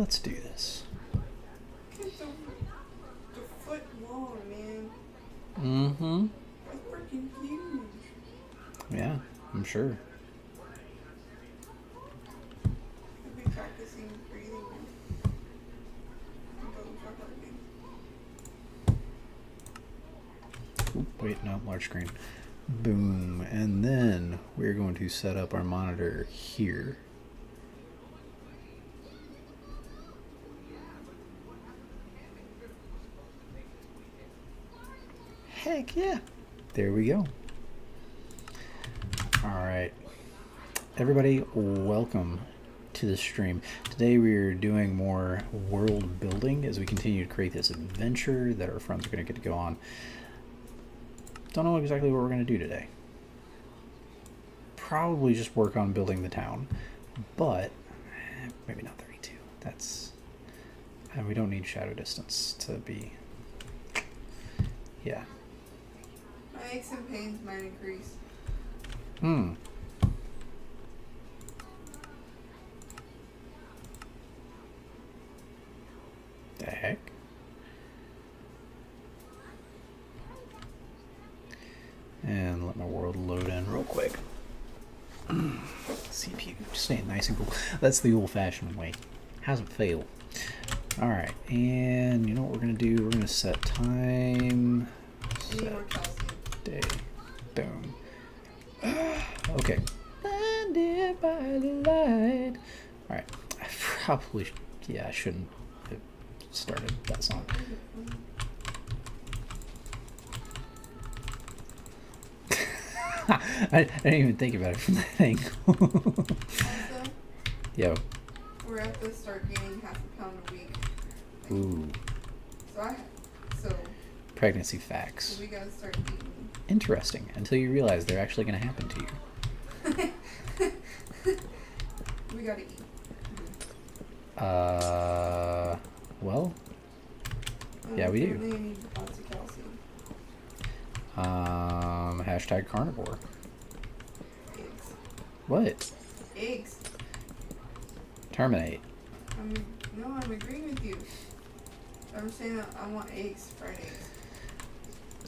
Let's do this. It's the foot long, man. Mm-hmm. That's freaking huge. Yeah, I'm sure. I've been practicing breathing. Oop, wait, no, large screen. Boom. And then we're going to set up our monitor here. Heck yeah. There we go. Alright. Everybody, welcome to the stream. Today we're doing more world building as we continue to create this adventure that our friends are going to get to go on. Don't know exactly what we're going to do today. Probably just work on building the town, but maybe not 32. That's, and we don't need shadow distance to be, yeah. My aches and pains might increase. The heck? And let my world load in real quick. CPU staying nice and cool. That's the old-fashioned way. How's it feel? Alright, and you know what we're going to do? We're going to set time. Set day. Boom. Okay. Blinded by the light. Alright. I probably, yeah, I shouldn't have started that song. I didn't even think about it from that angle. Also, Yo. we're at to start gaining half a pound a week. Ooh. So Pregnancy facts. we gotta start eating. Interesting. Until you realize they're actually going to happen to you. We gotta eat. Well, yeah, we do. They need lots of calcium. Hashtag carnivore. Eggs. What? Eggs. Terminate. I'm agreeing with you. I'm saying that I want eggs, fried eggs.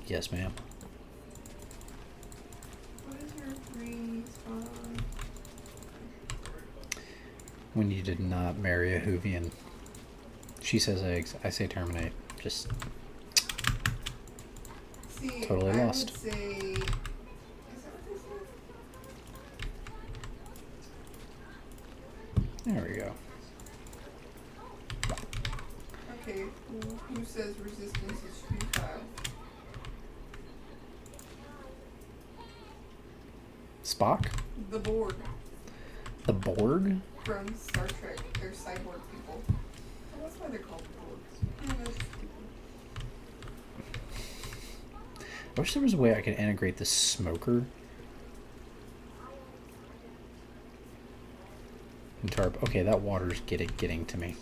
Yes, ma'am. What is your respawn? When you did not marry a Hoovian. She says eggs. I say terminate. Just See, totally I lost. would say, is that what they There we go. said? Okay, who says resistance is futile? Spock? The Borg The Borg? from Star Trek. They're cyborg people. Oh, that's why they're called Borgs. Yeah, that's stupid. I wish there was a way I could integrate the smoker into our... Okay, that water's getting to me.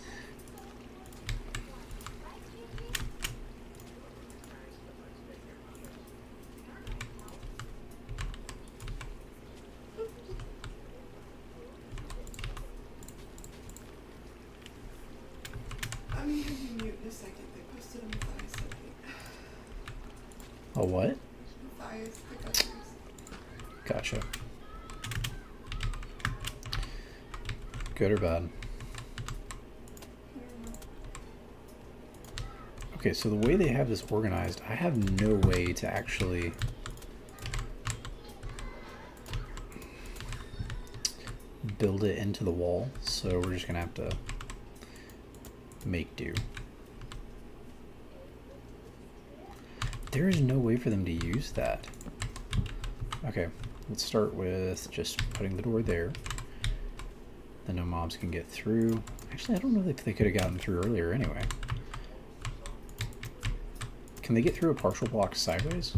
I'm gonna be mute in a second. They posted on Matthias something. A what? Matthias, the customers. Gotcha. Good or bad? Okay, so the way they have this organized, I have no way to actually build it into the wall, so we're just gonna have to make do. There is no way for them to use that. Okay, let's start with just putting the door there. Then no mobs can get through. Actually, I don't know if they could have gotten through earlier anyway. Can they get through a partial block sideways?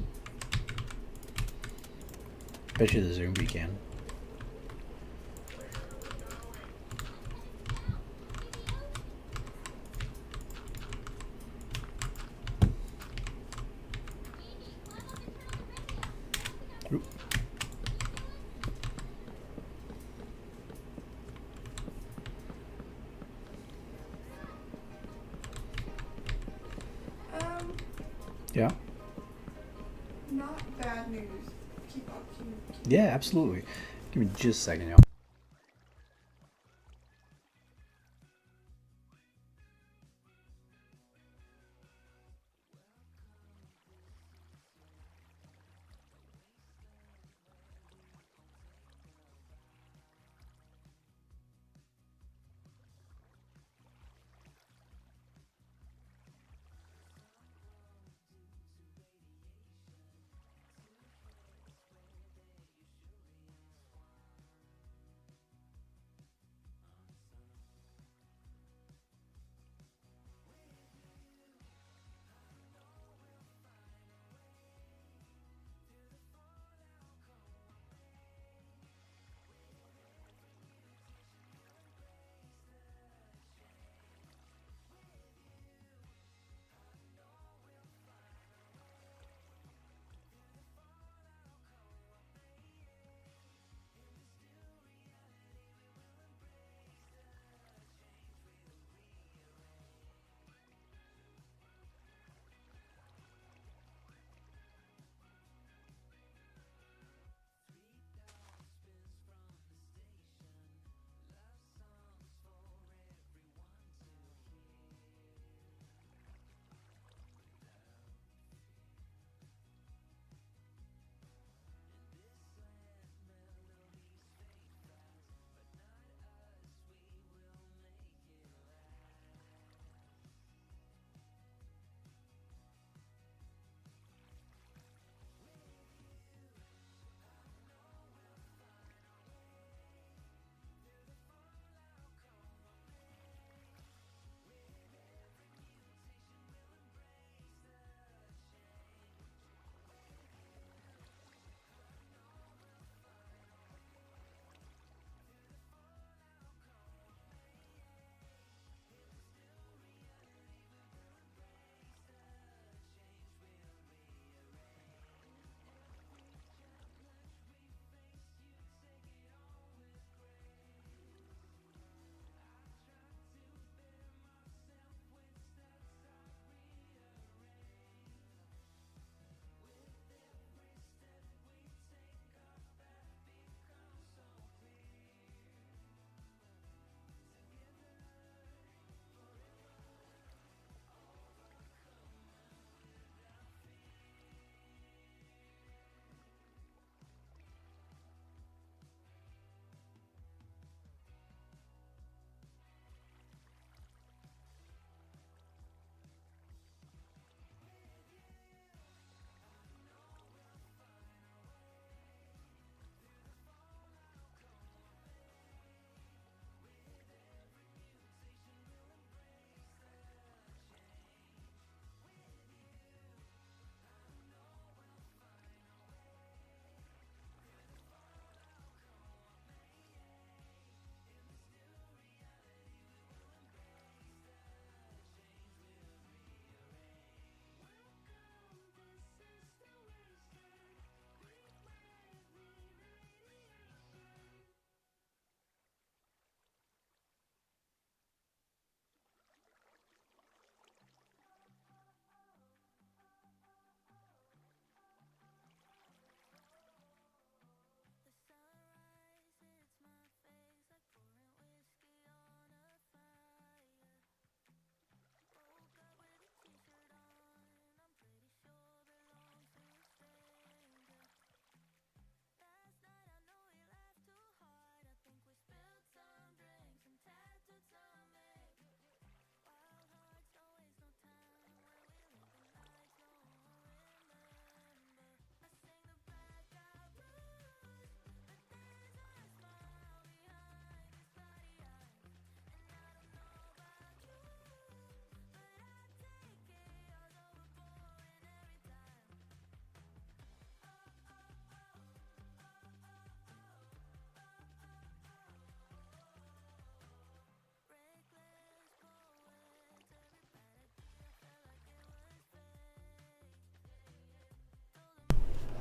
Bet you the zombie can. Oop. Yeah. Not bad news. Keep up. Keep Yeah, absolutely. Give me just a second, y'all.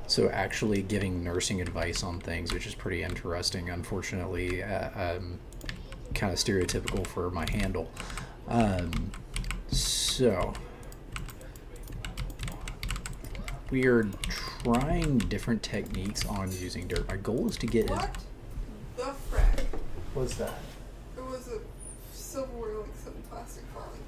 So actually giving nursing advice on things, which is pretty interesting. Unfortunately, kind of stereotypical for my handle. So we are trying different techniques on using dirt. My goal is to get What the frick? What's that? It was a silverware, like some plastic falling.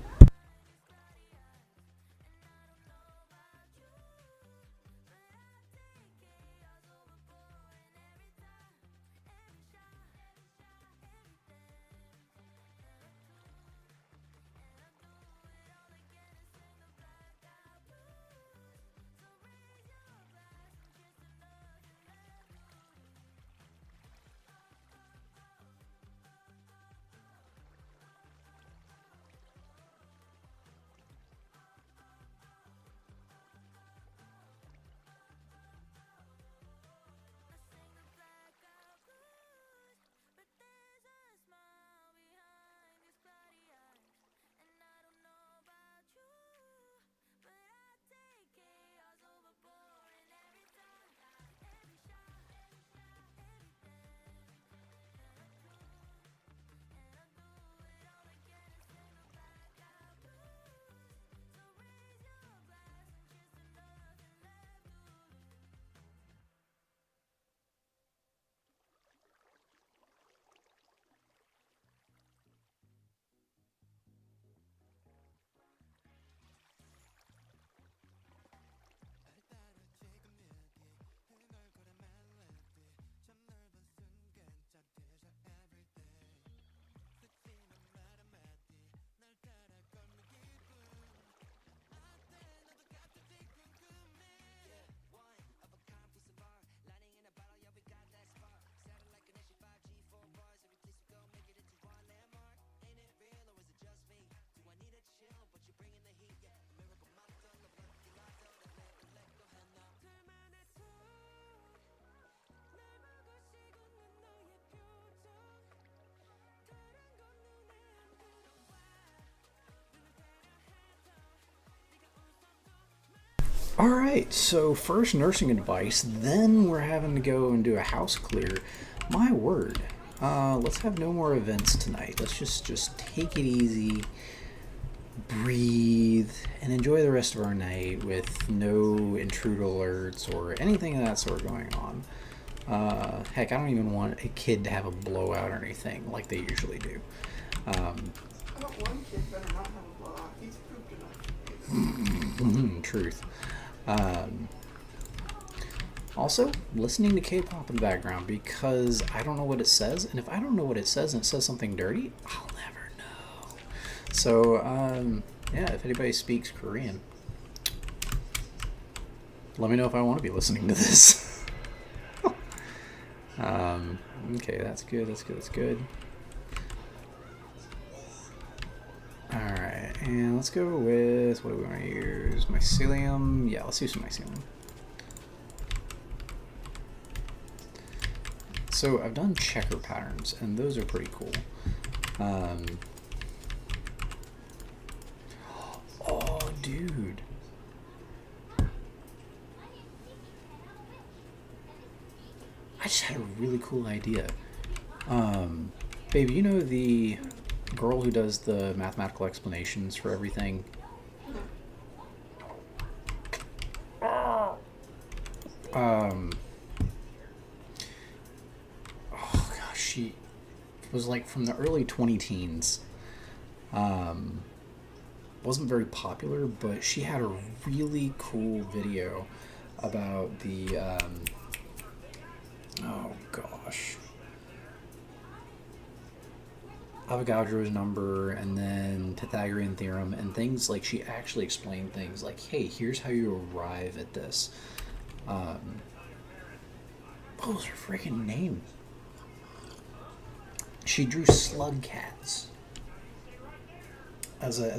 Alright, so first nursing advice, then we're having to go and do a house clear. My word. Let's have no more events tonight. Let's just take it easy, breathe, and enjoy the rest of our night with no intrude alerts or anything of that sort going on. Heck, I don't even want a kid to have a blowout or anything like they usually do. I don't one kid better not have a blowout. He's pooped enough. Truth. Also, listening to K-pop in the background because I don't know what it says, and if I don't know what it says and it says something dirty, I'll never know. So, yeah, if anybody speaks Korean, let me know if I want to be listening to this. Okay, that's good, that's good, that's good. Alright, and let's go with, what do we want to use? Mycelium? Yeah, let's use some mycelium. So I've done checker patterns, and those are pretty cool. Oh, dude. I just had a really cool idea. Babe, you know the girl who does the mathematical explanations for everything? Oh gosh, she was like from the early 20 teens. Wasn't very popular, but she had a really cool video about the, oh gosh, Avogadro's number and then Pythagorean theorem and things like she actually explained things like, hey, here's how you arrive at this. What was her freaking name? She drew slug cats as a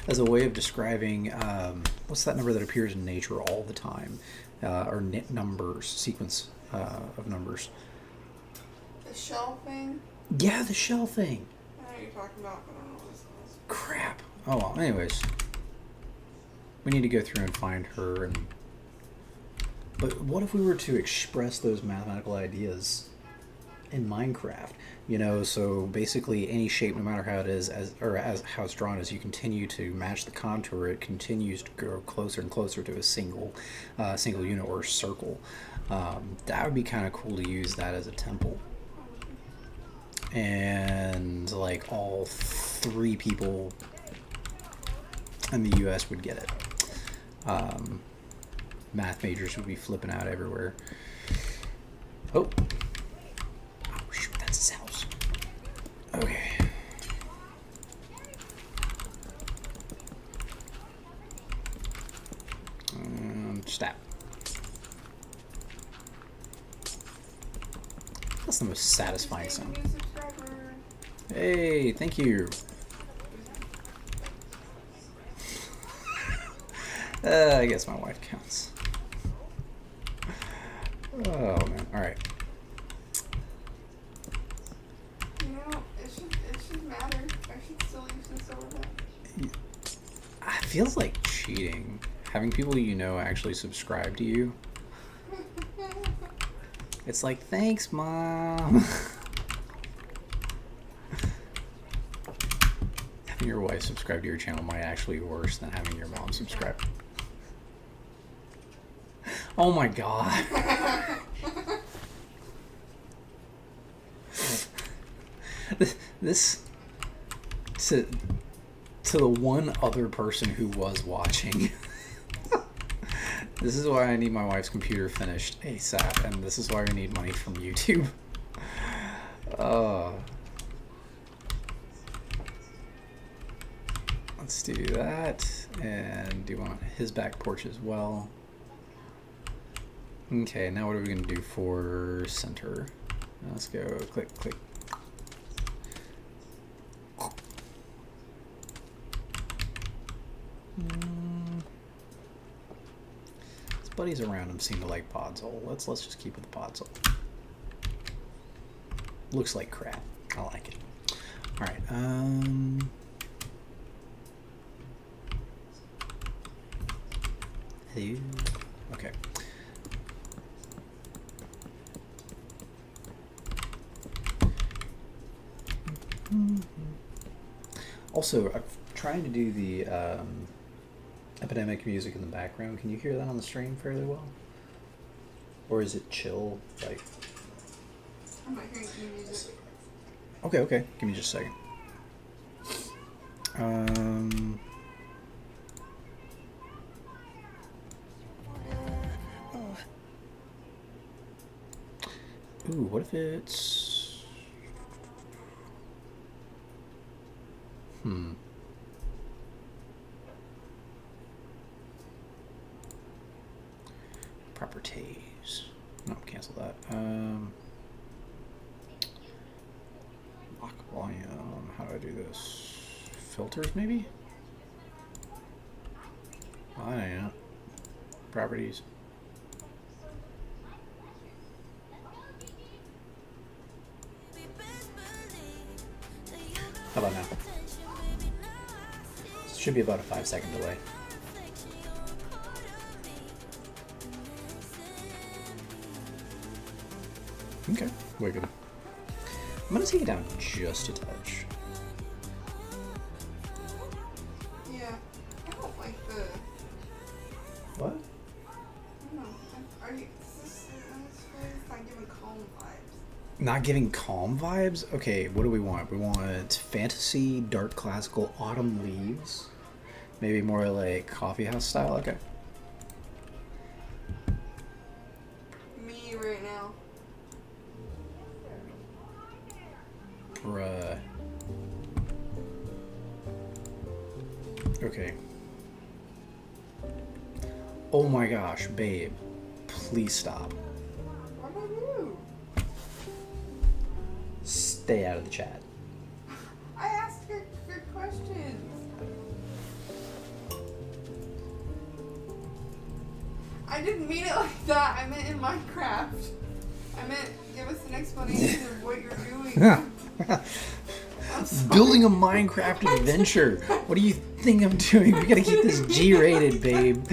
as a way of describing what's that number that appears in nature all the time, or numbers, sequence of numbers. The shell thing? Yeah, the shell thing. I know what you're talking about, but I don't know what this is. Crap. Oh well, anyways. We need to go through and find her. But what if we were to express those mathematical ideas in Minecraft. You know, so basically any shape, no matter how it is, as how it's drawn, as you continue to match the contour, it continues to grow closer and closer to a single unit or circle. That would be kind of cool to use that as a temple, and like all 3 people in the U.S. would get it. Math majors would be flipping out everywhere. Oh. Oh, shoot, that's his house. Okay. Stab. That's the most satisfying sound. Hey, thank you. I guess my wife counts. Oh man, alright. You know, it should matter. I should still use this over that. It feels like cheating. Having people you know actually subscribe to you. It's like, thanks, Mom. Having your wife subscribe to your channel might actually be worse than having your mom subscribe. Oh my god. This to the one other person who was watching. This is why I need my wife's computer finished ASAP, and this is why we need money from YouTube. Let's do that, and do want his back porch as well. Okay, now what are we going to do for center? Let's go click, click. His buddies around him seem to like Podzol. Let's just keep with the Podzol. Looks like crap. I like it. All right. Hello. Okay. Also, I'm trying to do the epidemic music in the background. Can you hear that on the stream fairly well? Or is it chill? Like, I'm not hearing any music. okay, okay. Give me just a second. Ooh, what if it's... Properties. No, cancel that. Lock volume. How do I do this? Filters, maybe? I don't know. Properties. How about now? Should be about a 5-second delay. Okay, wicked. I'm gonna take it down just a touch. Yeah, I don't like the. What? I don't know. Are you? It's not giving calm vibes. Not giving calm vibes? Okay, what do we want? We want fantasy, dark classical, autumn leaves. Maybe more like coffee house style? Okay. Me right now. Bruh. Okay. Oh my gosh, babe. Please stop. What did I do? Stay out of the chat. I asked good questions. I didn't mean it like that. I meant in Minecraft. I meant give us an explanation of what you're doing. Building a Minecraft adventure. What do you think I'm doing? We gotta keep this G-rated, babe.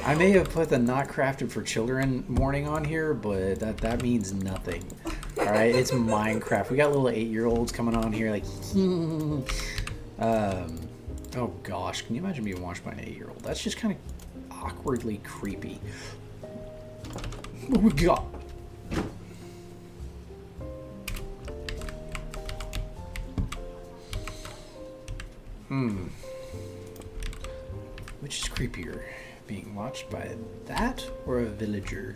I may have put the not crafted for children warning on here, but that means nothing. All right, it's Minecraft. We got little 8-year-olds coming on here like, oh gosh, can you imagine being watched by an 8-year-old? That's just kind of awkwardly creepy. What we got? Which is creepier, being watched by that or a villager?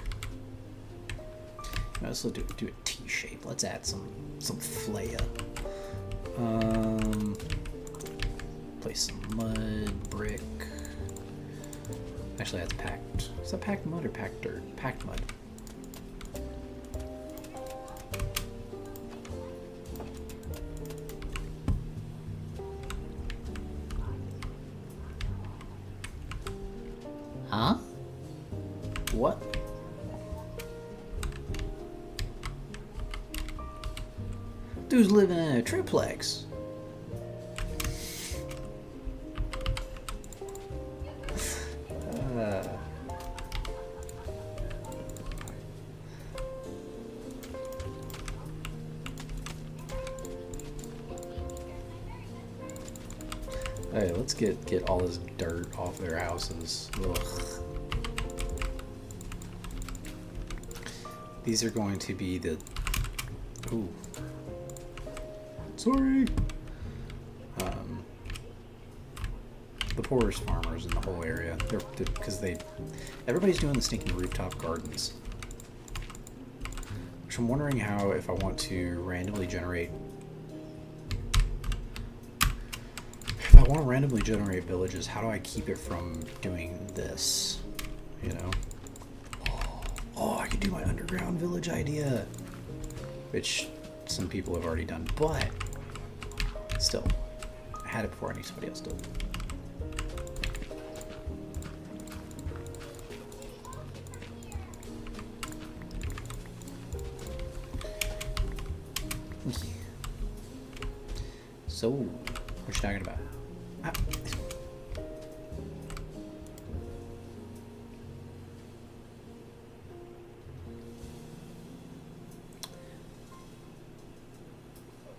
Let's do a T shape. Let's add some flair. Place some mud, brick. Actually, that's packed. Is that packed mud or packed dirt? Packed mud. Huh? What? Dude's living in a triplex. Hey, let's get all this dirt off their houses. Ugh. These are going to be the... Ooh. Sorry. The poorest farmers in the whole area. They're because everybody's doing the stinking rooftop gardens. Which I'm wondering how, if I want to randomly generate... If I want to randomly generate villages, how do I keep it from doing this? You know? Oh, I could do my underground village idea. Which some people have already done, but still, I had it before I knew somebody else did. So, what you talking about? Ah.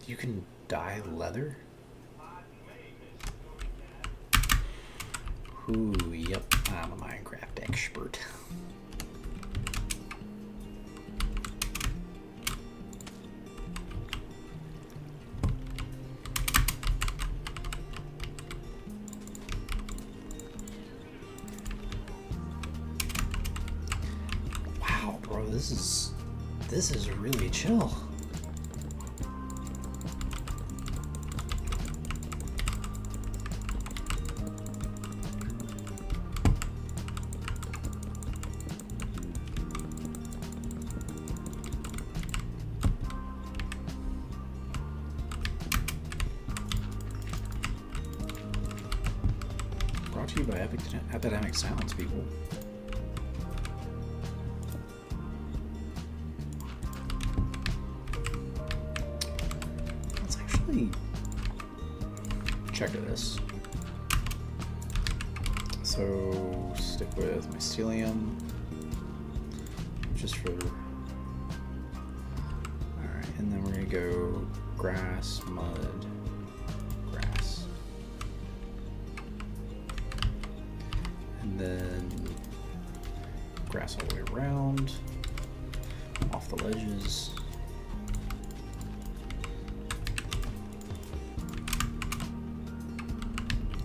You can dye leather? Ooh, yep, I'm a Minecraft expert. Wow, bro, this is really chill. Brought to you by Epidemic Silence, people. Let's actually check this. So stick with mycelium, just for. All right, and then we're gonna go grass, mud, grass. And then grass all the way around, off the ledges.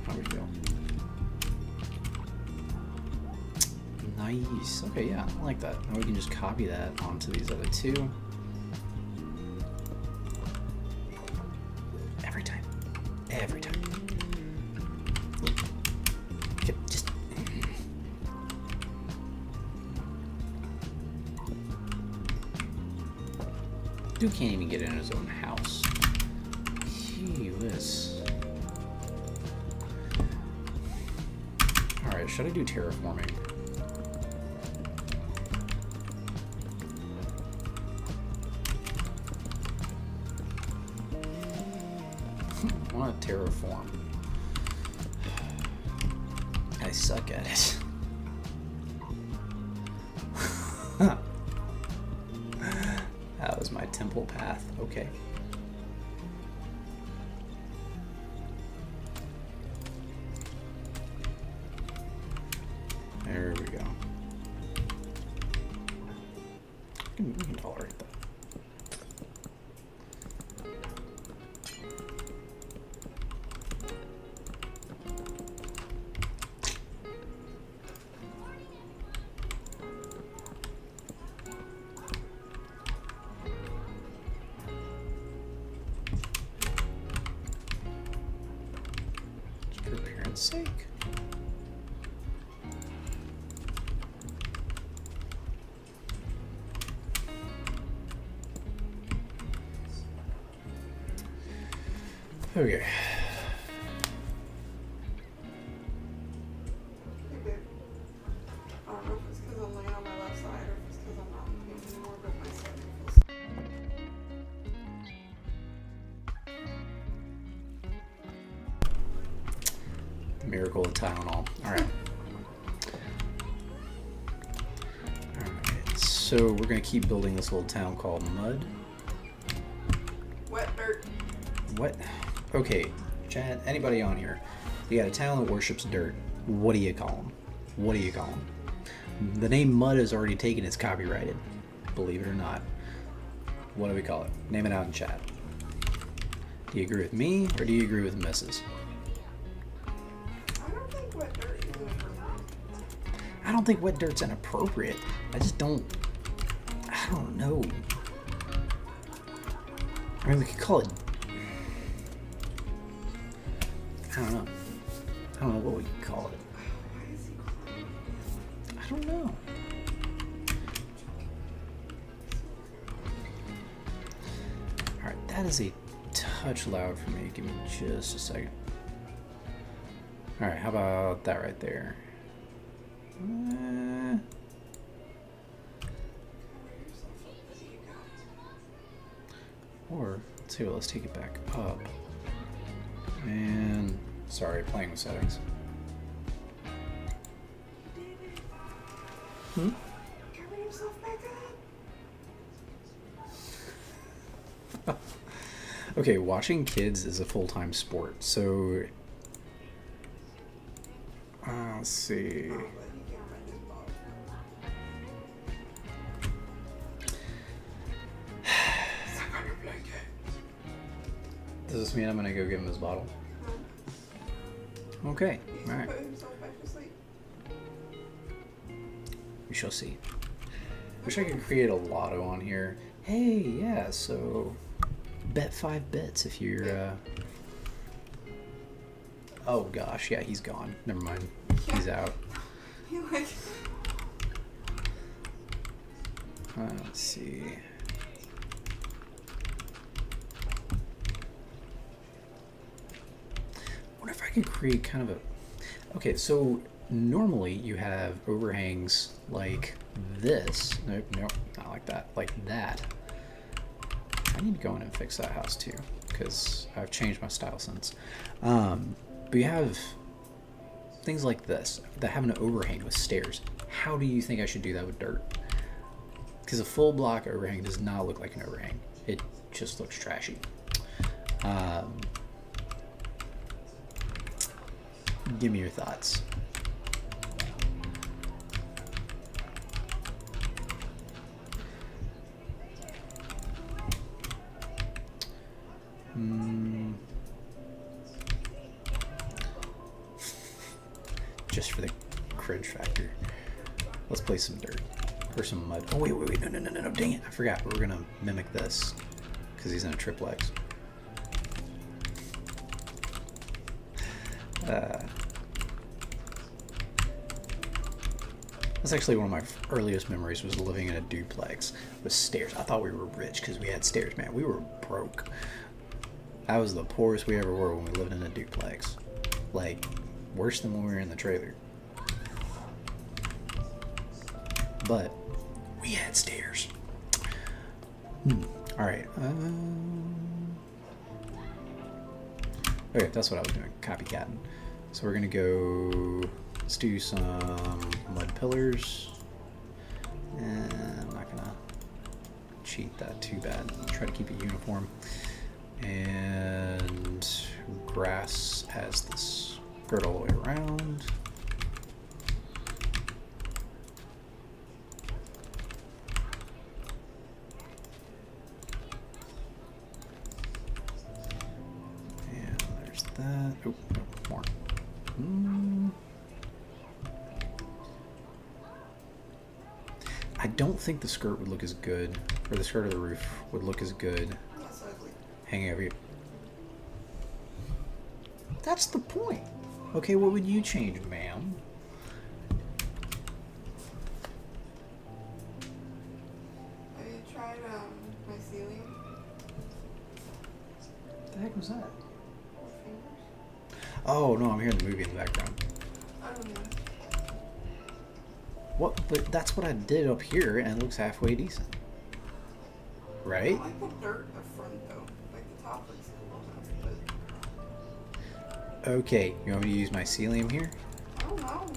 How we feel? Nice. Okay, yeah, I like that. Now we can just copy that onto these other two. Every time. Every time. Okay, just. Dude can't even get in his own house. Gee whiz. Alright, should I do terraforming? I want to terraform. I suck at it. That was my temple simple path. Okay. There we go. We can tolerate that. Just for appearance sake. Okay. I don't know if it's because I'm laying on my left side or if it's because I'm not in pain anymore, but my side feels. The miracle of Tylenol. Alright. Alright, so we're going to keep building this little town called Mud. Wet dirt. What? Okay, Chad, anybody on here? You got a town that worships dirt. What do you call them? What do you call them? The name Mud is already taken. It's copyrighted. Believe it or not. What do we call it? Name it out in chat. Do you agree with me or do you agree with Mrs.? I don't think wet dirt is inappropriate. I don't think wet dirt's inappropriate. I just don't. I don't know. I mean, we could call it. I don't know. I don't know what we could call it. Why is he crying? I don't know. Alright, that is a touch loud for me. Give me just a second. Alright, how about that right there? Or, let's see what, let's take it back up. And, sorry, playing with settings. Hmm? Cover yourself back up. Okay, watching kids is a full-time sport, so... let's see... Oh, but he can't run his ball. Suck on your blanket. Does this mean I'm gonna go give him his bottle? Okay, He's alright. put himself back to sleep. We shall see. Wish I could create a lotto on here. Hey, yeah, so... Bet 5 bits if you're, Oh gosh, yeah, he's gone. Never mind. He's out. He like... Let's see. I wonder if I could create kind of a... Okay, so normally you have overhangs like this. Nope, nope, not like that. Like that. I need to go in and fix that house too, because I've changed my style since. But you have things like this that have an overhang with stairs. How do you think I should do that with dirt? Because a full block overhang does not look like an overhang. It just looks trashy. Give me your thoughts. Just for the cringe factor. Let's play some dirt. Or some mud. Oh, wait, no, dang it. I forgot. We're gonna mimic this. Because he's in a triplex. That's actually one of my earliest memories, was living in a duplex with stairs. I thought we were rich because we had stairs, man. We were broke. That was the poorest we ever were when we lived in a duplex. Like, worse than when we were in the trailer. But we had stairs. Alright. Okay, that's what I was doing. Copycatting. So we're gonna go... Let's do some mud pillars. And I'm not gonna cheat that too bad. Try to keep it uniform. And grass as the skirt all the way around. And there's that. Oh, no, more. I don't think the skirt would look as good, or the skirt of the roof would look as good That's ugly. hanging over here. That's the point. Okay, what would you change, ma'am? Have you tried my ceiling? What the heck was that? With fingers? Oh, no, I'm hearing the movie in the background. I don't know. What? But that's what I did up here, and it looks halfway decent. Right? I like the dirt up front though. Like the top looks cool enough, but Okay, you want me to use my cilium here? I don't know.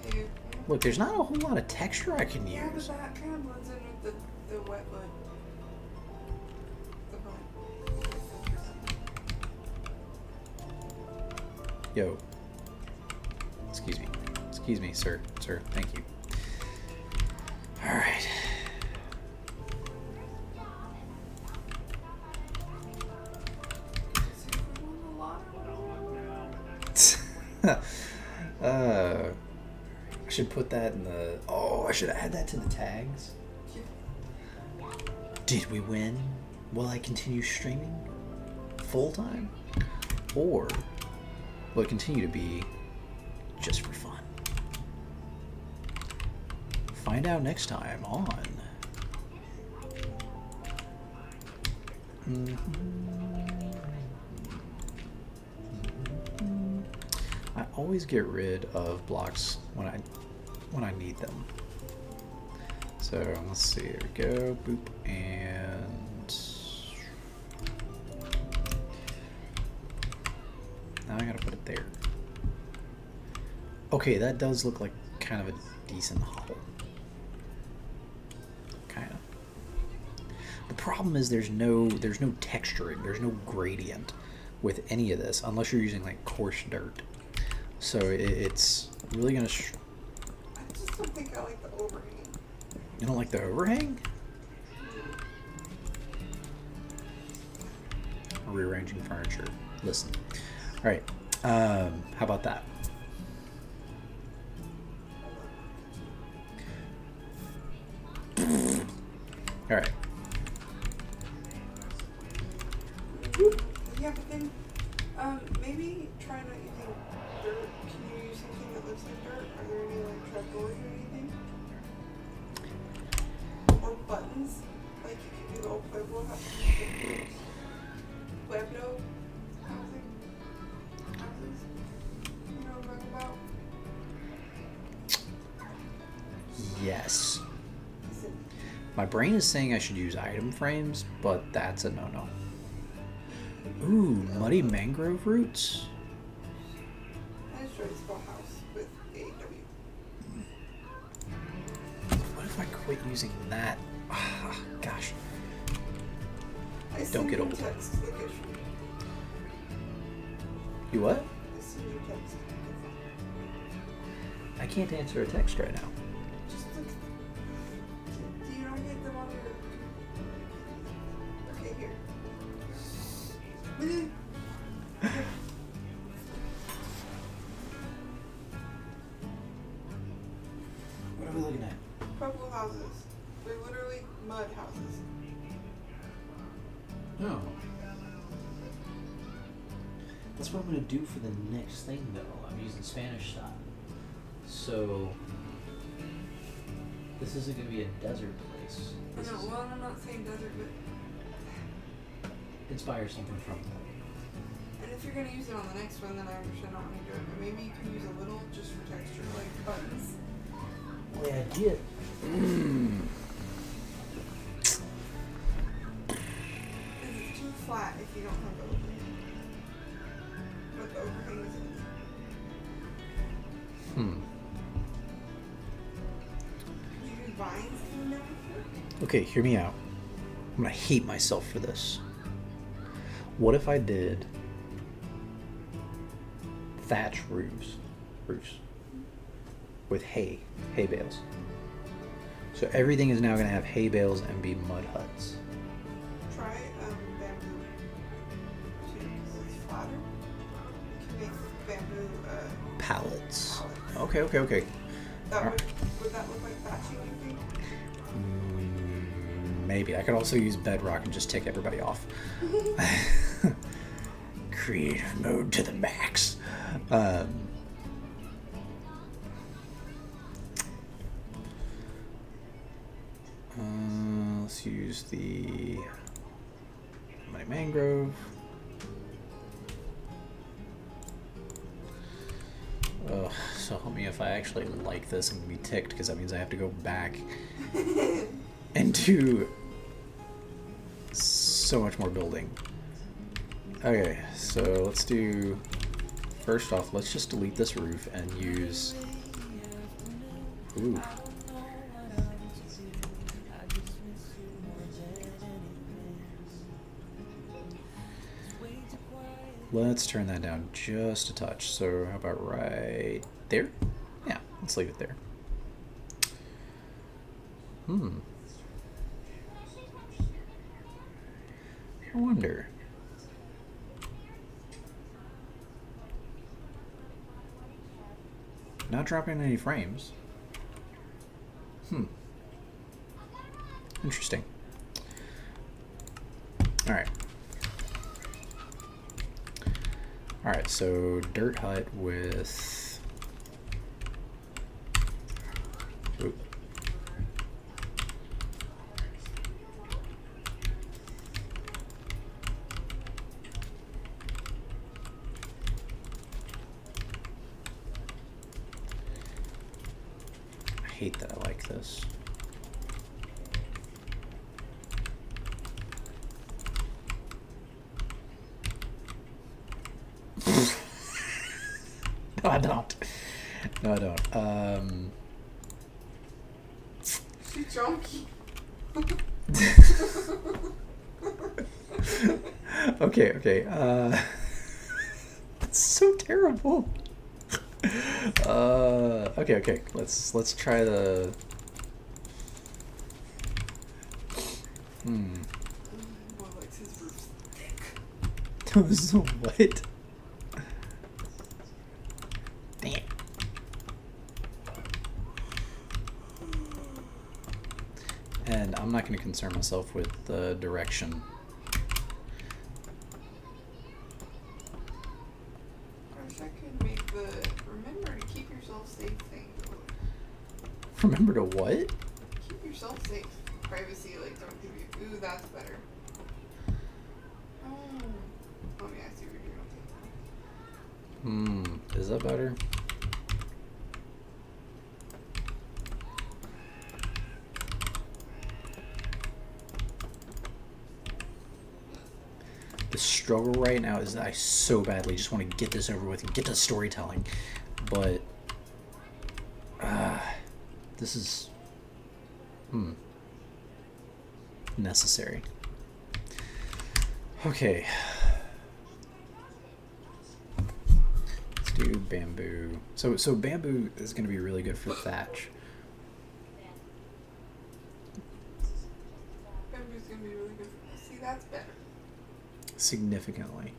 Just, Look, there's not a whole lot of texture I can yeah, but use. that kind of blends in with the wet wood. The Yo. Excuse me. Excuse me, sir. Sir, thank you. Alright. I should put that in the... Oh, I should add that to the tags. Did we win? Will I continue streaming full time? Or will it continue to be just for fun? Find out next time on... I always get rid of blocks when I need them. So let's see, there we go, boop, and now I gotta put it there. Okay, that does look like kind of a decent hole. Kinda. The problem is there's no texturing, there's no gradient with any of this unless you're using like coarse dirt. So it's really gonna. I just don't think I like the overhang. You don't like the overhang? Rearranging furniture. Listen. All right. How about that? All right. Yeah, but then maybe try not using dirt. Can you use something that looks like dirt? Are there any like trapdoors or anything? Or buttons? Like you can do the old Pueblo housing. Pueblo housing? Houses? You know what I'm talking about? Yes. Listen, My brain is saying I should use item frames, but that's a no-no. Ooh, muddy mangrove roots. I just tried to spell house with A-W. What if I quit using that? Ah, gosh. I Don't send get you old. text like I should. You what? I send you text. I can't answer a text right now. Just look. Do you not get them on your... Okay, here. What are we looking at? Purple houses. They're literally mud houses. No. That's what I'm going to do for the next thing, though. I'm using Spanish style. So, this isn't going to be a desert place. This No, is well, I'm not saying desert, but... inspire something from that. And if you're going to use it on the next one, then I understand not want to do it. But maybe you can use a little just for texture, like buttons. Well, the idea... Because it's too flat if you don't have the overhang. But the overhang is Could you do vines coming down here? Okay, hear me out. I'm gonna hate myself for this. What if I did thatch roofs with hay bales? So everything is now gonna have hay bales and be mud huts. Try bamboo. It's flatter. You can make bamboo Pallets. pallets. Okay. That Alright. would that look like thatching, you think? Maybe I could also use bedrock and just take everybody off. Creative mode to the max. Let's use the Mighty Mangrove. Ugh, so help me if I actually like this, I'm gonna be ticked because that means I have to go back and do so much more building. Okay, so let's do, first off, let's just delete this roof and use, ooh. Let's turn that down just a touch. So how about right there? Yeah, let's leave it there. I wonder. Not dropping any frames. Interesting. Alright. Alright, so dirt hut with... Ooh. I hate that I like this. No, I don't. No, I don't. She's junky. Okay. That's so terrible. Okay. Let's try the. Boy likes his roofs thick. So what? Damn. And I'm not going to concern myself with the direction. I wish I could make the remember to keep yourself safe thing. Remember to what? Keep yourself safe. Privacy, like don't give you. Ooh, that's better. Oh yeah, I see what you're doing. Is that better? The struggle right now is that I so badly just want to get this over with and get to storytelling, but this is necessary. Okay, let's do bamboo. So bamboo is going to be really good for thatch. Bamboo's gonna be really good. See, that's better. Significantly.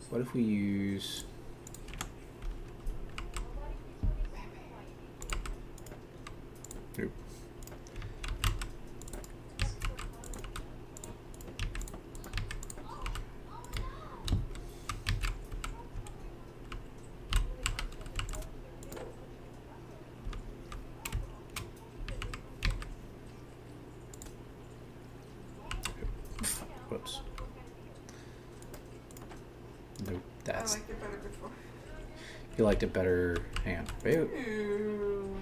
What if we use... Oop. Whoops. Nope, that's... I liked it better before. You liked it better... Hang on. Wait. Ooh.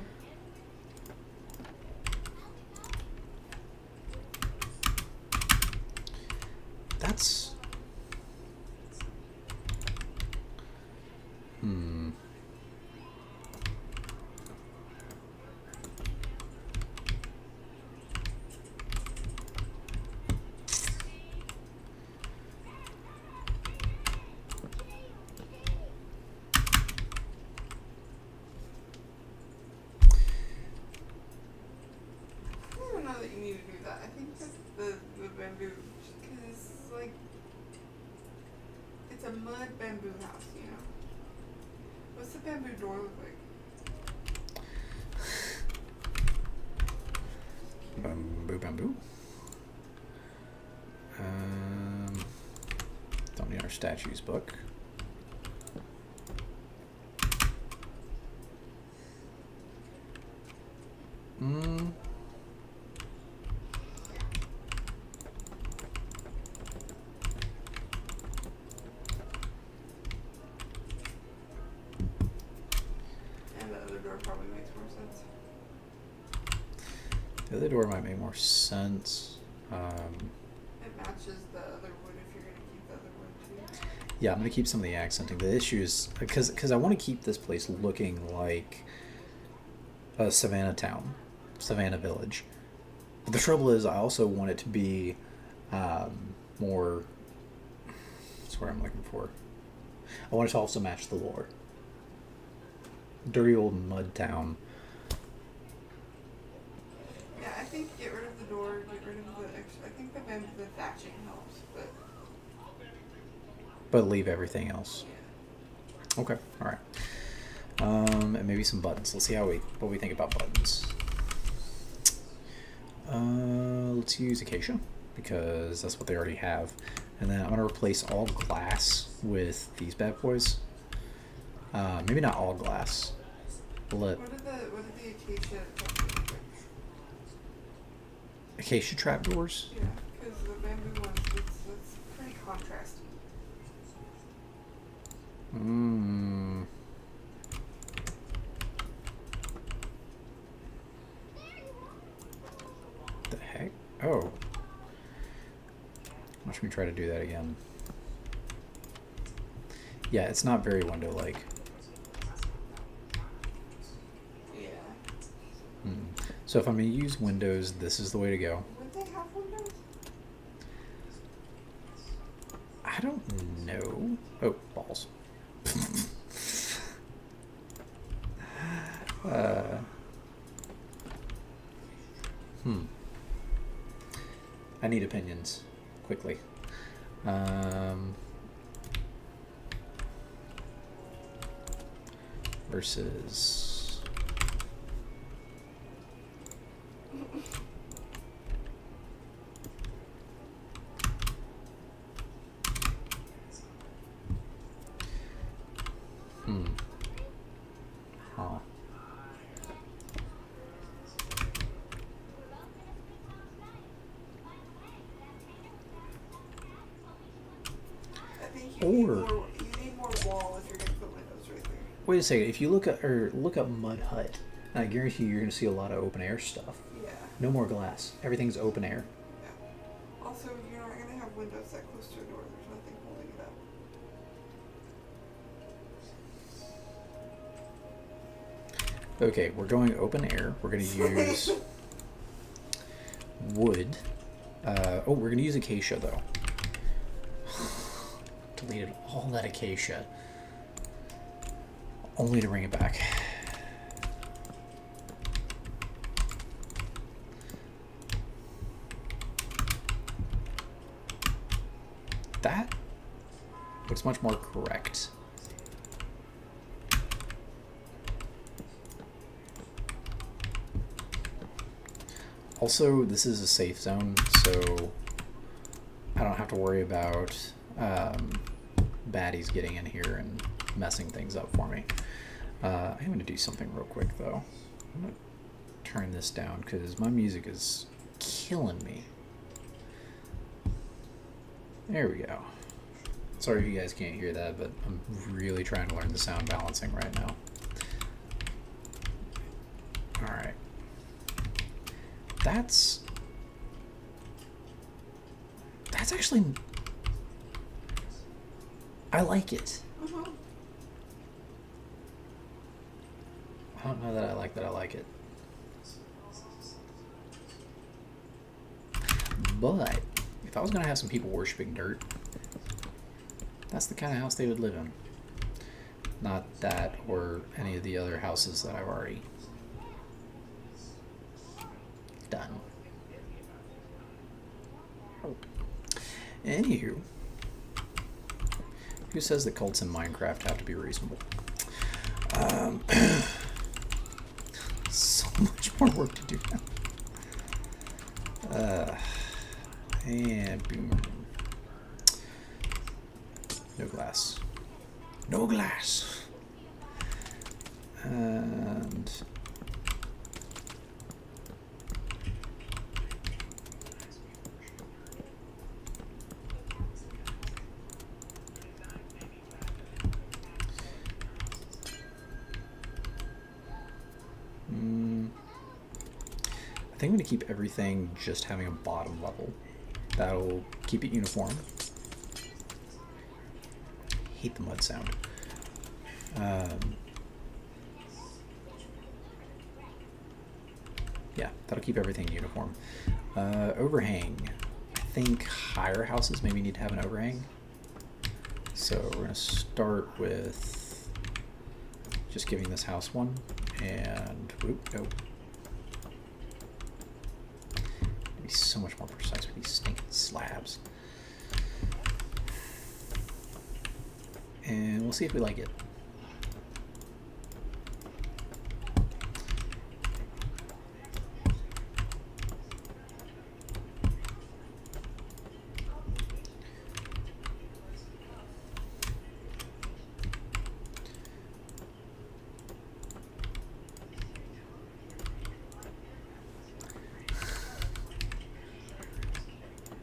That's... mud bamboo house, you know? What's the bamboo door look like? Bamboo, bamboo. Don't need our statues book. And the other door probably makes more sense. The other door might make more sense. It matches the other wood if you're gonna keep the other wood too. Yeah, I'm gonna keep some of the accenting. The issue is because I want to keep this place looking like a Savannah town, Savannah village. But the trouble is, I also want it to be more. That's what I'm looking for. I want it to also match the lore. Dirty old mud town. Yeah, I think get rid of the door, get rid of the extra. I think the thatching helps, But leave everything else. yeah. Okay, all right. And maybe some buttons. Let's see what we think about buttons. Let's use Acacia because that's what they already have, and then I'm gonna replace all glass with these bad boys. Maybe not all glass. What did the acacia look like? Acacia trapdoors. Yeah, because the bamboo ones, it's pretty contrasty. The heck? Oh. Watch me try to do that again. Yeah, it's not very window-like. Yeah. So if I'm going to use windows, this is the way to go. Would they have windows? I don't know. Oh, balls. I need opinions quickly. Versus huh. I think you need more wall if you're gonna put windows right there. Wait a second. If you look up Mud Hut, I guarantee you're going to see a lot of open air stuff. Yeah. No more glass. Everything's open air. Yeah. Also, you're not gonna have windows that close to a door. There's nothing holding it up. Okay, we're going open air. We're going to use wood. We're going to use acacia though. Deleted all that acacia. Only to bring it back. That looks much more correct. Also, this is a safe zone, so I don't have to worry about baddies getting in here and messing things up for me. I'm going to do something real quick, though. I'm going to turn this down because my music is killing me. There we go. Sorry if you guys can't hear that, but I'm really trying to learn the sound balancing right now. Alright. That's actually... I like it. I don't know that I like it. But if I was going to have some people worshiping dirt, that's the kind of house they would live in. Not that or any of the other houses that I've already done. Anywho, Who says that cults in Minecraft have to be reasonable? So much more work to do now. And boom. No glass. No glass. And I think I'm going to keep everything just having a bottom level. That'll keep it uniform. Hate the mud sound. Yeah, that'll keep everything uniform. Overhang. I think higher houses maybe need to have an overhang. So we're going to start with just giving this house one. And, whoop, nope. Be so much more precise with these stinking slabs. And we'll see if we like it.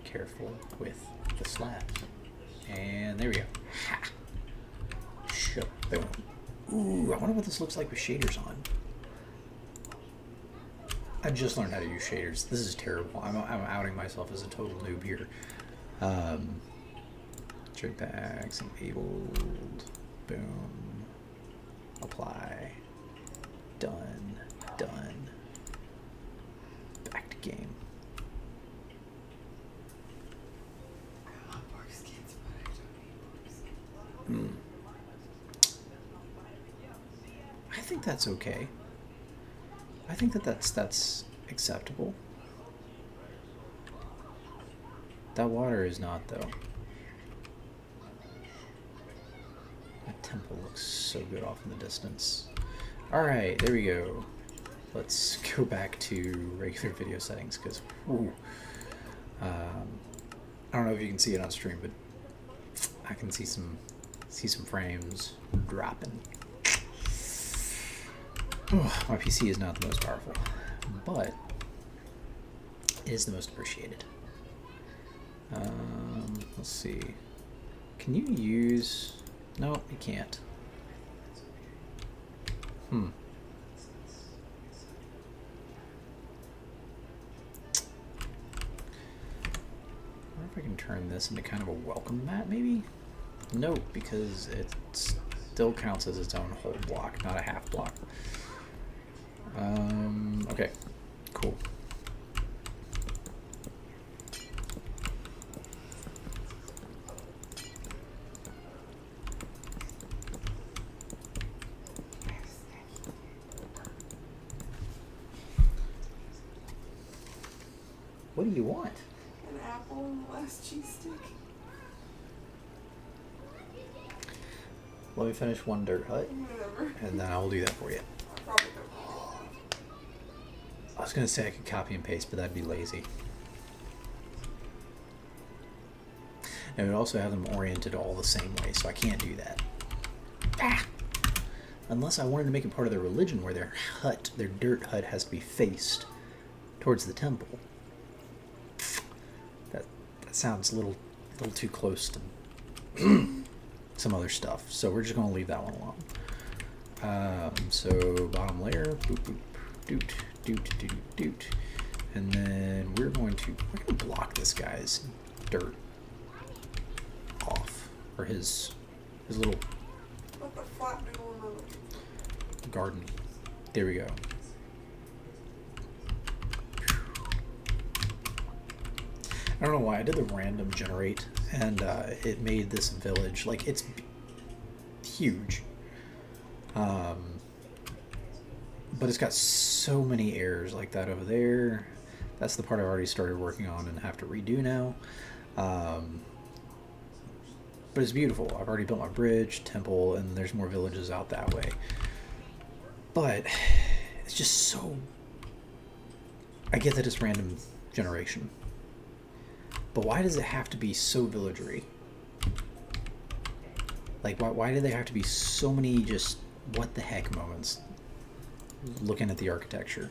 Careful with the slabs. And there we go. Ha! Boom. Ooh, I wonder what this looks like with shaders on. I just learned how to use shaders. This is terrible. I'm outing myself as a total noob here. Check bags, enabled. Boom. Apply. Done. Done. Back to game. I think that's okay. I think that's acceptable. That water is not, though. That temple looks so good off in the distance. Alright, there we go. Let's go back to regular video settings, because, I don't know if you can see it on stream, but I can see some frames dropping. My PC is not the most powerful, but it is the most appreciated. Let's see. Can you use... No, you can't. I wonder if I can turn this into kind of a welcome mat, maybe? No, because it still counts as its own whole block, not a half block. Okay, cool. What do you want? An apple and the last cheese stick. Let me finish one dirt hut, Whatever. and then I will do that for you. Probably go. I was going to say I could copy and paste, but that'd be lazy. And it would also have them oriented all the same way, so I can't do that. Ah! Unless I wanted to make it part of their religion, where their hut, their dirt hut, has to be faced towards the temple. That sounds a little too close to some other stuff, so we're just going to leave that one alone. So bottom layer, boop boop, doot doot doot doot, and then we're going to block this guy's dirt off, or his little What the flat middle of the garden. There we go. I don't know why I did the random generate, and it made this village, like, it's huge, but it's got so many errors like that over there. That's the part I already started working on and have to redo now. But it's beautiful. I've already built my bridge, temple, and there's more villages out that way. But it's just so... I get that it's random generation. But why does it have to be so villagery? Like, why do they have to be so many just what the heck moments looking at the architecture?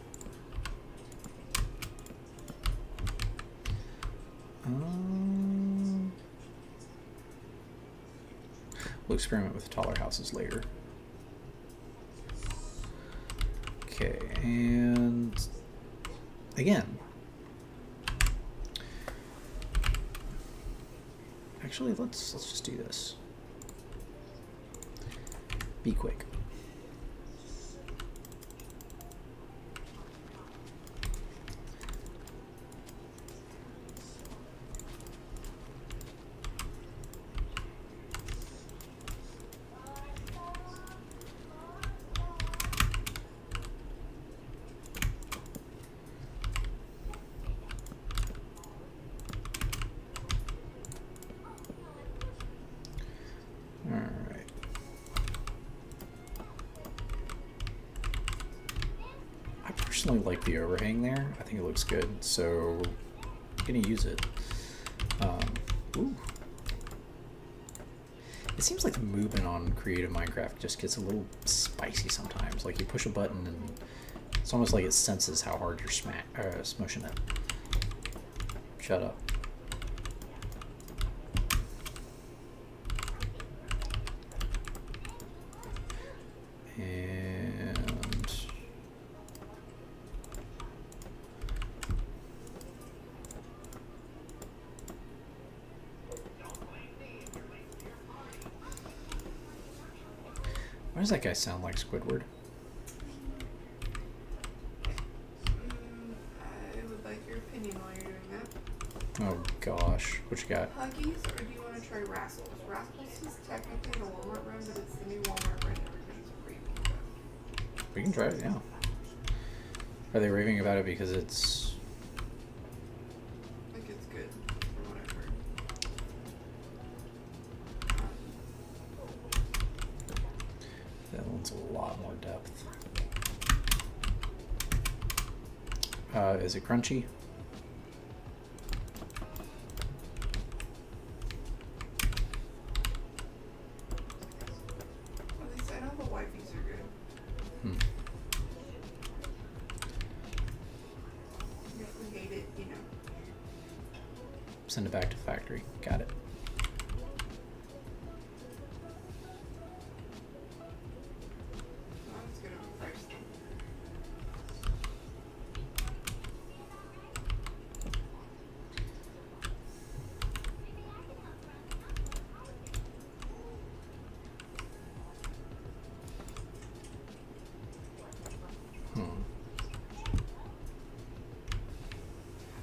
We'll experiment with taller houses later. Okay, and again, actually, let's just do this. Be quick. Like the overhang there. I think it looks good, so I'm gonna use it. Ooh. It seems like the movement on Creative Minecraft just gets a little spicy sometimes. Like you push a button and it's almost like it senses how hard you're smushing it. Shut up. Why does that guy sound like Squidward? I would like your opinion while you're doing that. Oh gosh, what you got? Huggies, or do you want to try Rascals? Rascals is technically the Walmart brand, but it's the new Walmart brand everybody's raving about. We can try it, yeah. Are they raving about it because it's... I think it's good, from what I've heard. That one's a lot more depth. Is it crunchy? At least I know the wifeys are good. If we hate it, you know. Send it back to factory. Got it. Not as good of a price though.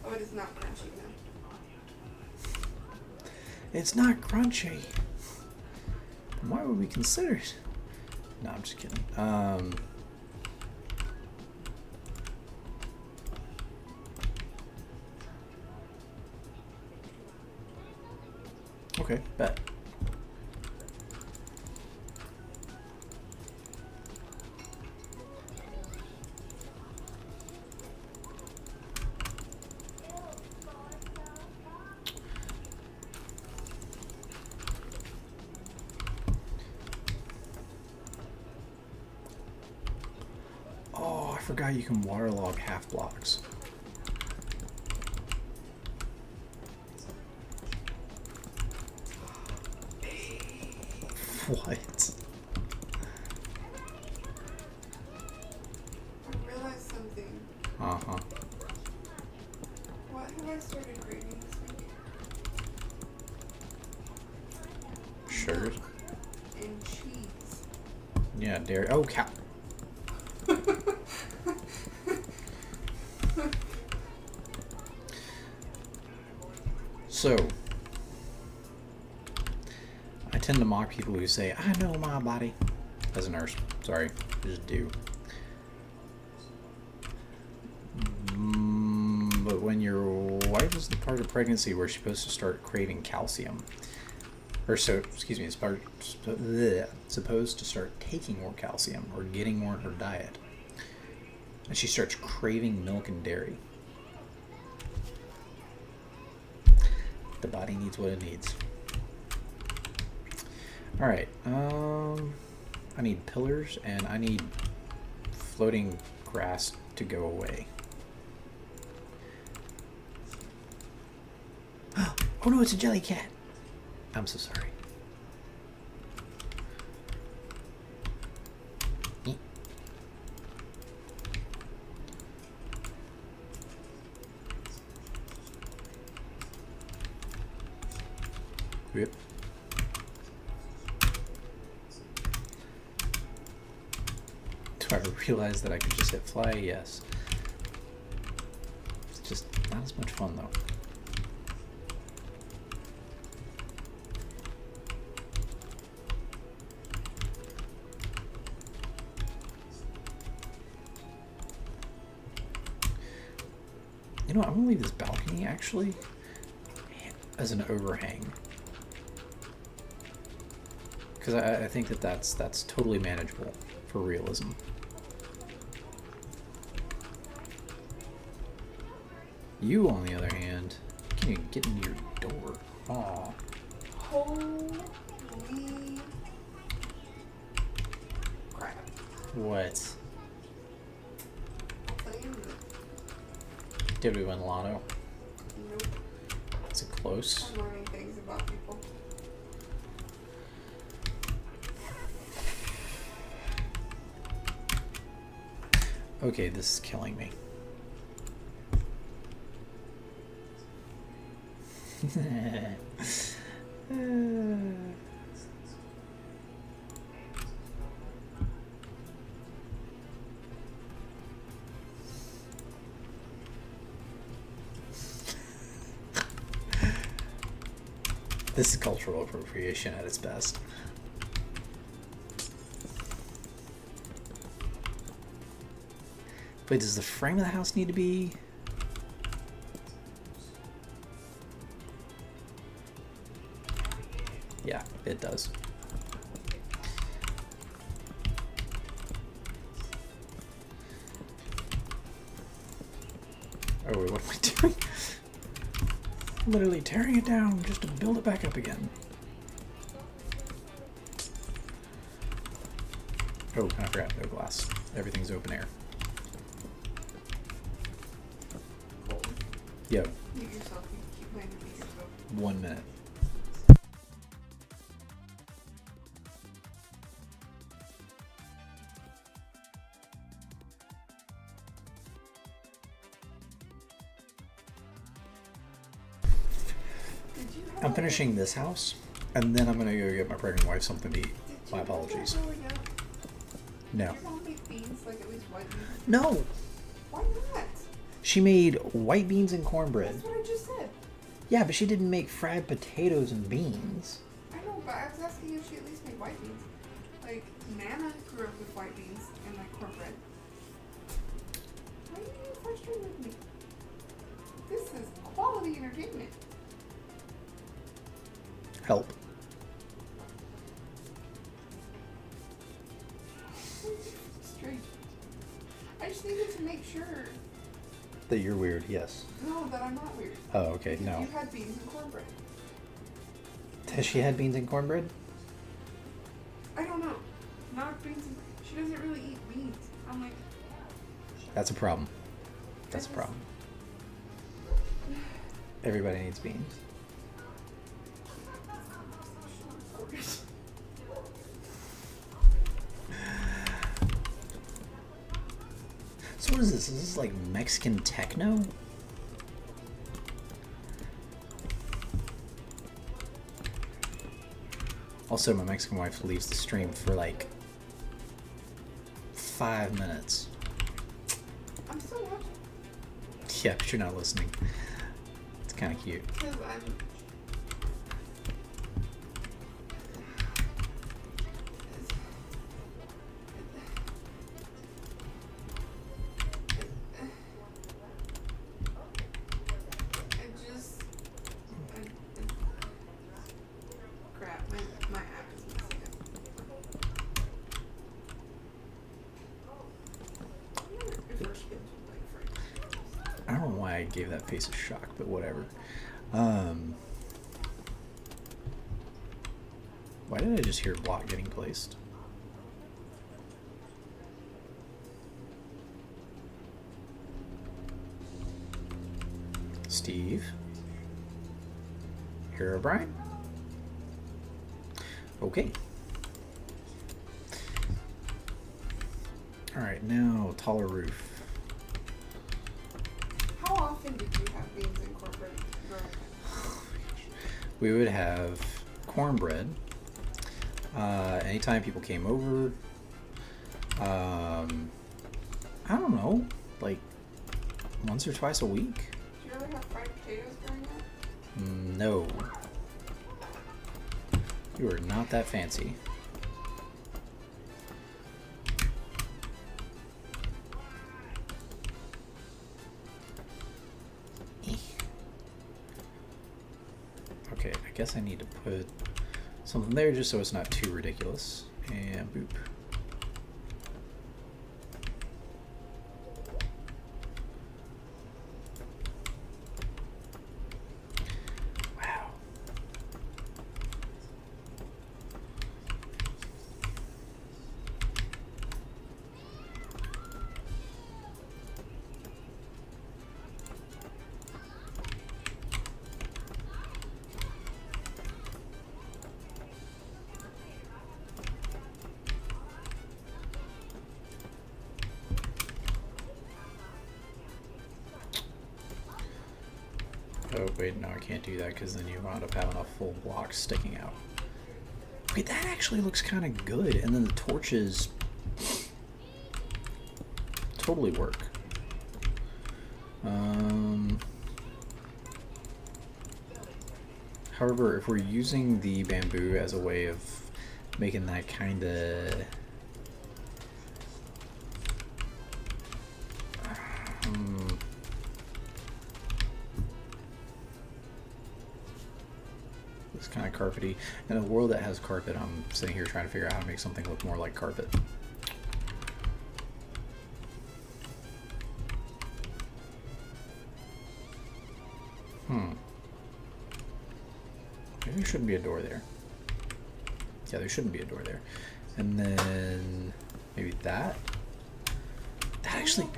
Oh, it is not crunchy now. It's not crunchy. Why would we consider it? No, I'm just kidding. Okay, bet. Oh, I forgot you can waterlog half blocks. What? I realized something. Uh-huh. What have I started craving this week? Sugar. And cheese. Yeah, dairy. Oh, cow. So, I tend to mock people who say, I know my body. As a nurse. Sorry. Just do. But when your wife is the part of pregnancy where she's supposed to start craving calcium, or so, excuse me, supposed to start taking more calcium or getting more in her diet. And she starts craving milk and dairy. The body needs what it needs. Alright, I need pillars and I need floating grass to go away. Oh no, it's a jelly cat! I'm so sorry. Yep. Do I realize that I could just hit fly? Yes. It's just not as much fun though. You know what, I'm gonna leave this balcony actually as an overhang. Because I think that that's totally manageable for realism. You, on the other hand, can't even get into your door. Aw. Holy crap. What? Playing Did we win Lotto? Nope. Is it close? I'm learning things about people. Okay, this is killing me. This is cultural appropriation at its best. Wait, does the frame of the house need to be... Yeah, it does. Oh wait, what am I doing? I'm literally tearing it down just to build it back up again. Oh, I forgot, no glass. Everything's open air. Yep. Mute yourself. You keep playing with yourself. 1 minute. Did you have I'm finishing this house, and then I'm gonna go get my pregnant wife something to eat. Did you My have that apologies. growing up? No. Did your mom make beans, like at least white beans? No! Why not? She made white beans and cornbread. That's what I just said. Yeah, but she didn't make fried potatoes and beans. I know, but I was asking if she at least made white beans. Like, Nana grew up with white beans and like cornbread. Why are you getting frustrated with me? This is quality entertainment. Help. Strange. I just needed to make sure, That you're weird, yes. no, that I'm not weird. Oh, okay, Because no. you had beans and cornbread. Has she had beans and cornbread? I don't know. Not beans and... She doesn't really eat beans. I'm like... That's a problem. That's a problem. Everybody needs beans. So what is this? Is this like Mexican techno? Also, my Mexican wife leaves the stream for like 5 minutes. I'm still watching. Yeah, but you're not listening. It's kind of cute. Because I'm... I just... Crap. I don't know why I gave that face a shock, but whatever. Why did I just hear block getting placed? Steve? Herobrine? Okay. Alright, now taller roof. How often did you have beans in corporate growing up? We would have cornbread. Anytime people came over, I don't know, like once or twice a week. Did you ever have fried potatoes growing up? No. You are not that fancy. Okay, I guess I need to put something there just so it's not too ridiculous. And boop. Wow. Oh wait, no, I can't do that because then you wound up having a full block sticking out. Wait, that actually looks kind of good, and then the torches totally work. However, if we're using the bamboo as a way of making that kind of it's kind of carpety. In a world that has carpet, I'm sitting here trying to figure out how to make something look more like carpet. Maybe there shouldn't be a door there. Yeah, there shouldn't be a door there. And then maybe that. That actually.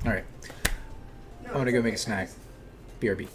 All right. I'm gonna go make a snack. BRB.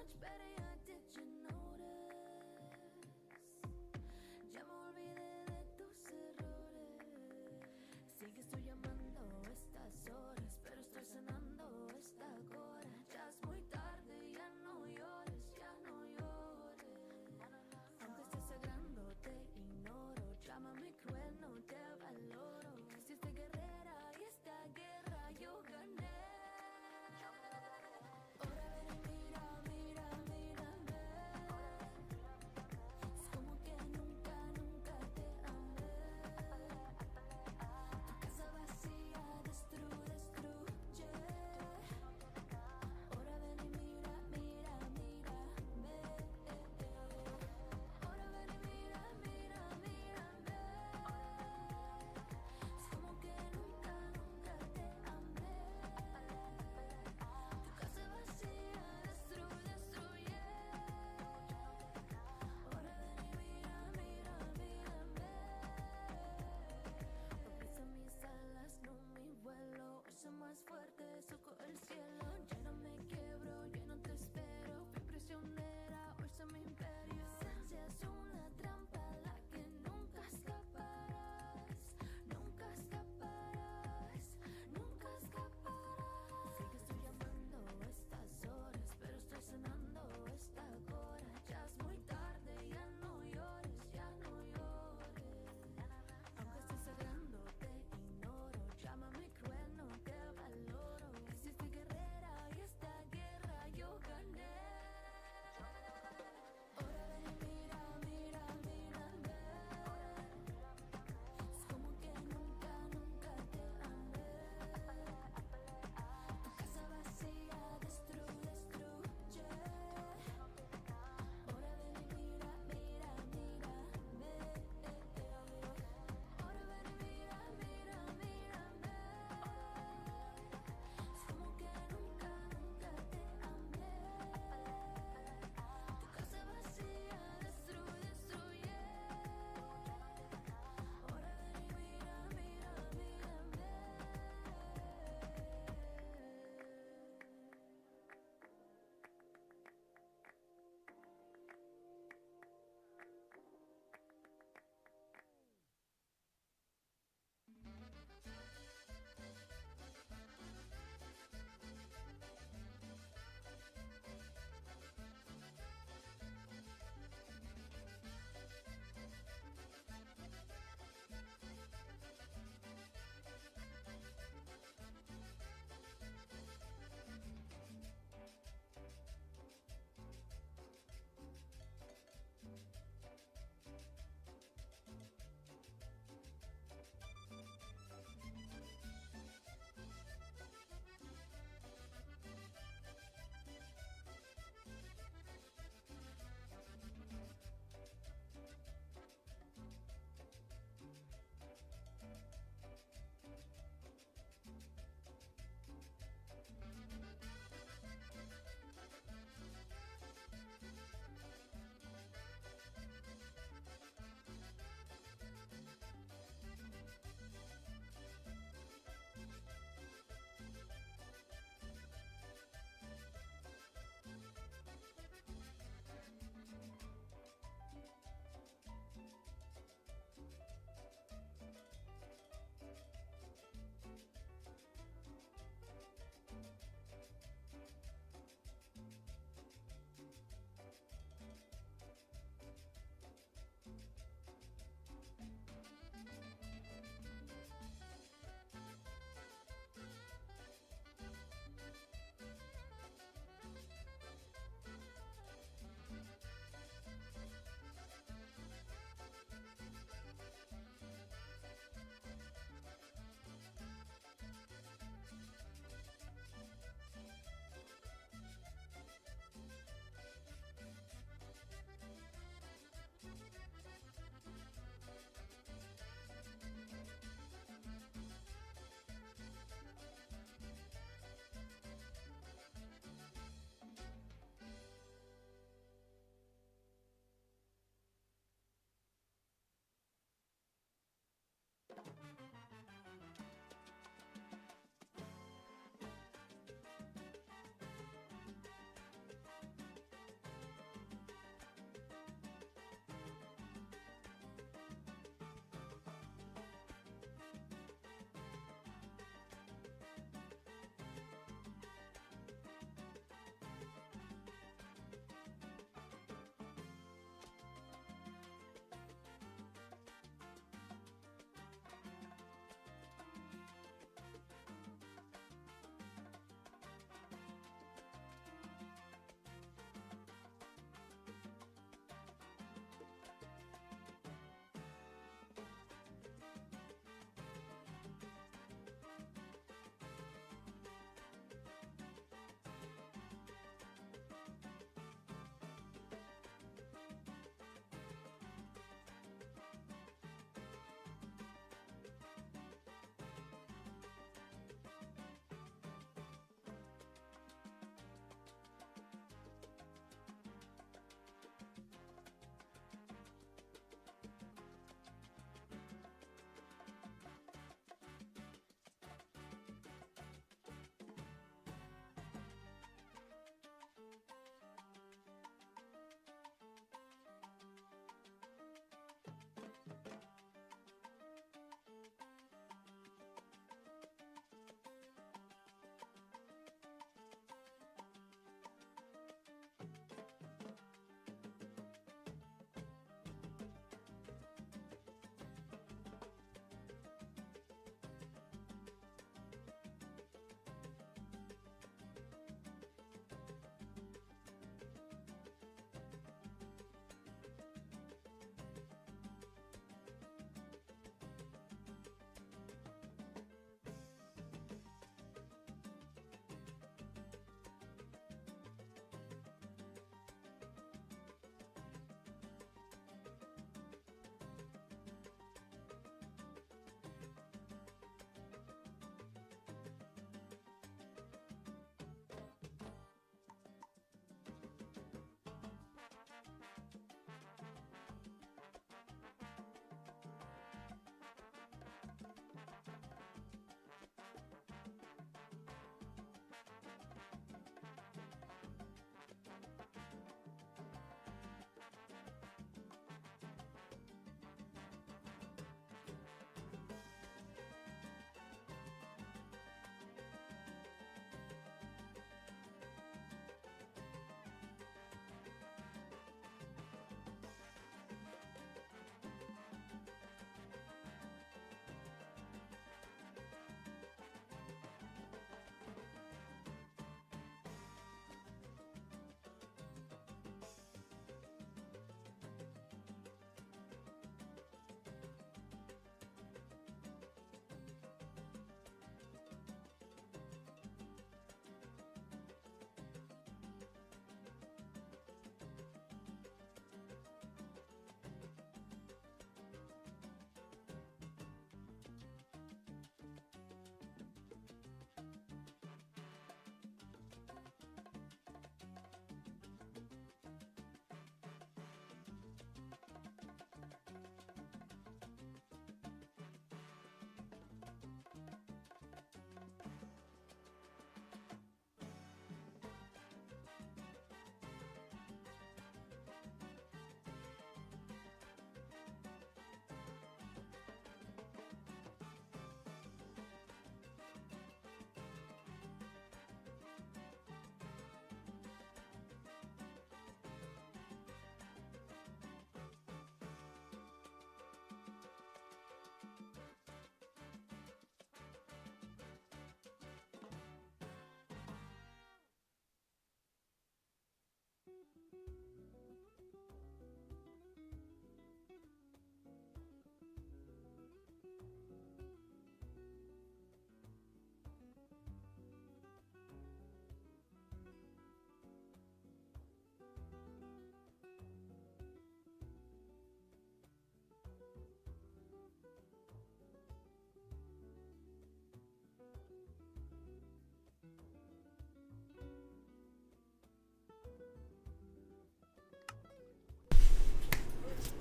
much better, yeah, did you notice? Ya me olvidé de tus errores. Sí que estoy llamando a estas horas, pero estoy cenando esta hora. Ya es muy tarde, ya no llores, ya no llores. Aunque estés sangrando, te ignoro. Llámame cruel, no te valoro. Hiciste guerrera y esta guerra yo gané. Ahora ven y mira, mira, mira.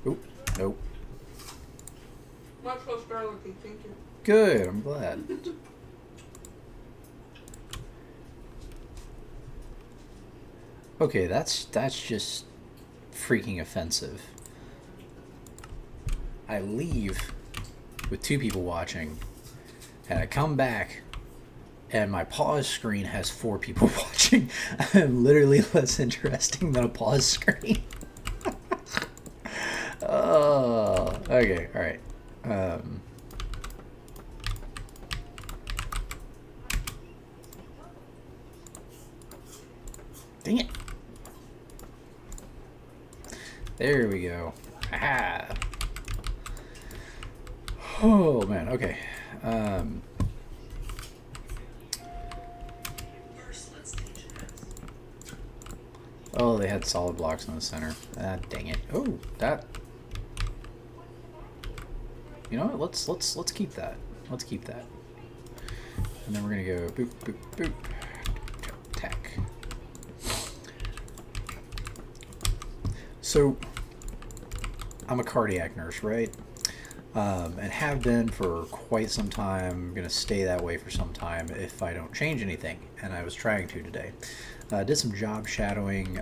Oop, nope. Much less dry looking, thank you. Good, I'm glad. Okay, that's just freaking offensive. I leave with 2 people watching, and I come back, and my pause screen has 4 people watching. I'm literally less interesting than a pause screen. Oh, okay, all right. Dang it. There we go. Aha. Oh man, okay. Oh, they had solid blocks in the center. Ah, dang it. Oh, that. You know what? Let's keep that. Let's keep that. And then we're gonna go boop boop boop. Attack. So, I'm a cardiac nurse, right? And have been for quite some time. I'm going to stay that way for some time if I don't change anything, and I was trying to today. Did some job shadowing.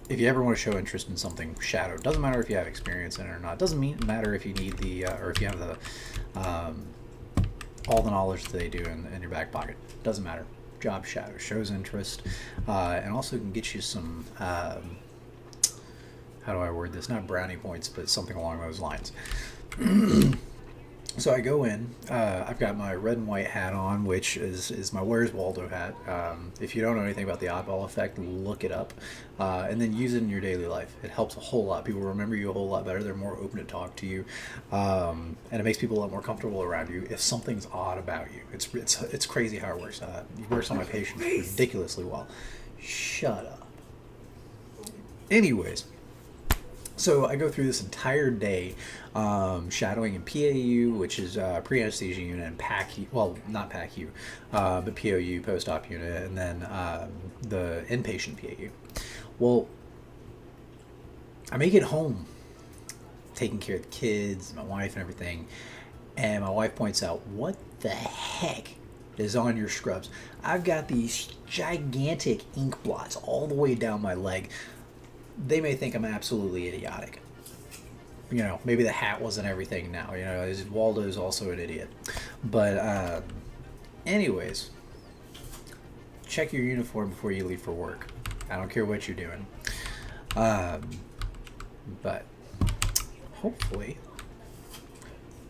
If you ever want to show interest in something, shadow. Doesn't matter if you have experience in it or not. Doesn't matter if you need the, or if you have the, all the knowledge that they do in your back pocket. Doesn't matter. Job shadow shows interest, and also can get you some, how do I word this? Not brownie points, but something along those lines. So I go in. I've got my red and white hat on, which is my Where's Waldo hat. If you don't know anything about the oddball effect, look it up, and then use it in your daily life. It helps a whole lot. People remember you a whole lot better. They're more open to talk to you, and it makes people a lot more comfortable around you if something's odd about you. It's crazy how it works. It works on my patients ridiculously well. Shut up. Anyways. So I go through this entire day shadowing in PAU, which is pre-anesthesia unit, and PACU, well, not PACU, but POU, post-op unit, and then the inpatient PAU. Well, I make it home, taking care of the kids, my wife and everything, and my wife points out, what the heck is on your scrubs? I've got these gigantic ink blots all the way down my leg. They may think I'm absolutely idiotic. You know, maybe the hat wasn't everything now. You know, Waldo's also an idiot. But, anyways, check your uniform before you leave for work. I don't care what you're doing. But, hopefully,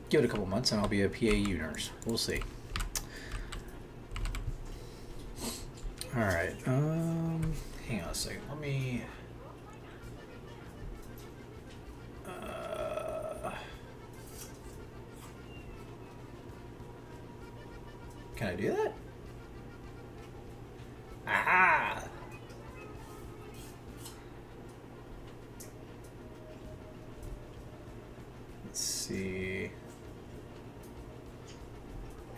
give it a couple months and I'll be a PAU nurse. We'll see. Alright, hang on a second. Let me... Can I do that? Ah! Let's see.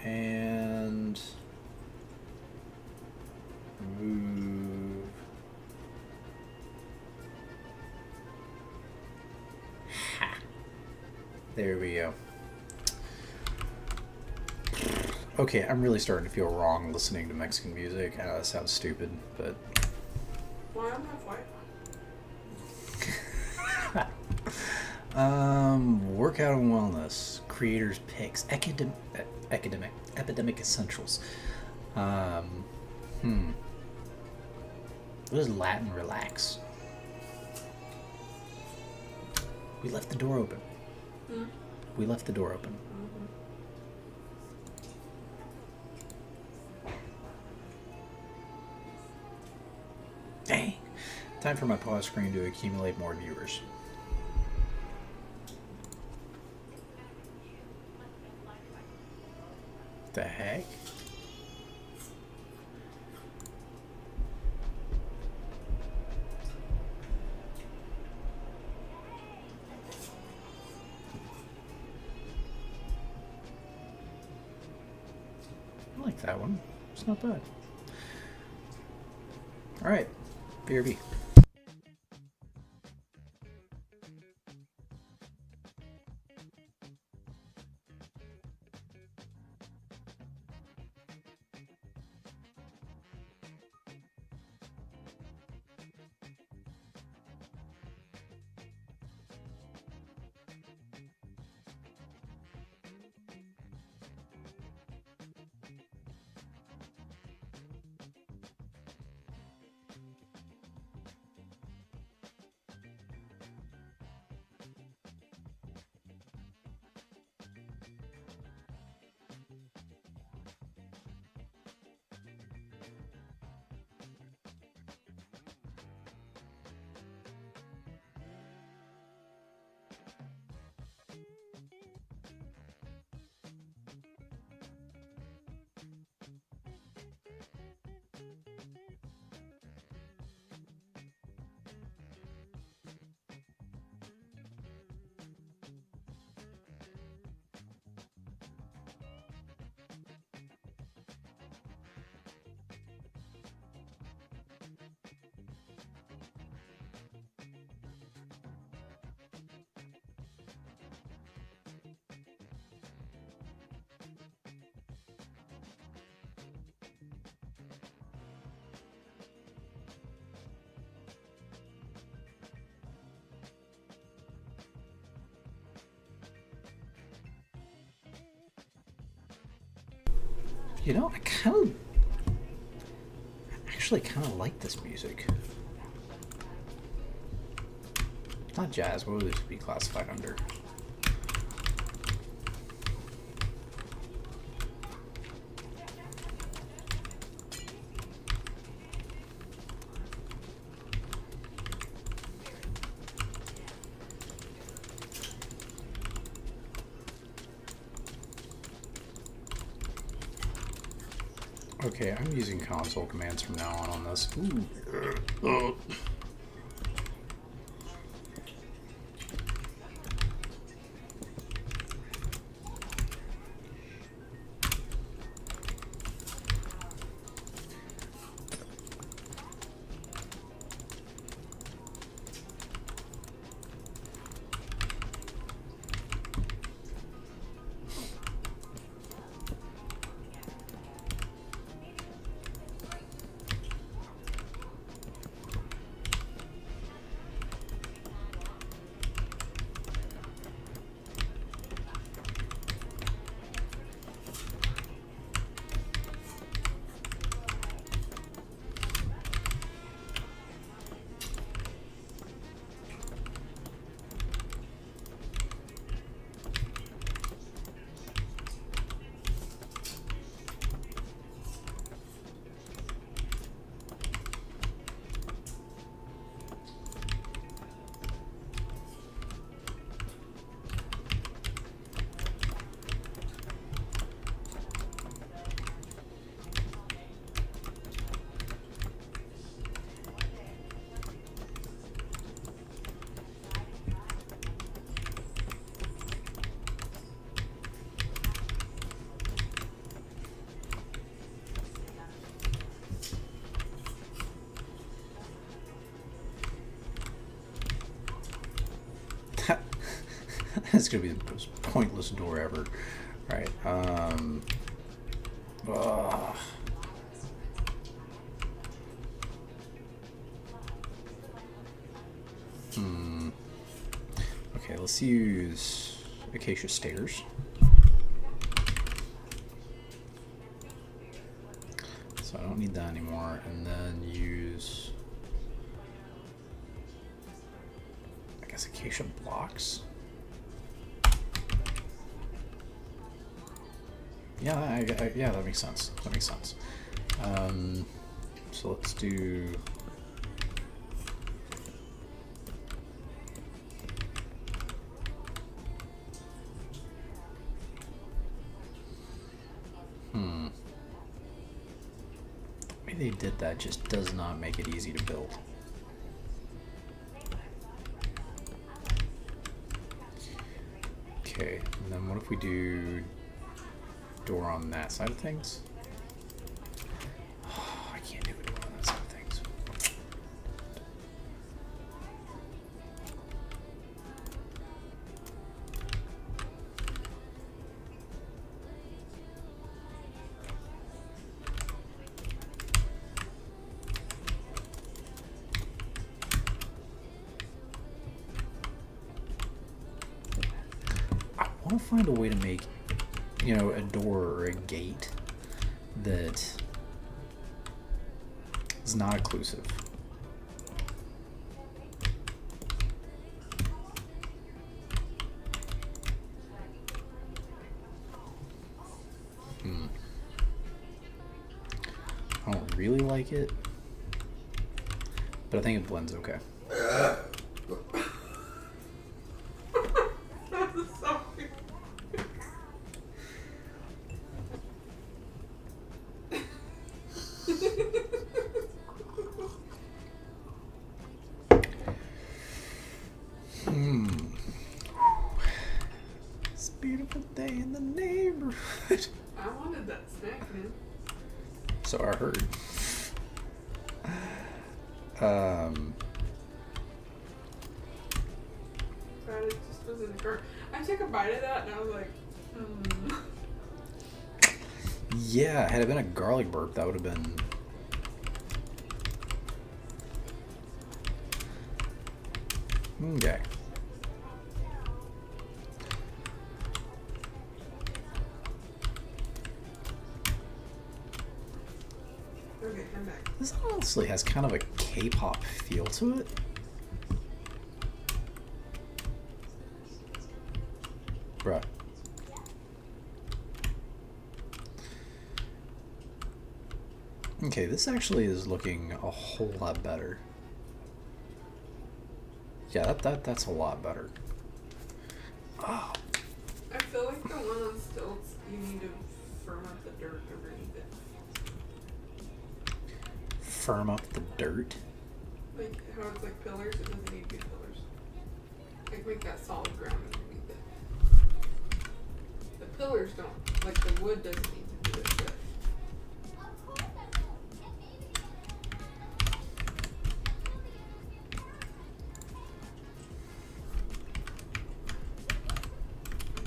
And move. Ha! There we go. Okay, I'm really starting to feel wrong listening to Mexican music. I know that sounds stupid, but... Why am I white? Workout and wellness, creators picks, epidemic essentials. What is Latin relax? We left the door open. We left the door open. Dang. Time for my pause screen to accumulate more viewers. The heck? I like that one. It's not bad. Alright. BRB. You know, I actually kind of like this music. Not jazz. What would this be classified under? Okay, I'm using console commands from now on this. Ooh. That's gonna be the most pointless door ever. Alright, Okay, let's use Acacia Stairs. So I don't need that anymore, and then use, I guess, Acacia Blocks. Yeah, yeah, that makes sense. That makes sense. So let's do. The way they did that just does not make it easy to build. Okay, and then what if we do door on that side of things? Oh, I can't do a door on that side of things. I want to find a way to make, you know, a door or a gate that is not occlusive. I don't really like it, but I think it blends okay. It's a beautiful day in the neighborhood. I wanted that snack, man. So I heard. Glad it just was in the car. I took a bite of that and I was like, Yeah, had it been a garlic burp, that would have been. Okay. This honestly has kind of a K-pop feel to it. Bruh. Okay, this actually is looking a whole lot better. Yeah, that's a lot better. Oh. I feel like the one on stilts, you need to firm up the dirt underneath it. Firm up the dirt? Like how it's like pillars, it doesn't need to be pillars. Like make that solid ground underneath it. The pillars don't, like the wood doesn't need to do it, but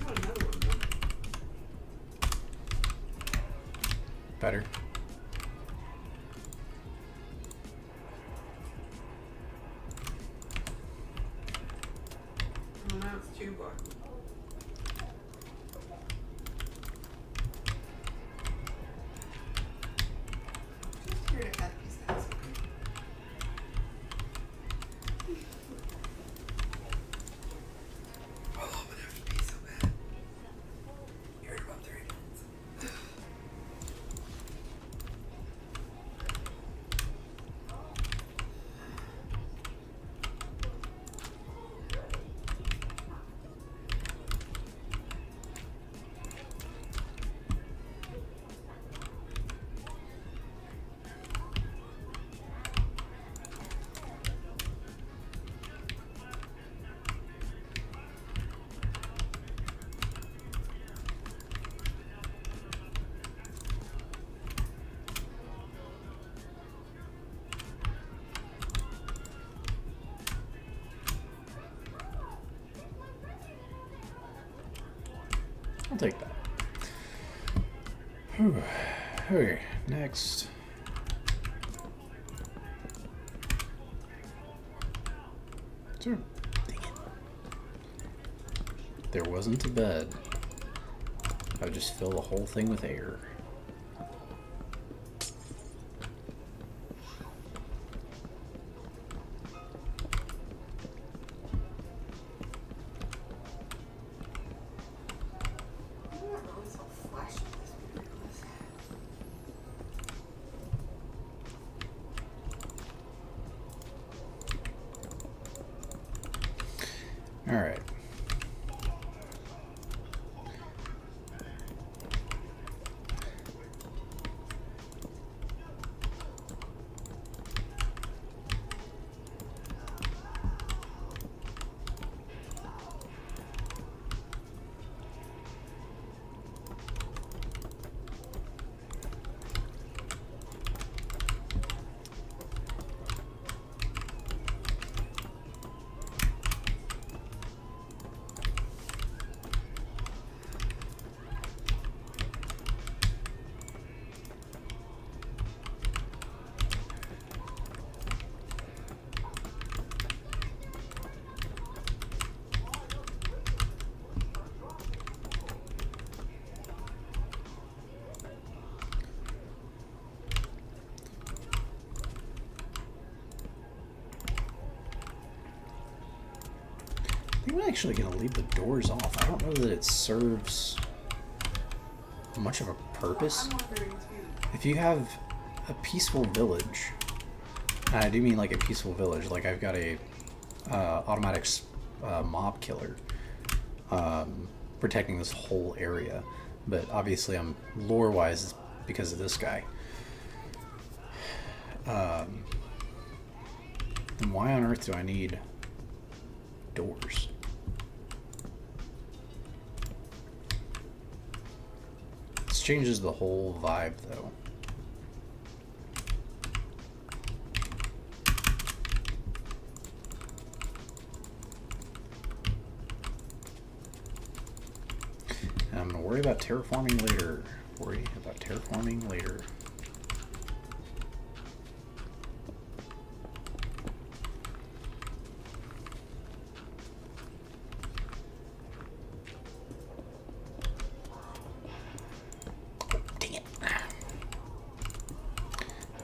I got another one though. Better. Oh, now it's 2 bucks. Just here to add these things. Oh, I'm gonna have to pee so bad. You're in about 30 minutes. I'll take that. Whew. Okay, next. Sure. Dang it. There wasn't a bed. I would just fill the whole thing with air. I'm not really so flashy with this ridiculous. All right. I think I'm actually going to leave the doors off. I don't know that it serves much of a purpose. I'm wondering too. If you have a peaceful village, and I do mean like a peaceful village, like I've got a automatic mob killer protecting this whole area, but obviously I'm lore-wise because of this guy. And why on earth do I need doors? This changes the whole vibe, though. And I'm gonna worry about terraforming later. Worry about terraforming later.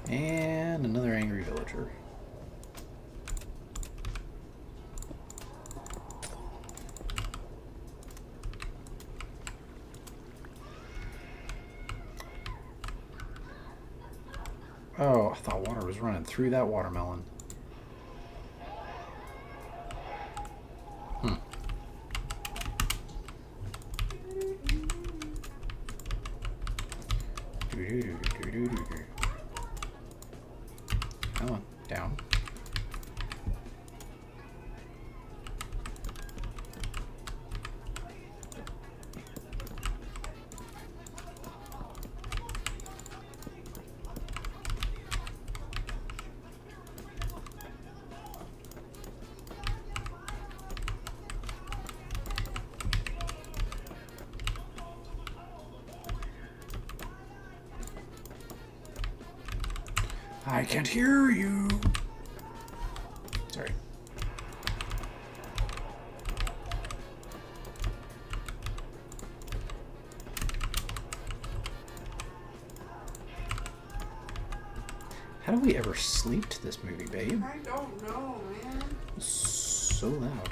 And villager. Oh, I thought water was running through that watermelon. Hmm. Come on, down. I can't hear you. Sorry. How do we ever sleep to this movie, babe? I don't know, man. It's so loud.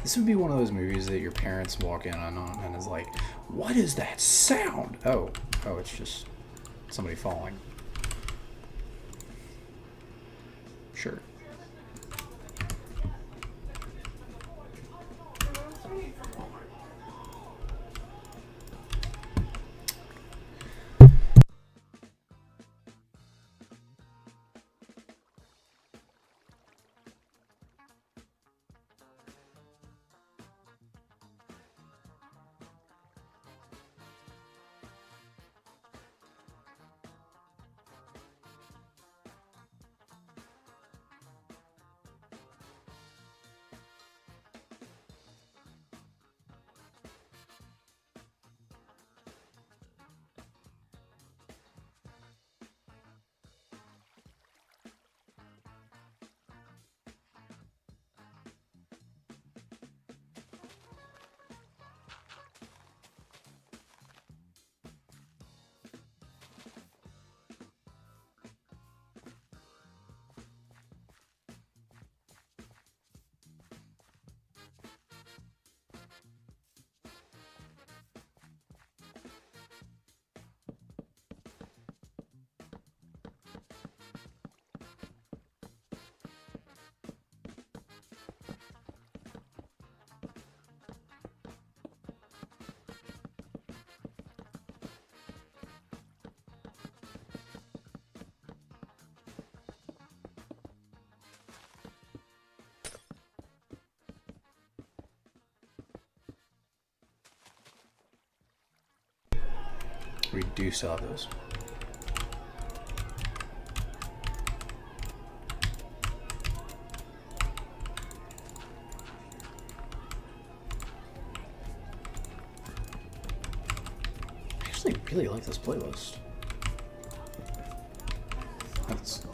This would be one of those movies that your parents walk in on and is like, "What is that sound?" Oh, it's just somebody falling. Sure. We do still have those. I actually really like this playlist. That's...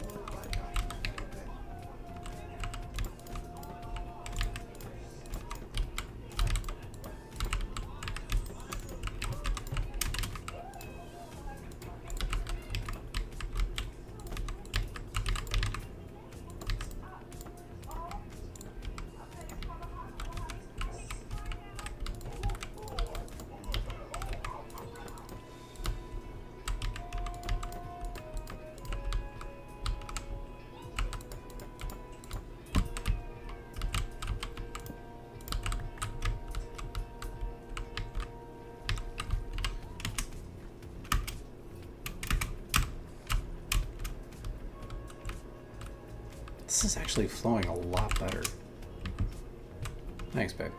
This is actually flowing a lot better. Thanks, babe.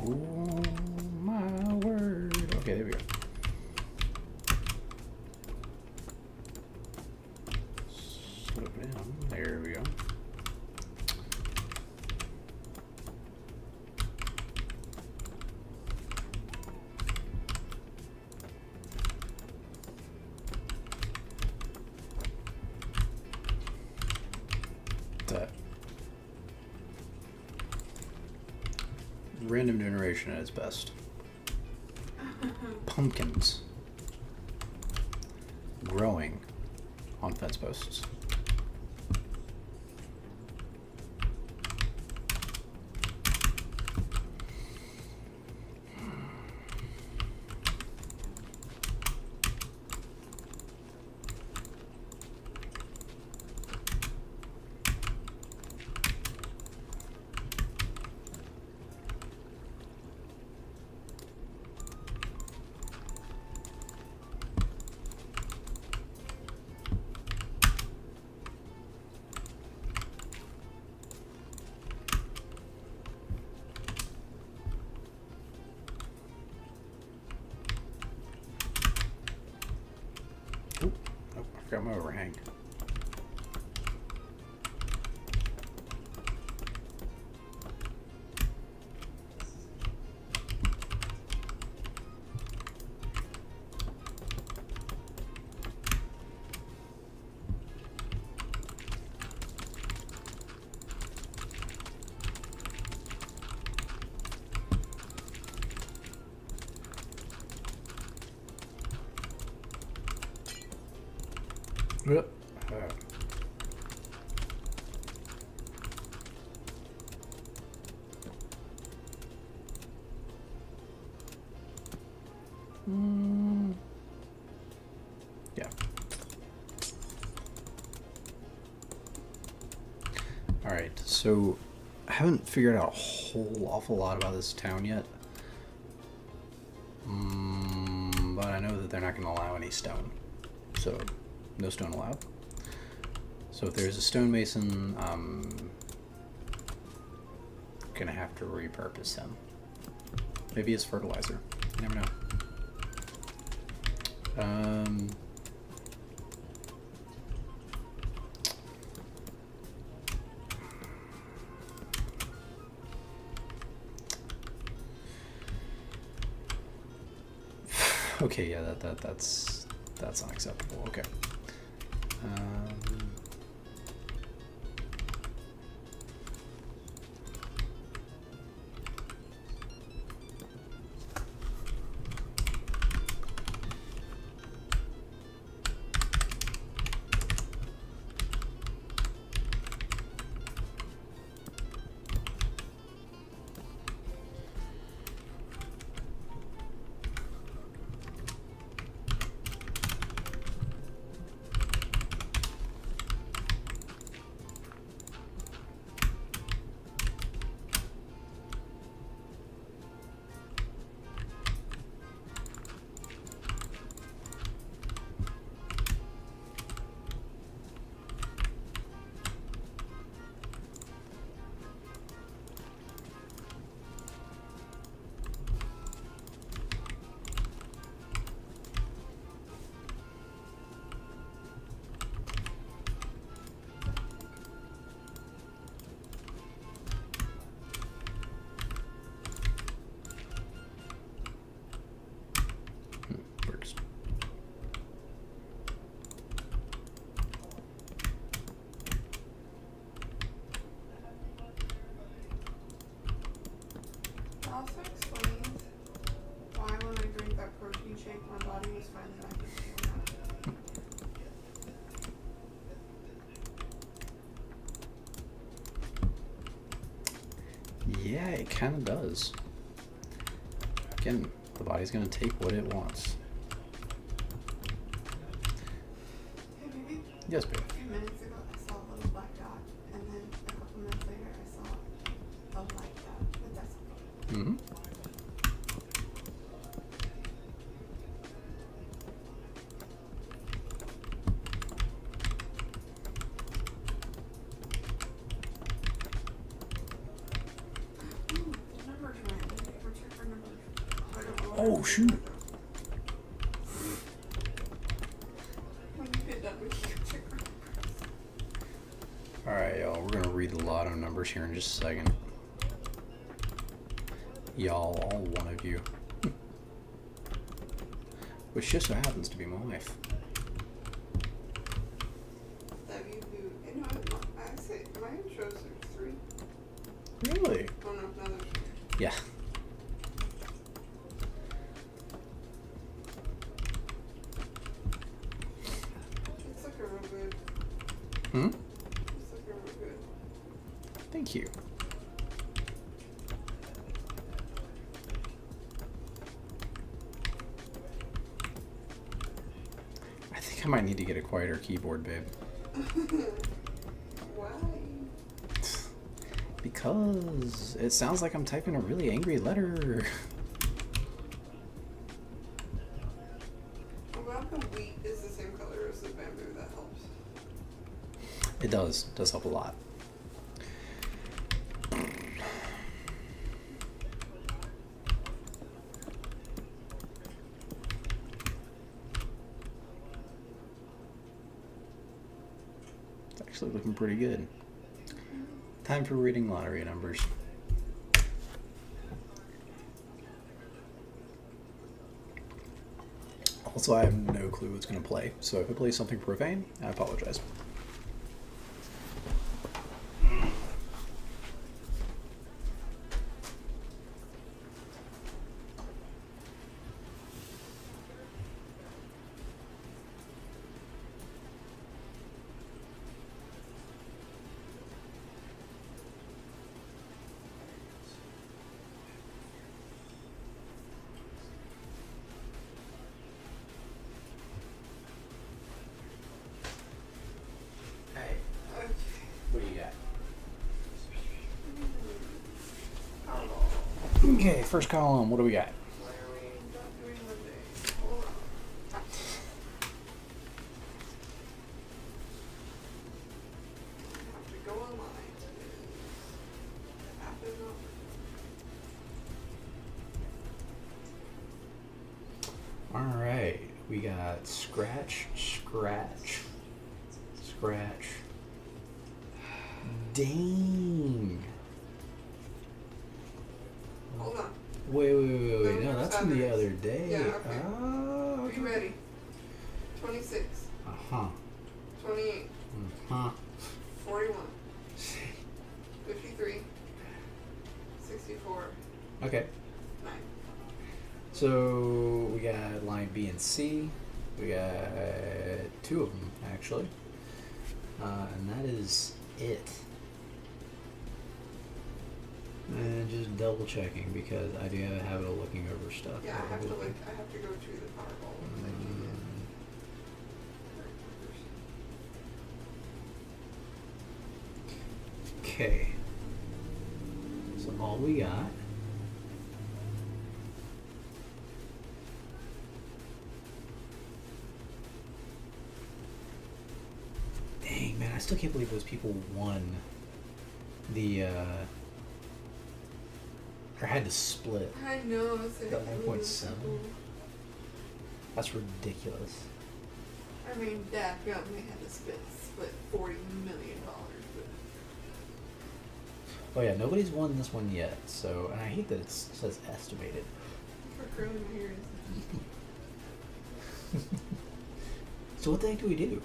Oh my word. Okay, there we go. Slow down. There we go. That random generation at its best. Pumpkins growing on fence posts. Oh, I forgot my overhang. Yep. Yeah. All right. So I haven't figured out a whole awful lot about this town yet. But I know that they're not going to allow any stone. So no stone allowed. So if there's a stonemason, I'm gonna have to repurpose him. Maybe as fertilizer. You never know. Okay, yeah, that's unacceptable. Okay. Works. Also explains why when I drink that protein shake, my body was finally back to normal. Yeah, it kind of does. Again, the body's going to take what it wants. Hey, baby. Yes, babe. A few minutes ago, I saw a little black dot, and then a couple minutes later, I saw a white dot. But that's okay. Mm-hmm. Ooh, the number turned. Oh, shoot. When you get done, we can go check our numbers. Alright, y'all, we're gonna read the lotto numbers here in just a second. Y'all, all one of you. Which just so happens to be my wife. W who? No, I say my intros are 3. Really? Oh no, no, there's 3. Yeah. It's looking real good. Hmm? It's looking real good. Thank you. I think I might need to get a quieter keyboard, babe. Why? Because it sounds like I'm typing a really angry letter. I'm glad the wheat is the same color as the bamboo. That helps. It does help a lot. It's actually looking pretty good. Time for reading lottery numbers. Also, I have no clue what's going to play, so if it plays something profane, I apologize. Hey, Okay. what do you got? Powerball. Okay, first column, what do we got? Why are we not doing Monday? Hold on. I have to go online. App is not working. Alright, we got scratch, scratch, scratch. Dang. Hold on. Wait. No, No, that's from the others. other day. Yeah, okay. Oh, Are okay. you ready? 26, Uh-huh. 28, Uh-huh. 41, 53, 64, Okay. 9. So we got line B and C. We got 2 of them actually, and that is it. And just double checking because I do have a habit of looking over stuff. Yeah, I have to go to the Powerball website. Okay. So all we got. Dang, man, I still can't believe those people won the, or had to split. I know, it's like, Got ooh, 1.7. ooh. That's ridiculous. I mean, Dad Gummy had to split $40 million, but Oh yeah, nobody's won this one yet, so, and I hate that it says estimated. for curling my hair is So what the heck do we do?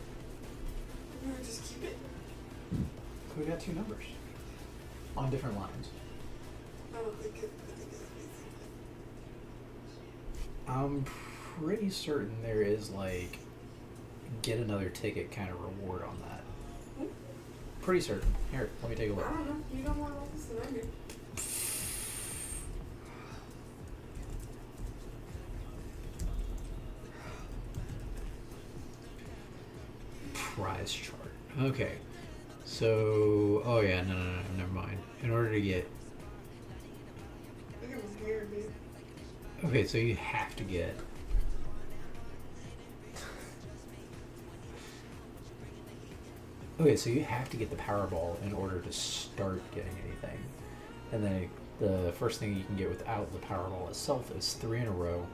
I'm gonna just keep it. We got 2 numbers on different lines. I don't think it. I think it's basically. I'm pretty certain there is like get another ticket kind of reward on that. Pretty certain. Here, let me take a look. I don't know. You know more about this than I do. Prize chart. Okay. So, oh yeah, no, never mind. In order to get, Look at my hair, dude. okay, so you have to get. Okay, so you have to get the Powerball in order to start getting anything, and then it The first thing you can get without the Powerball itself is 3 in a row.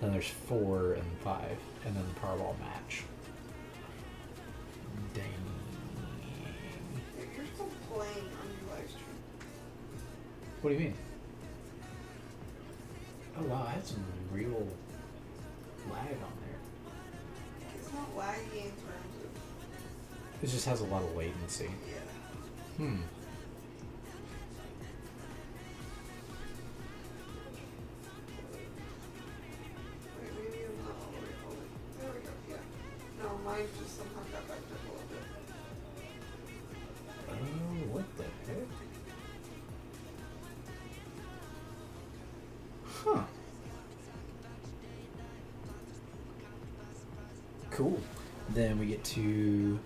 Then there's 4 and 5, and then the Powerball match. Dang. You're still playing on your live stream. What do you mean? Oh wow, I had some real lag on there. It's not laggy in terms of. It just has a lot of latency. Yeah. Hmm. Wait, maybe I'm not all the way holding. There we go, yeah. No, mine just somehow got backed up a little bit. Oh, what the heck? Huh. Cool. Then we get to...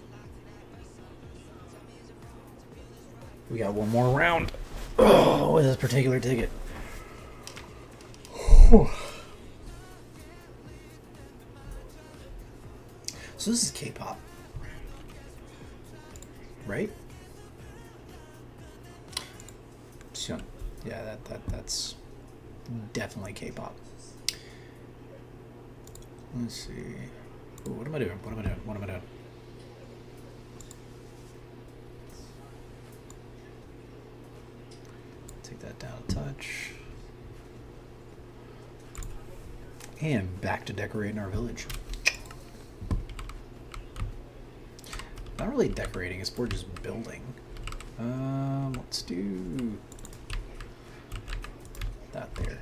We got one more round. Oh, with this particular ticket. Whew. So this is K-pop, right? So, yeah, that's definitely K-pop. Let's see. Ooh, what am I doing? What am I doing? What am I doing? Take that down a touch. And back to decorating our village. Not really decorating, it's more just building. Let's do that there.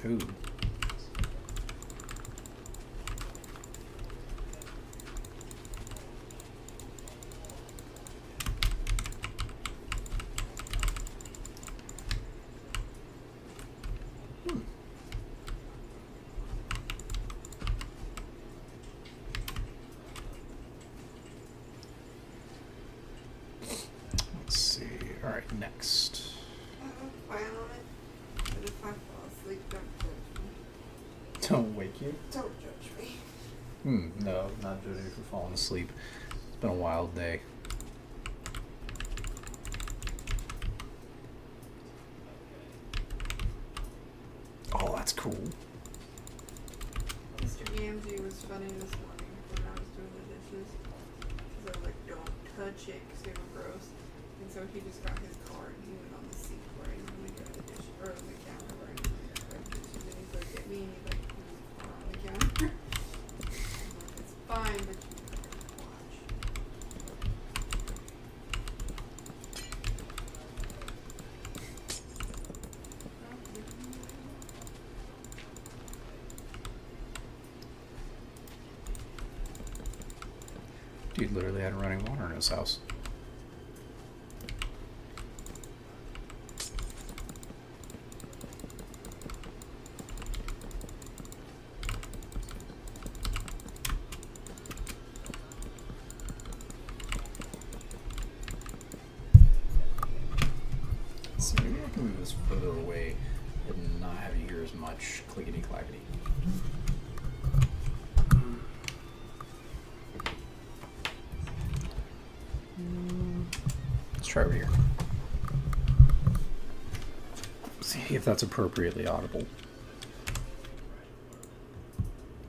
Ooh. Let's see. All right, next. Plan on it. But if I fall asleep, don't judge me. Don't wake you. Don't judge me. No, not judging you for falling asleep. It's been a wild day. Oh, that's cool. Mr. EMG was funny this morning when I was doing the dishes. Because I was like, don't touch it because they were gross. And so he just got his card and he went on the sink where I normally go to the dish, or the counter where I normally go to the dishes. And he's like, at me, and he's like, on the counter. I'm like, it's fine, but you better watch. Dude literally had running water in his house. So maybe I can move this further away and not have you hear as much clickety clackety. Let's try over here. See if that's appropriately audible.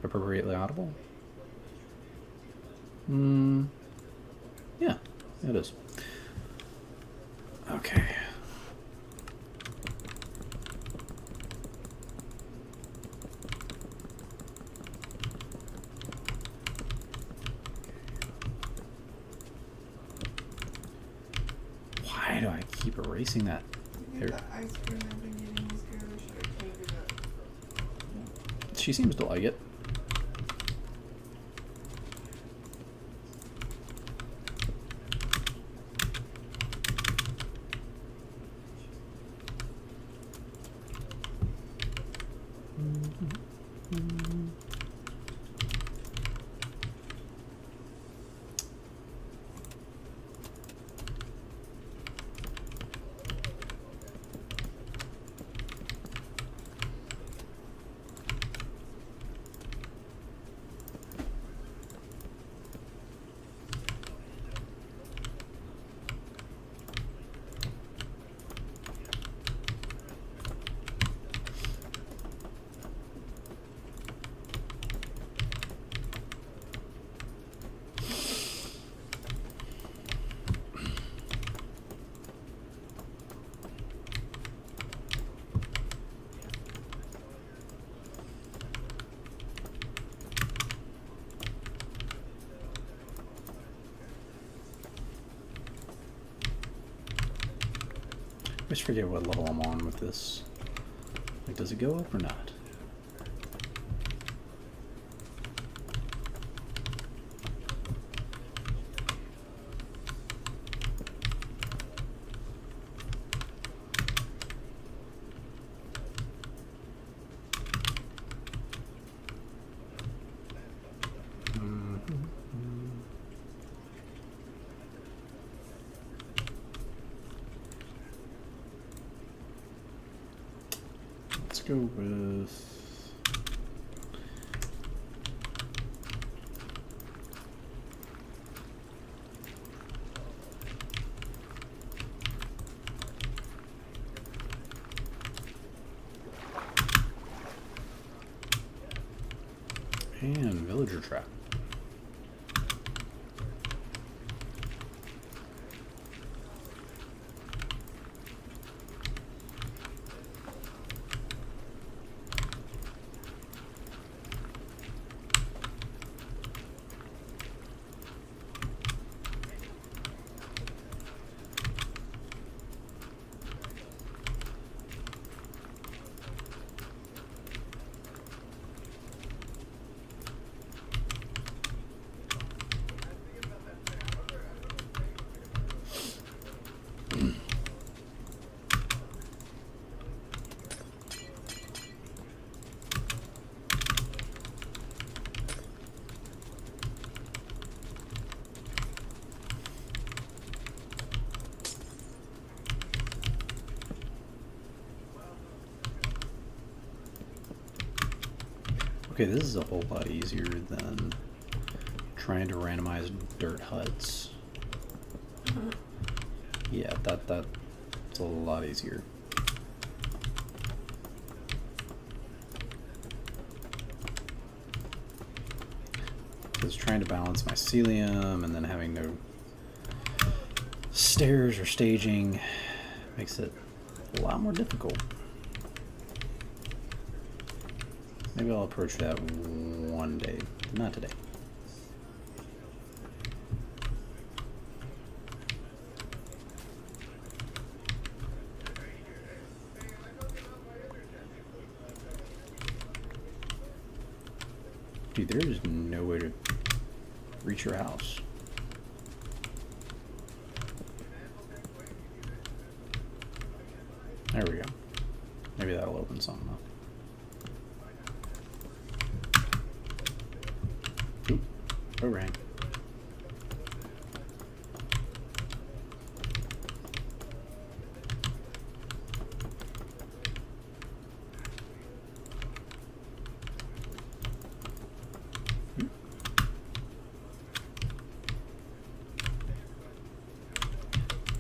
Appropriately audible? Yeah, it is. Okay. Why do I keep erasing that? I think the ice cream I've been getting is good, or should I change it up? She seems to like it. always forget what level I'm on with this. Like, does it go up or not? Let's go with... and villager trap. Okay, this is a whole lot easier than trying to randomize dirt huts. Yeah, that's a lot easier. Because trying to balance mycelium and then having no stairs or staging makes it a lot more difficult. Maybe I'll approach that one day, not today. Dude, there is no way to reach your house. There we go. Maybe that'll open something up. Oop, overhang.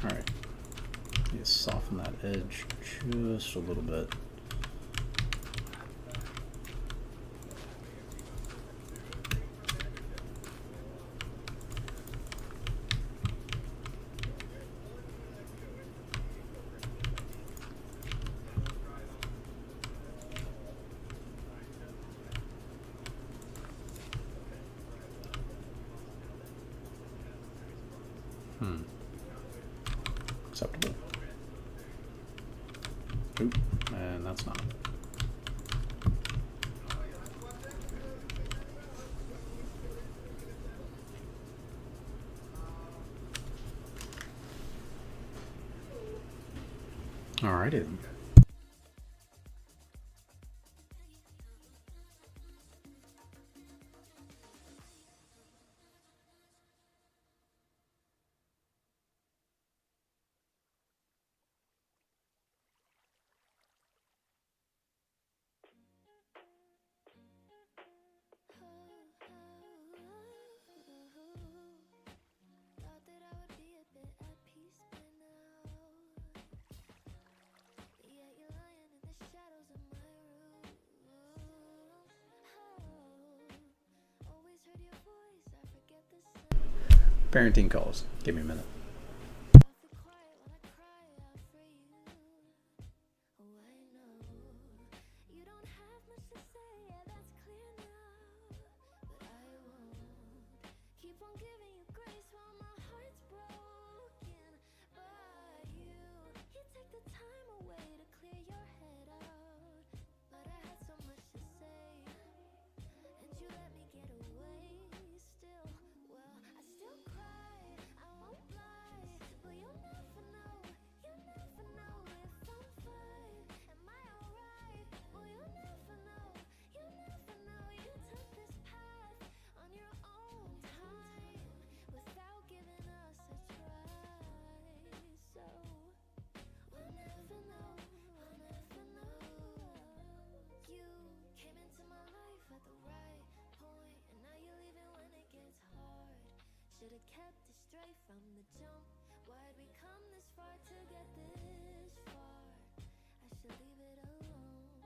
Alright. Need to soften that edge just a little bit. Acceptable. Oop, and that's not. Alrighty then. Thought that I would be a bit at peace by now. Yeah, you're lying in the shadows of my room. Oh, always heard your voice, I forget the sound. Parenting calls. Give me a minute. Awfully quiet when I cry out for you. Oh, I know you don't have much to say, yeah, that's clear now. But I won't keep on giving you grace while my heart's broken by you. You take the time from the jump. Why'd we come this far to get this far? I should leave it alone.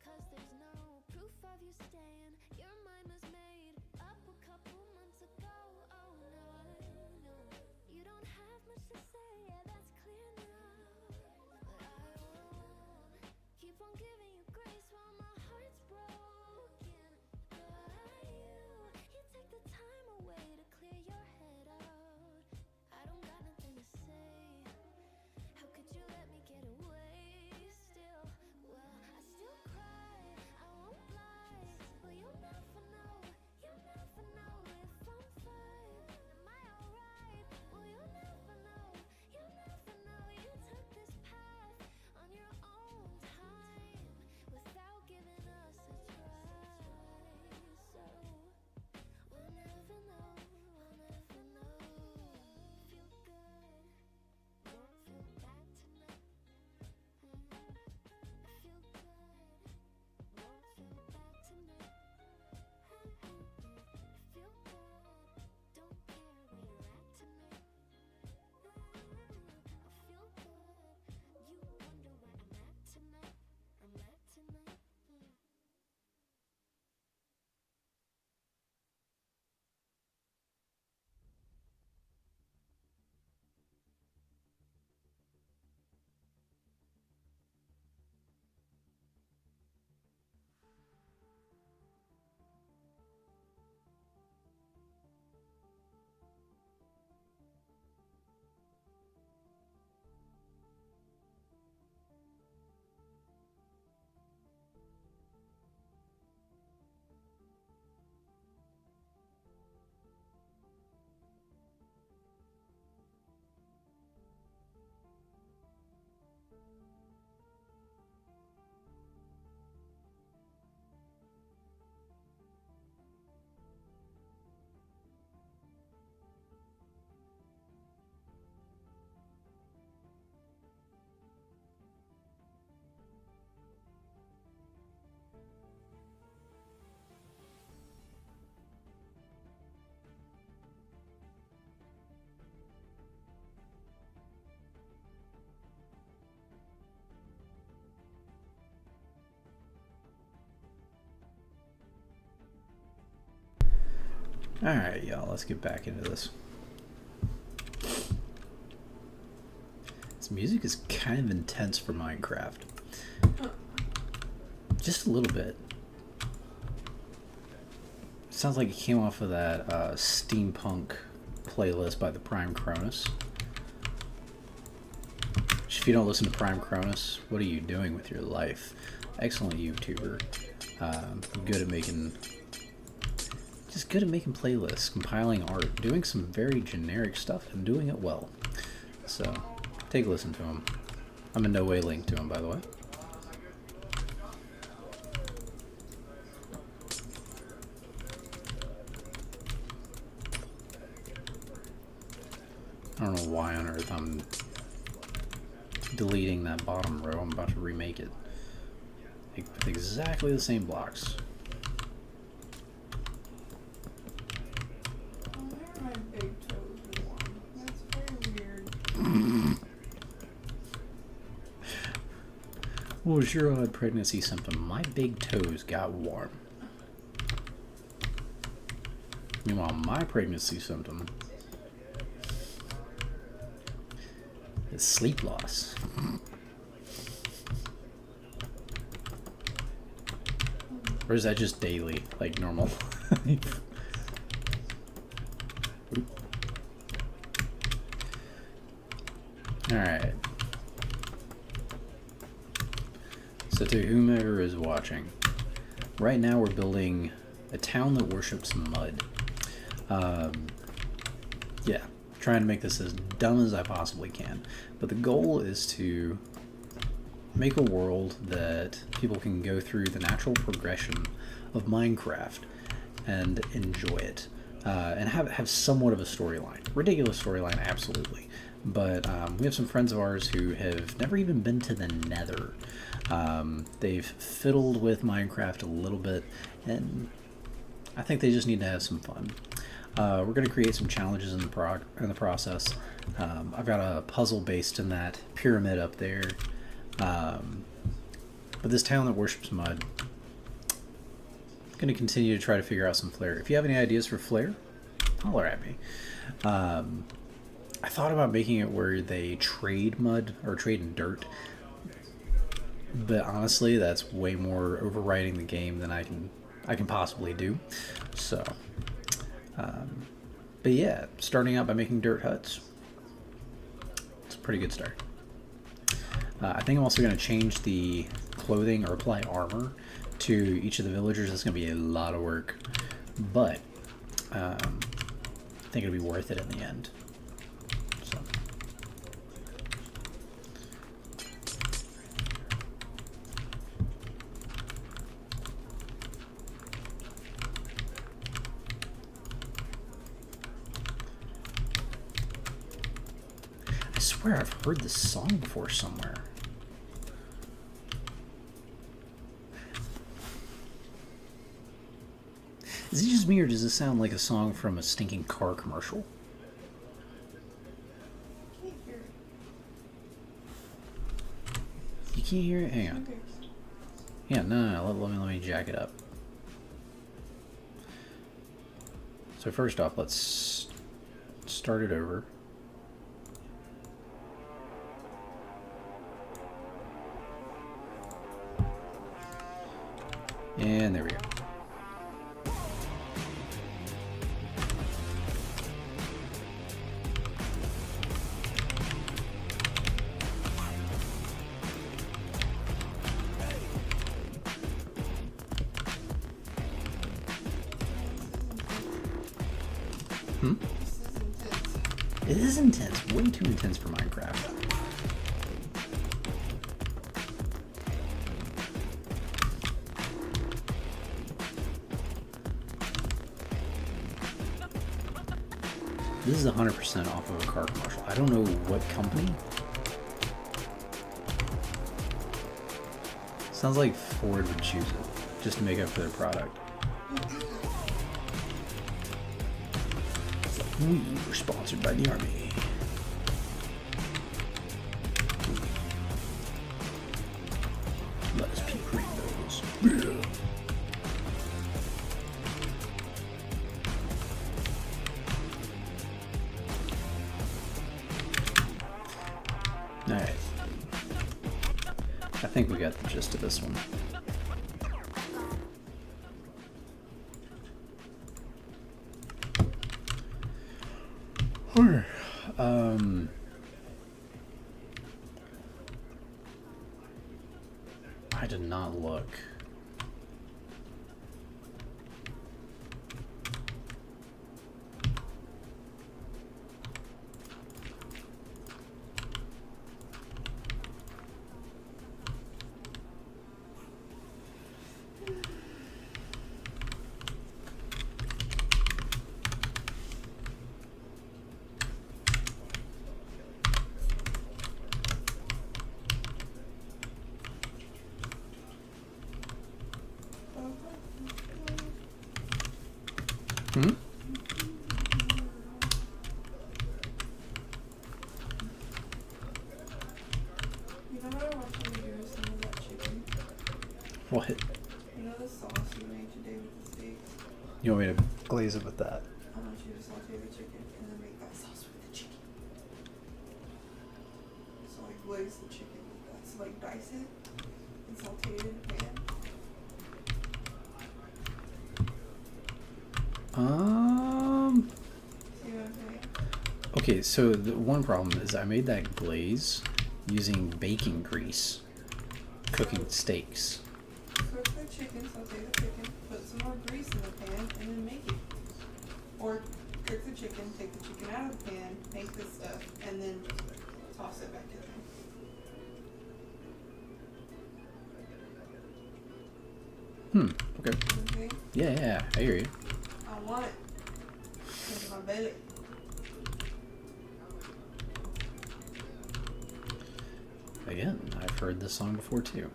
Cause there's no proof of you staying. Your mind was made up a couple months ago. Oh no, I know you don't have much to say, yeah, that's clear now. But I won't keep on giving you grace while my heart's broken. But you take the time away to clear your head out. I don't got nothing to say. How could you let me get away still? Well, I still cry, I won't lie. But you'll never know if I'm fine. Am I alright? Well, you'll never know. You took this path on your own time without giving us a try. So we'll never know. Feel good, won't feel bad tonight. I feel good, won't feel bad tonight. I feel good, don't care where you're at tonight. I feel good, you wonder where I'm at tonight. Alright, y'all, let's get back into this. This music is kind of intense for Minecraft. Just a little bit. Sounds like it came off of that steampunk playlist by the Prime Cronus. If you don't listen to Prime Cronus, what are you doing with your life? Excellent YouTuber. Good at making playlists, compiling art, doing some very generic stuff, and doing it well. So, take a listen to him. I'm in no way linked to him, by the way. I don't know why on earth I'm deleting that bottom row. I'm about to remake it with exactly the same blocks. What was your odd pregnancy symptom? My big toes got warm. Meanwhile, my pregnancy symptom is sleep loss. Or is that just daily, like normal? Alright. So to whomever is watching, right now we're building a town that worships mud. Yeah, trying to make this as dumb as I possibly can. But the goal is to make a world that people can go through the natural progression of Minecraft and enjoy it. And have somewhat of a storyline. Ridiculous storyline, absolutely. But we have some friends of ours who have never even been to the Nether. They've fiddled with Minecraft a little bit, and I think they just need to have some fun. We're going to create some challenges in the process. I've got a puzzle based in that pyramid up there. But this town that worships mud, I'm going to continue to try to figure out some flair. If you have any ideas for flair, holler at me. I thought about making it where they trade mud or trade in dirt, but honestly, that's way more overriding the game than I can possibly do. So, but yeah, starting out by making dirt huts, it's a pretty good start. I think I'm also going to change the clothing or apply armor to each of the villagers. That's going to be a lot of work, but I think it'll be worth it in the end. So. I swear I've heard this song before somewhere. Is it just me, or does it sound like a song from a stinking car commercial? Can't hear it. You can't hear it? Hang on. Okay. Yeah, no. Let me jack it up. So first off, let's start it over. And there we go. This is intense. It is intense. Way too intense for Minecraft. This is 100% off of a car commercial. I don't know what company. Sounds like Ford would choose it just to make up for their product. We were sponsored by the Army. Let us peek rainbows. Alright. I think we got the gist of this one. I did not look. Hmm? You know what I want you to do with some of that chicken? What? You know the sauce you made today with the steaks? You want me to glaze it with that? I want you to saute the chicken and then make that sauce with the chicken. So like glaze the chicken with that. So like dice it and saute it in a pan. See what I'm saying? Okay, so the one problem is I made that glaze using bacon grease, cooking steaks. Cook the chicken, saute the chicken, put some more grease in the pan, and then make it. Or cook the chicken, take the chicken out of the pan, make this stuff, and then toss it back in there. Okay. Okay? Yeah, I hear you. I want it. Into my belly. Again, I've heard this song before too.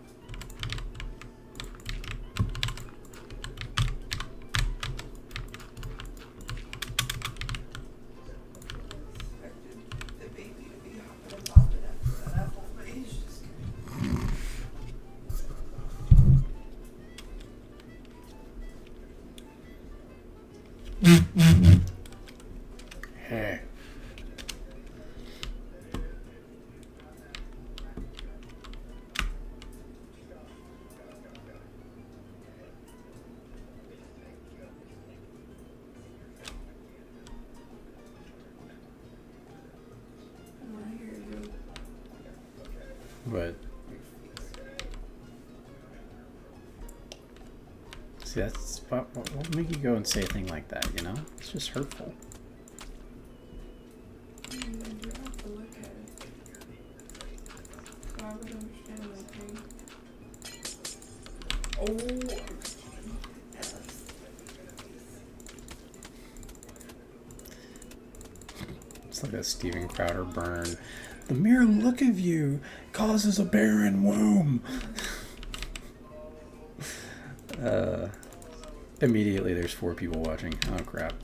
But see, that's what will make you go and say a thing like that, you know? It's just hurtful. You have to look at it. So I would understand that thing. Oh, It's like a Steven Crowder burn. The mere look of you causes a barren womb. Immediately there's 4 people watching. Oh crap.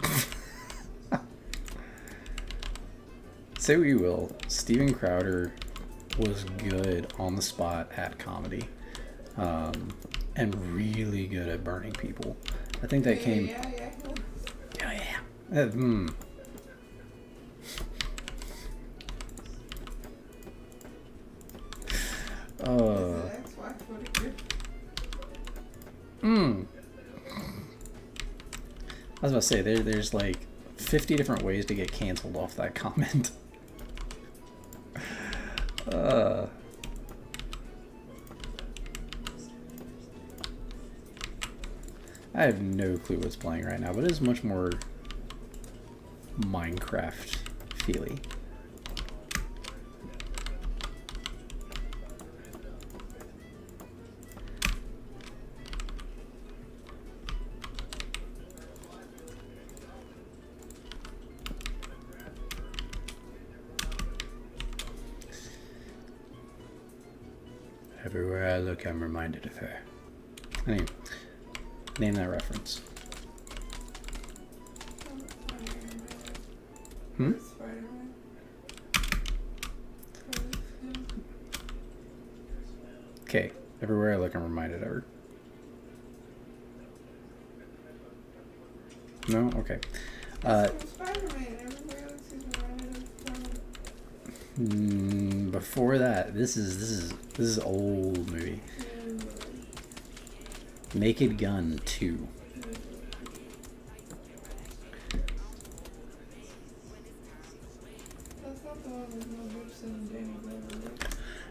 Say what you will, Steven Crowder was good on the spot at comedy. And really good at burning people. I think that came... Yeah. I was about to say, there's like 50 different ways to get canceled off that comment. I have no clue what's playing right now, but it is much more Minecraft feely. Everywhere I look, I'm reminded of her. Anyway, name that reference. Okay, everywhere I look, I'm reminded of her. No? Okay. Before that, this is old movie. Naked Gun 2.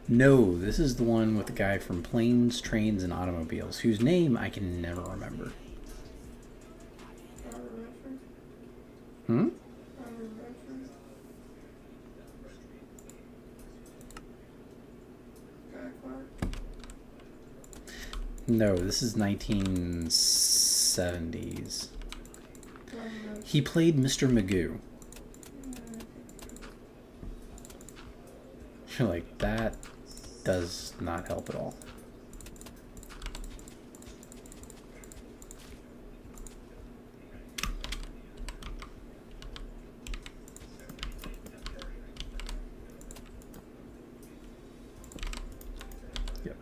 No, this is the one with the guy from Planes, Trains, and Automobiles, whose name I can never remember. Hmm? No, this is 1970s. He played Mr. Magoo. You're like, that does not help at all. Yep.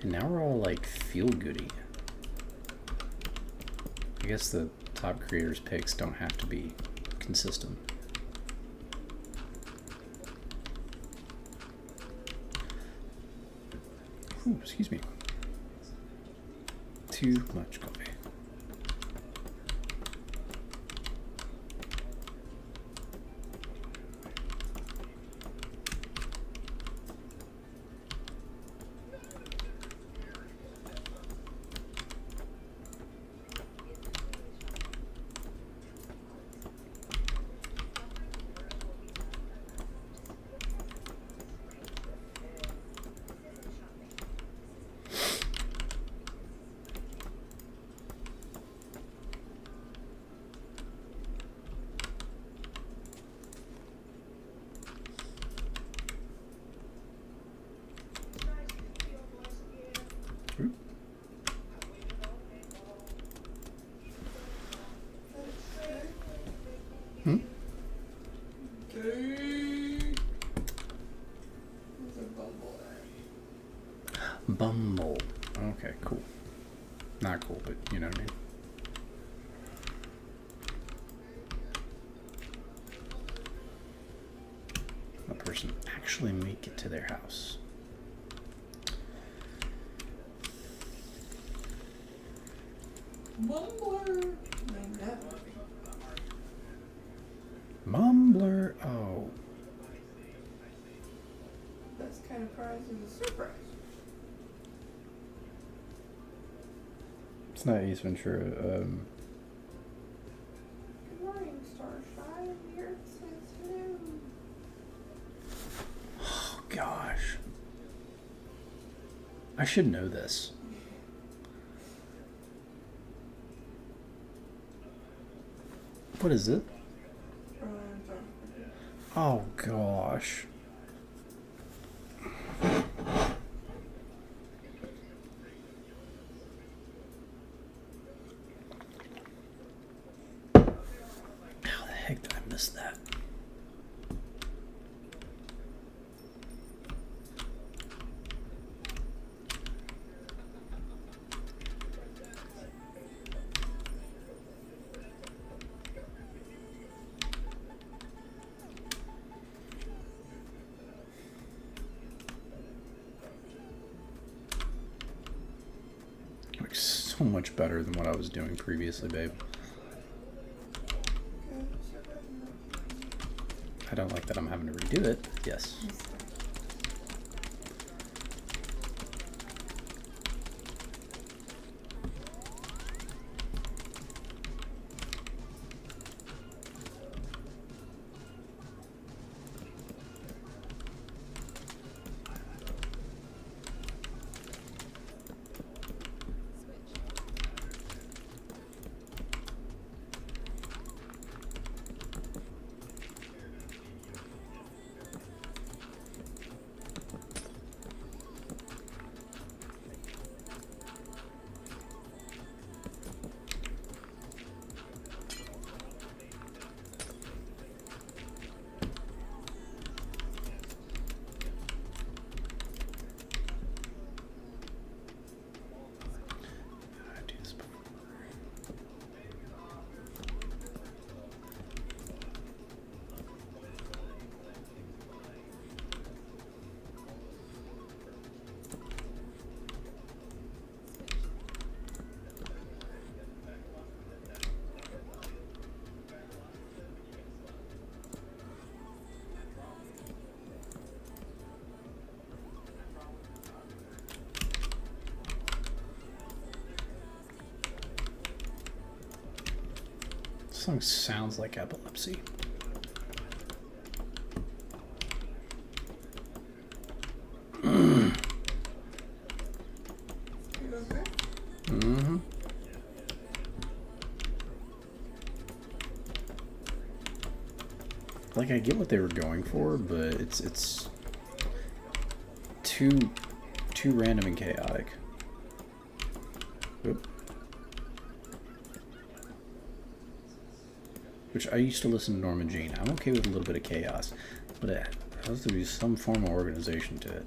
And now we're all like feel goody. I guess the top creators' picks don't have to be consistent. Ooh, excuse me. Too much coffee. Bumble. Okay, cool. Not cool, but you know what I mean. A person actually make it to their house. Mumbler. Mumbler. Oh. surprise is a surprise. It's not Ace Ventura. Good morning, Starshine. The Earth says hello. Oh gosh. I should know this. What is it? Oh gosh. How the heck did I miss that? Like so much better than what I was doing previously, babe. I don't like that I'm having to redo it. Yes. This song sounds like epilepsy. Mm-hmm. Like, I get what they were going for, but it's too random and chaotic. Oop. Which I used to listen to Norma Jean. I'm okay with a little bit of chaos, but it has to be some form of organization to it.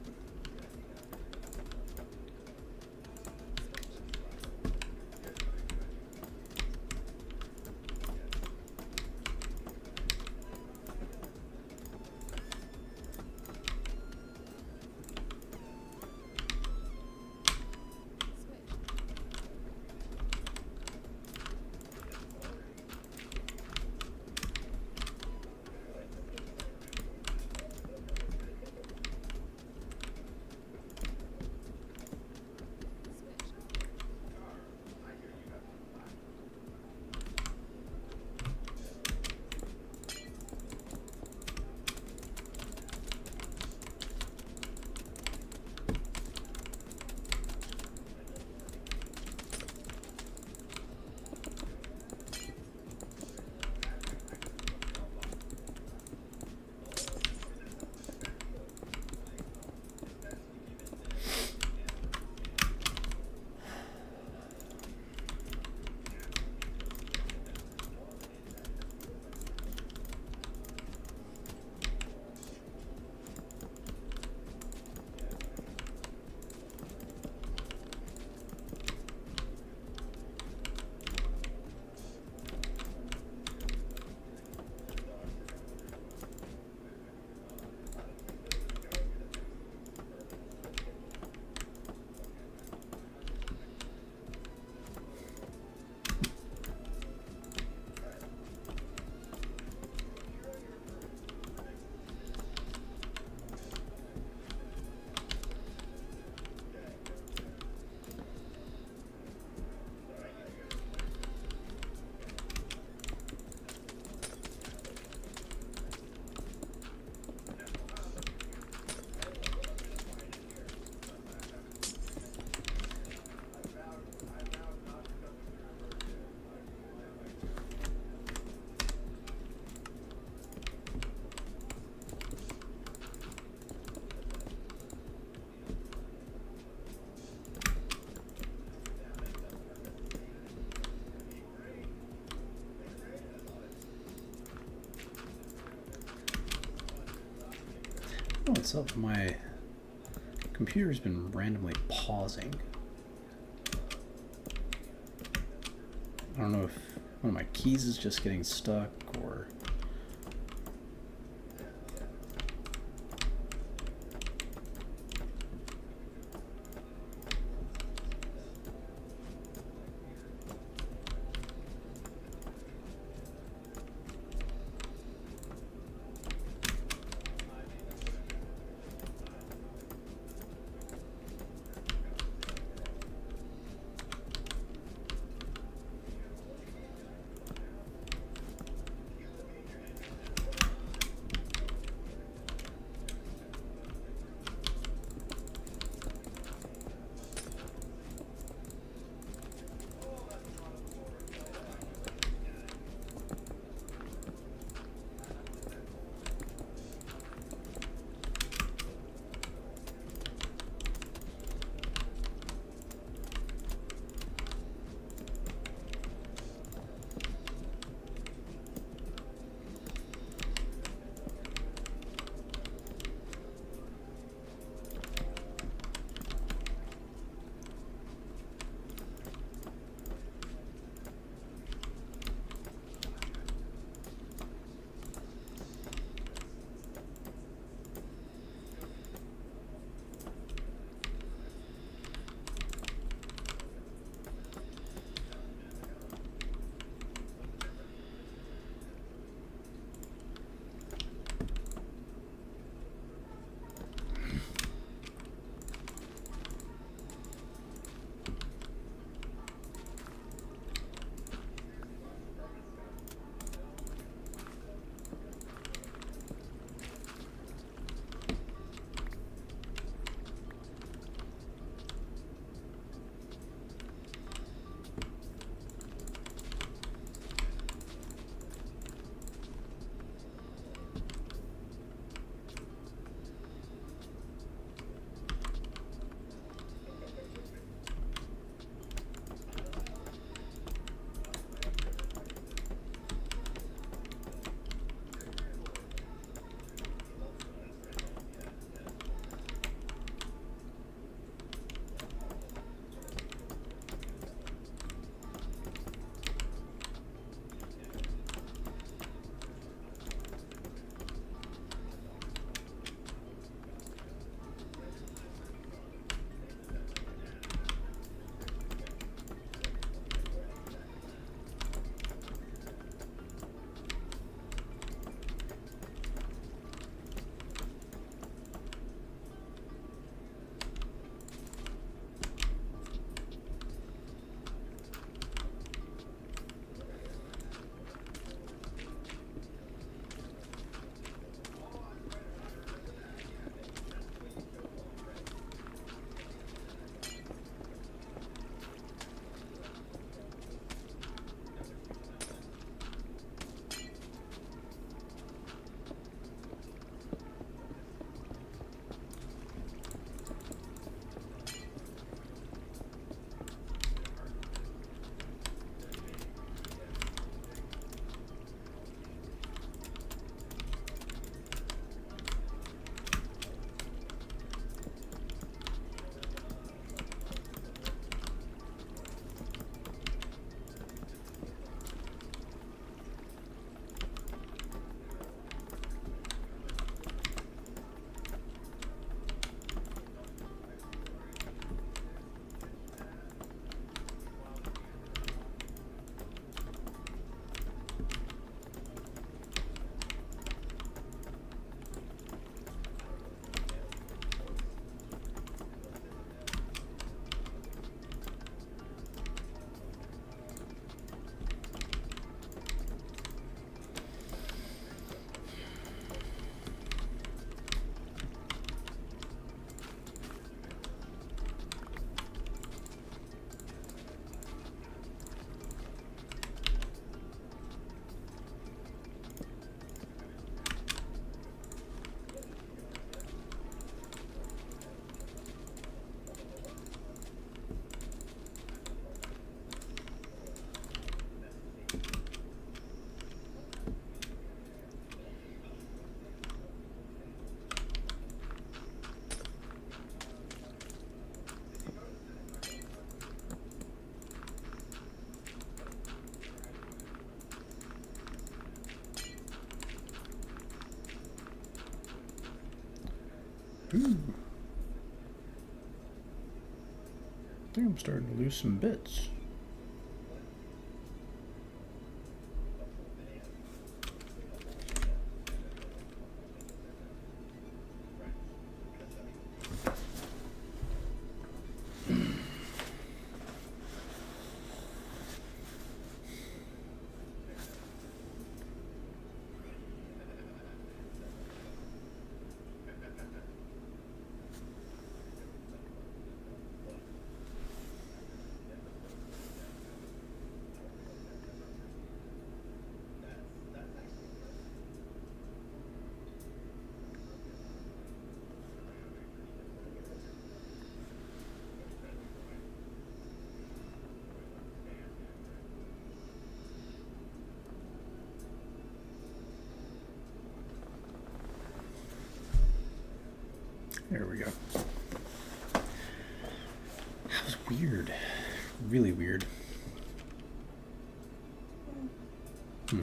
know what's up. My computer's been randomly pausing. I don't know if one of my keys is just getting stuck or... Ooh. I think I'm starting to lose some bits. There we go. That was weird. Really weird. Hmm.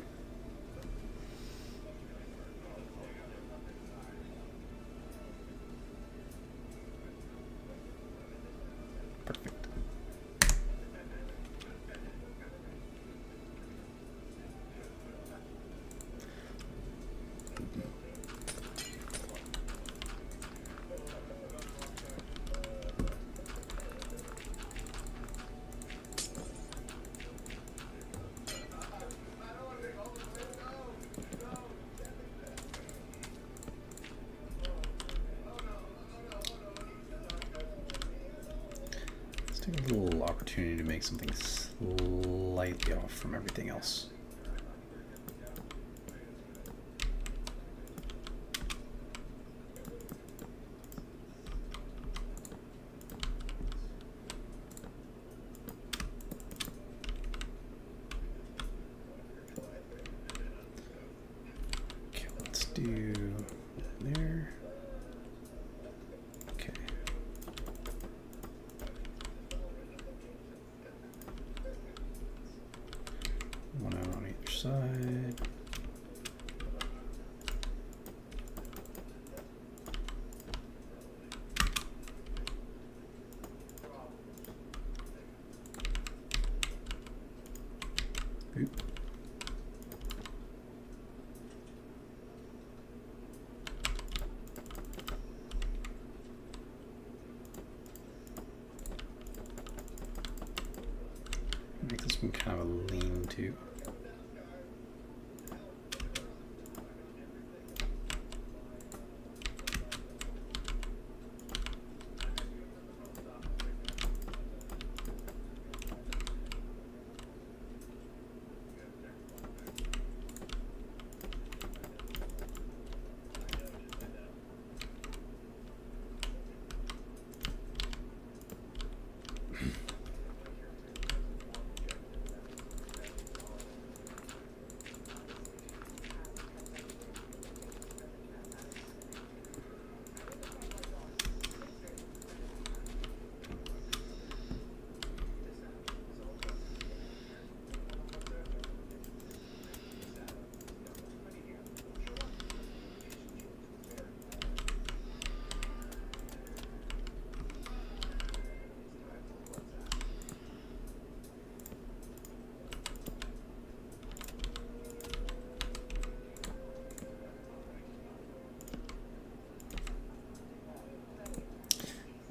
Perfect. Let's take a little opportunity to make something slightly off from everything else. Okay, let's do there. Okay. One out on each side. Oop. Make this one kind of a lean-to.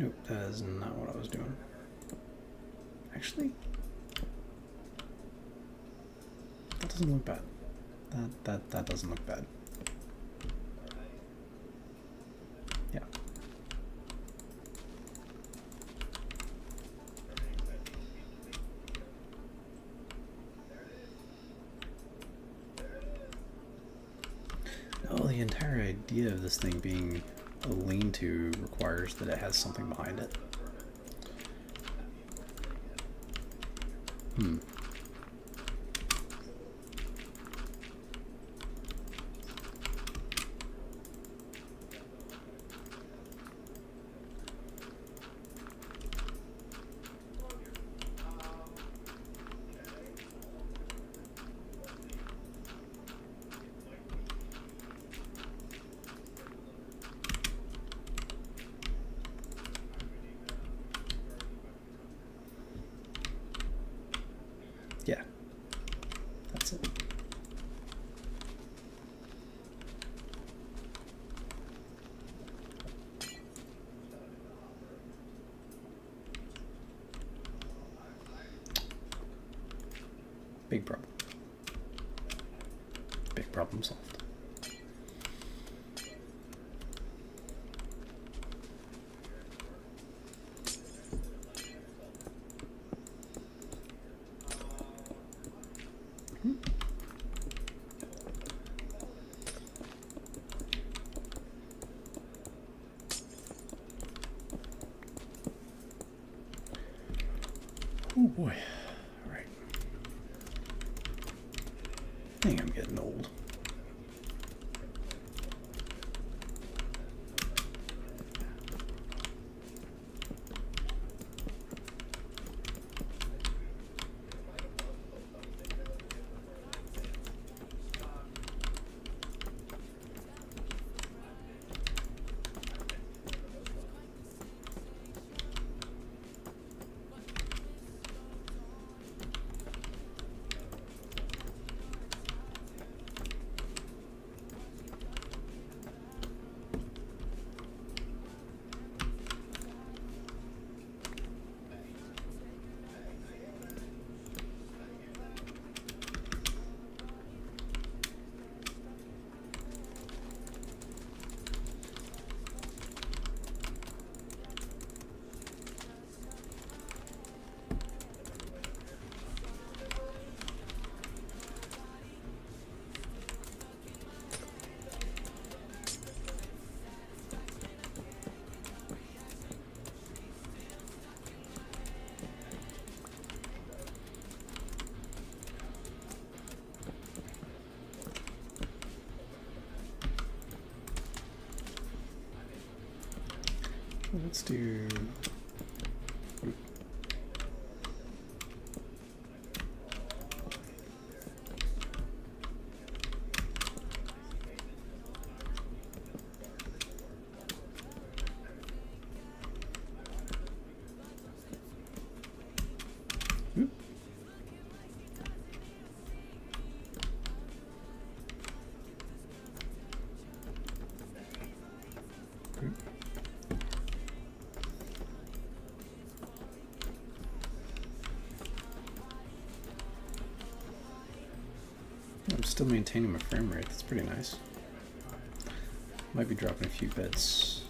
Nope, that is not what I was doing. Actually, that doesn't look bad. That doesn't look bad. Yeah. Oh, the entire idea of this thing being a lean-to requires that it has something behind it. Hmm. Big problem. Big problem solved. Oh boy. All right. I think I'm getting old. Let's do. Oop. Oop. I'm still maintaining my frame rate. That's pretty nice. Might be dropping a few bits.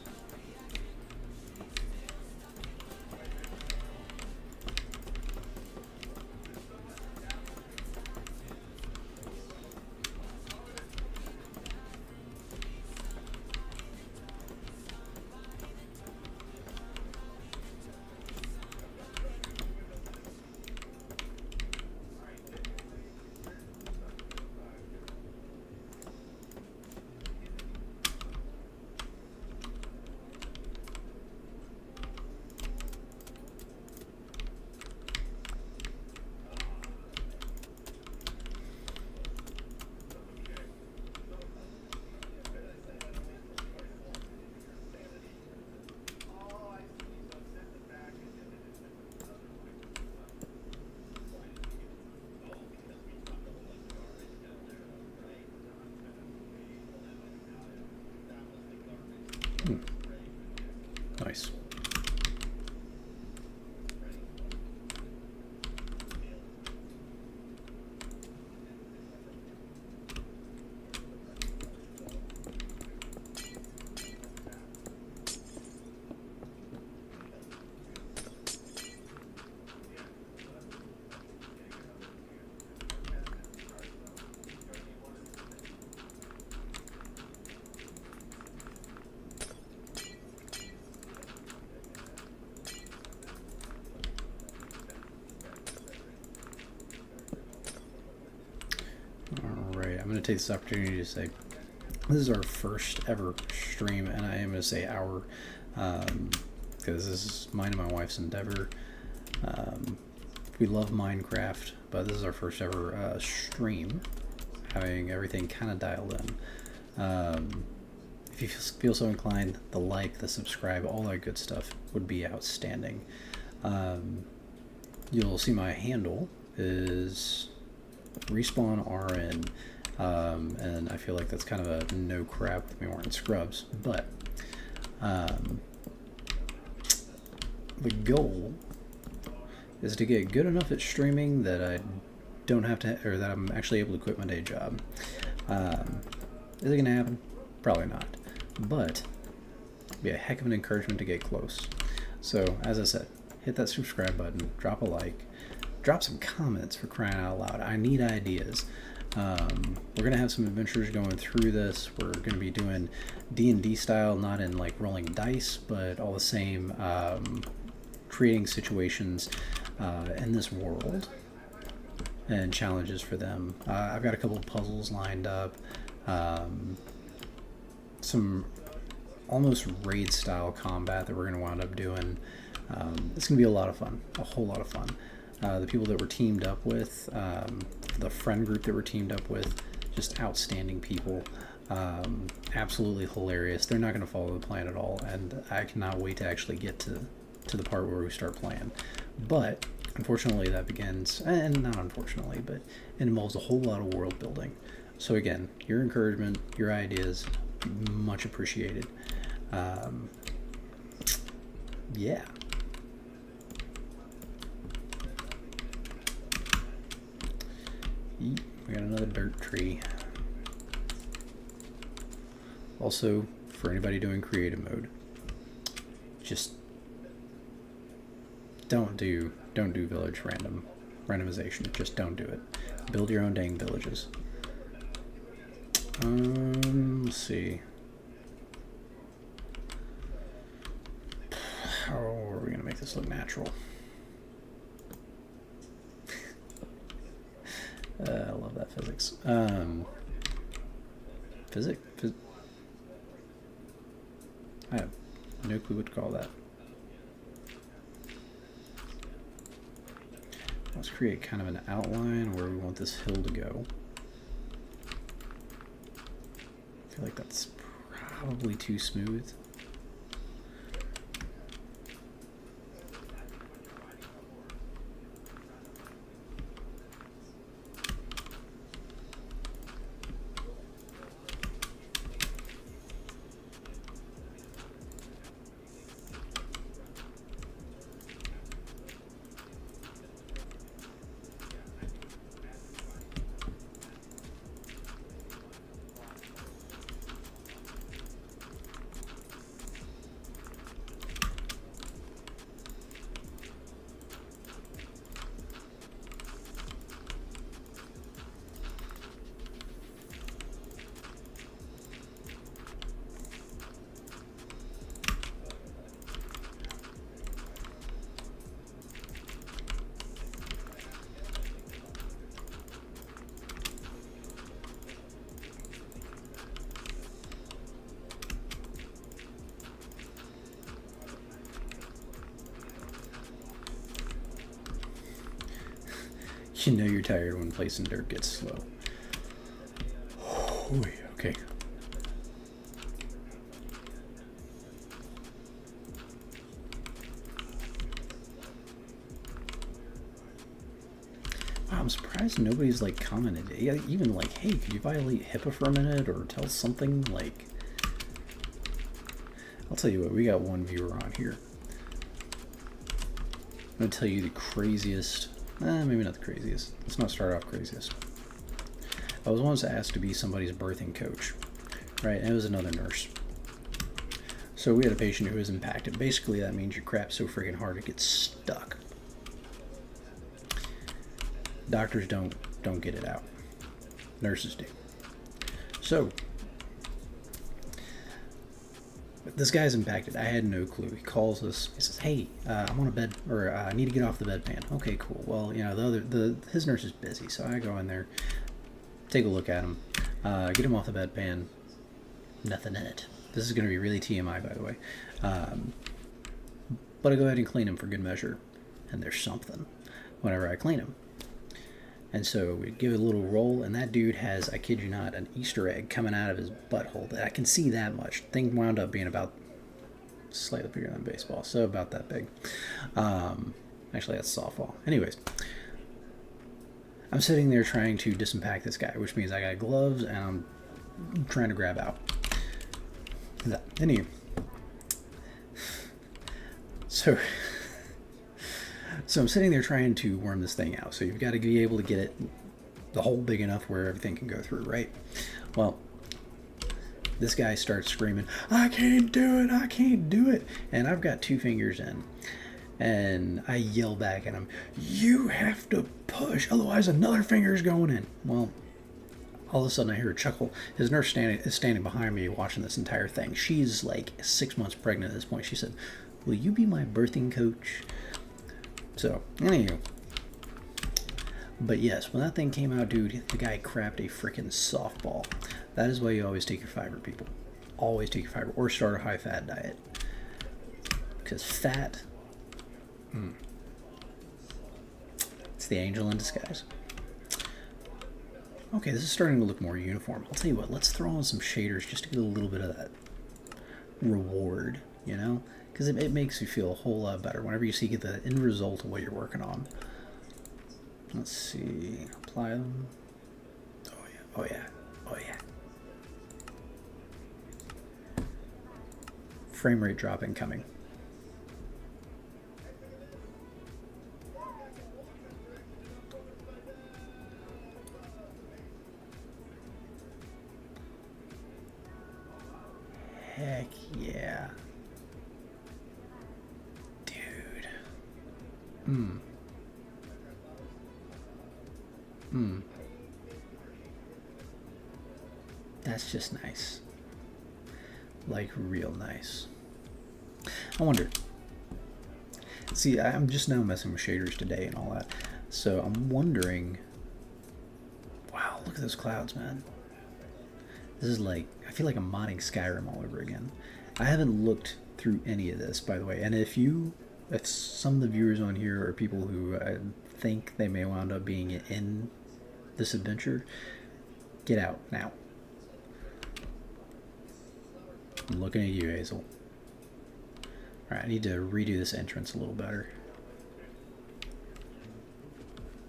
Nice. I'm going to take this opportunity to say this is our first ever stream, and I am going to say our, because this is mine and my wife's endeavor. We love Minecraft, but this is our first ever stream, having everything kind of dialed in. If you feel so inclined, the like, the subscribe, all that good stuff would be outstanding. You'll see my handle is RespawnRN. And I feel like that's kind of a no crap with me wearing scrubs, but the goal is to get good enough at streaming that I don't have to, or that I'm actually able to quit my day job. Is it gonna happen? Probably not, but it'd be a heck of an encouragement to get close. So as I said, hit that subscribe button, drop a like, drop some comments, for crying out loud. I need ideas. We're gonna have some adventures going through this. We're gonna be doing D&D style, not in like rolling dice, but all the same, creating situations in this world and challenges for them. I've got a couple of puzzles lined up, some almost raid style combat that we're going to wind up doing. It's going to be a lot of fun, a whole lot of fun. The people that we're teamed up with, the friend group that we're teamed up with, just outstanding people. Absolutely hilarious. They're not going to follow the plan at all, and I cannot wait to actually get to the part where we start playing. But unfortunately that begins, and not unfortunately, but it involves a whole lot of world building. So again, your encouragement, your ideas, much appreciated. Yeah. We got another dirt tree. Also, for anybody doing creative mode, just don't do village randomization. Just don't do it. Build your own dang villages. Let's see. How are we gonna make this look natural? I love that physics. I have no clue what to call that. Let's create kind of an outline where we want this hill to go. I feel like that's probably too smooth. You know you're tired when placing dirt gets slow. Okay. Wow, I'm surprised nobody's like commented. Even like, hey, could you violate HIPAA for a minute or tell something like... I'll tell you what, we got one viewer on here. I'm gonna tell you the craziest... maybe not the craziest. Let's not start off craziest. I was once asked to be somebody's birthing coach, right? And it was another nurse. So we had a patient who was impacted. Basically, that means you crap so freaking hard it gets stuck. Doctors don't get it out. Nurses do. So this guy's impacted. I had no clue. He calls us. He says, "Hey, I'm on a bed, or I need to get off the bedpan." Okay, cool. Well, you know, his nurse is busy, so I go in there, take a look at him, get him off the bedpan. Nothing in it. This is going to be really TMI, by the way. But I go ahead and clean him for good measure, and there's something whenever I clean him. And so we give it a little roll, and that dude has, I kid you not, an Easter egg coming out of his butthole. That I can see that much. Thing wound up being about slightly bigger than baseball, so about that big. Actually, that's softball. Anyways, I'm sitting there trying to disimpact this guy, which means I got gloves and I'm trying to grab out. Anyway, so So I'm sitting there trying to worm this thing out. So you've got to be able to get it the hole big enough where everything can go through, right? Well, this guy starts screaming, I can't do it, I can't do it. And I've got 2 fingers in. And I yell back at him, you have to push, otherwise another finger is going in. Well, all of a sudden I hear a chuckle. His nurse is standing behind me watching this entire thing. She's like 6 months pregnant at this point. She said, will you be my birthing coach? So, anywho. But yes, when that thing came out, dude, the guy crapped a freaking softball. That is why you always take your fiber, people. Always take your fiber, or start a high-fat diet. Because fat, it's the angel in disguise. Okay, this is starting to look more uniform. I'll tell you what, let's throw on some shaders just to get a little bit of that reward, you know? Because it makes you feel a whole lot better whenever you see the end result of what you're working on. Let's see, apply them. Oh yeah, oh yeah, oh yeah. Frame rate drop incoming. Heck yeah. Dude. That's just nice. Like, real nice. I wonder. See, I'm just now messing with shaders today and all that. So I'm wondering. Wow, look at those clouds, man. This is like, I feel like I'm modding Skyrim all over again. I haven't looked through any of this, by the way. And if some of the viewers on here are people who I think they may wound up being in this adventure, get out now. I'm looking at you, Hazel. Alright, I need to redo this entrance a little better.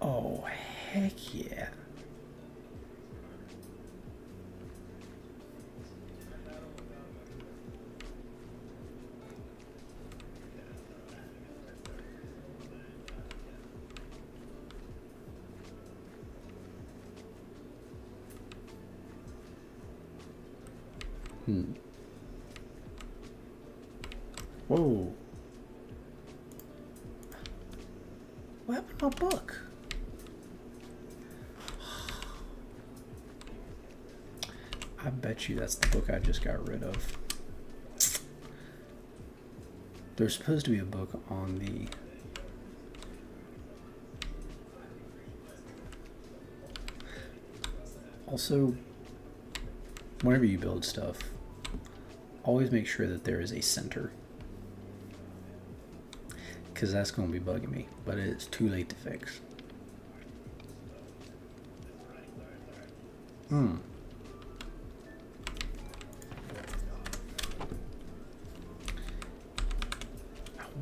Oh, heck yeah. Whoa. What happened to my book? I bet you that's the book I just got rid of. There's supposed to be a book on the... Also, whenever you build stuff, always make sure that there is a center. Because that's going to be bugging me, but it's too late to fix. I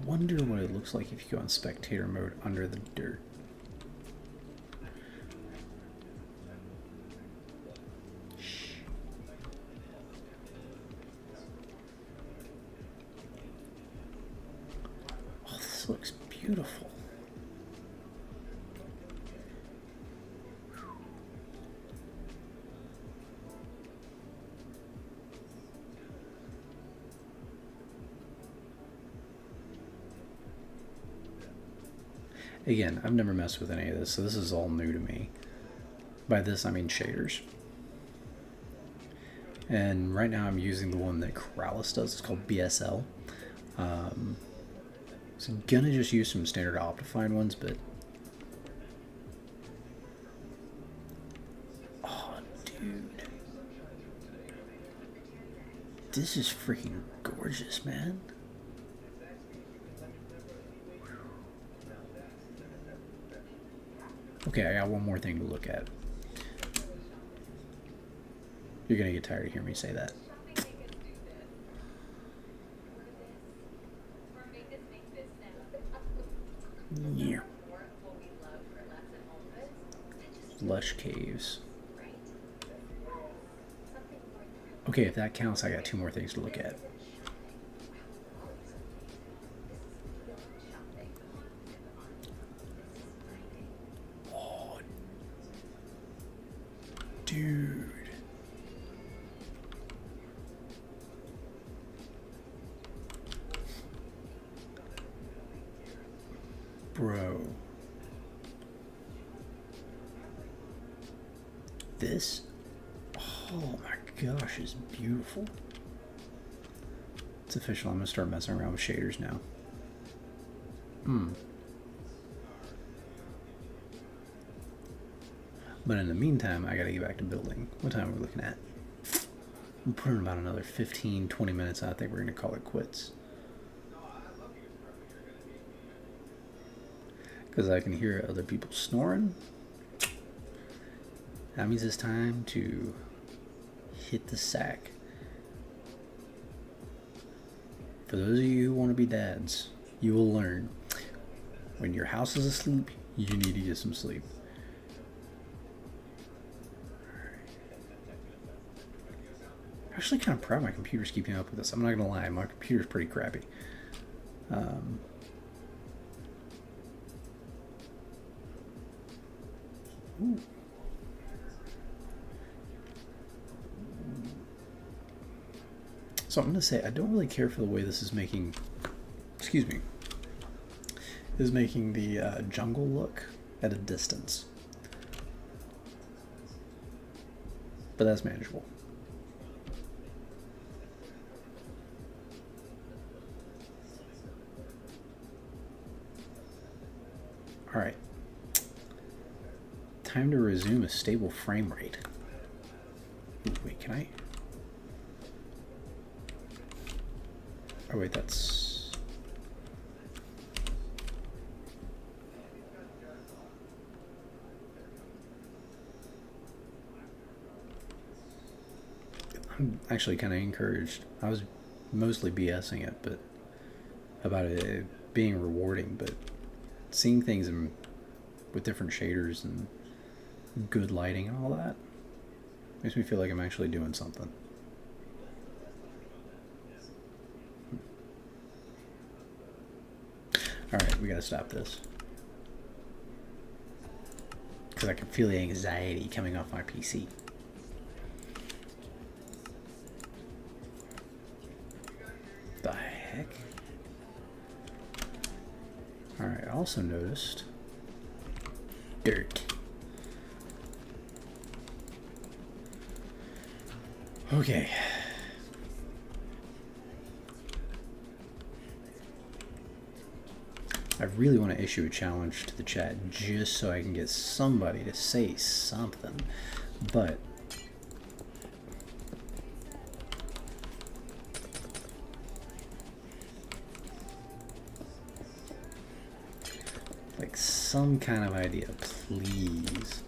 wonder what it looks like if you go in spectator mode under the dirt. Looks beautiful. Again, I've never messed with any of this, so this is all new to me. By this, I mean shaders. And right now I'm using the one that Corrales does. It's called BSL. So I'm gonna just use some standard Optifine ones, but oh, dude, this is freaking gorgeous, man. Okay, I got one more thing to look at. You're gonna get tired of hearing me say that. Yeah. Lush caves. Okay, if that counts, I got 2 more things to look at. This, oh my gosh, is beautiful. It's official. I'm gonna start messing around with shaders now. But in the meantime, I gotta get back to building. What time are we looking at? We'll put in about another 15-20 minutes. I think we're gonna call it quits. Because I can hear other people snoring. That means it's time to hit the sack. For those of you who want to be dads, you will learn when your house is asleep, you need to get some sleep. I'm actually kind of proud my computer's keeping up with this. I'm not gonna lie, my computer's pretty crappy. Ooh. So I'm going to say I don't really care for the way this is making, excuse me, is making the jungle look at a distance. But that's manageable. All right. Time to resume a stable frame rate. Ooh, wait, can I? Oh wait, that's... I'm actually kind of encouraged. I was mostly BSing it, but about it being rewarding, but seeing things with different shaders and good lighting and all that makes me feel like I'm actually doing something. Alright, we gotta stop this. Because I can feel the anxiety coming off my PC. The heck? Alright, I also noticed dirt. Okay. I really want to issue a challenge to the chat just so I can get somebody to say something, but like some kind of idea, please.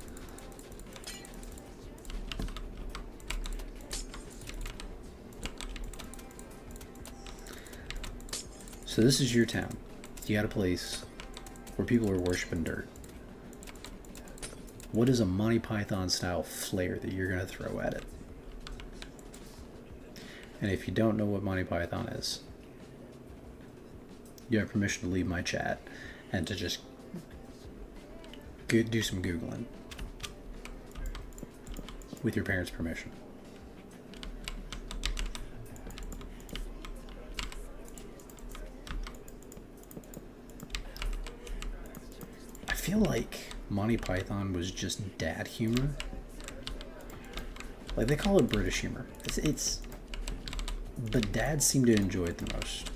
So this is your town. You got a place where people are worshiping dirt. What is a Monty Python style flare that you're going to throw at it? And if you don't know what Monty Python is, you have permission to leave my chat and to just do some Googling with your parents' permission. I feel like Monty Python was just dad humor. Like they call it British humor. But dads seem to enjoy it the most.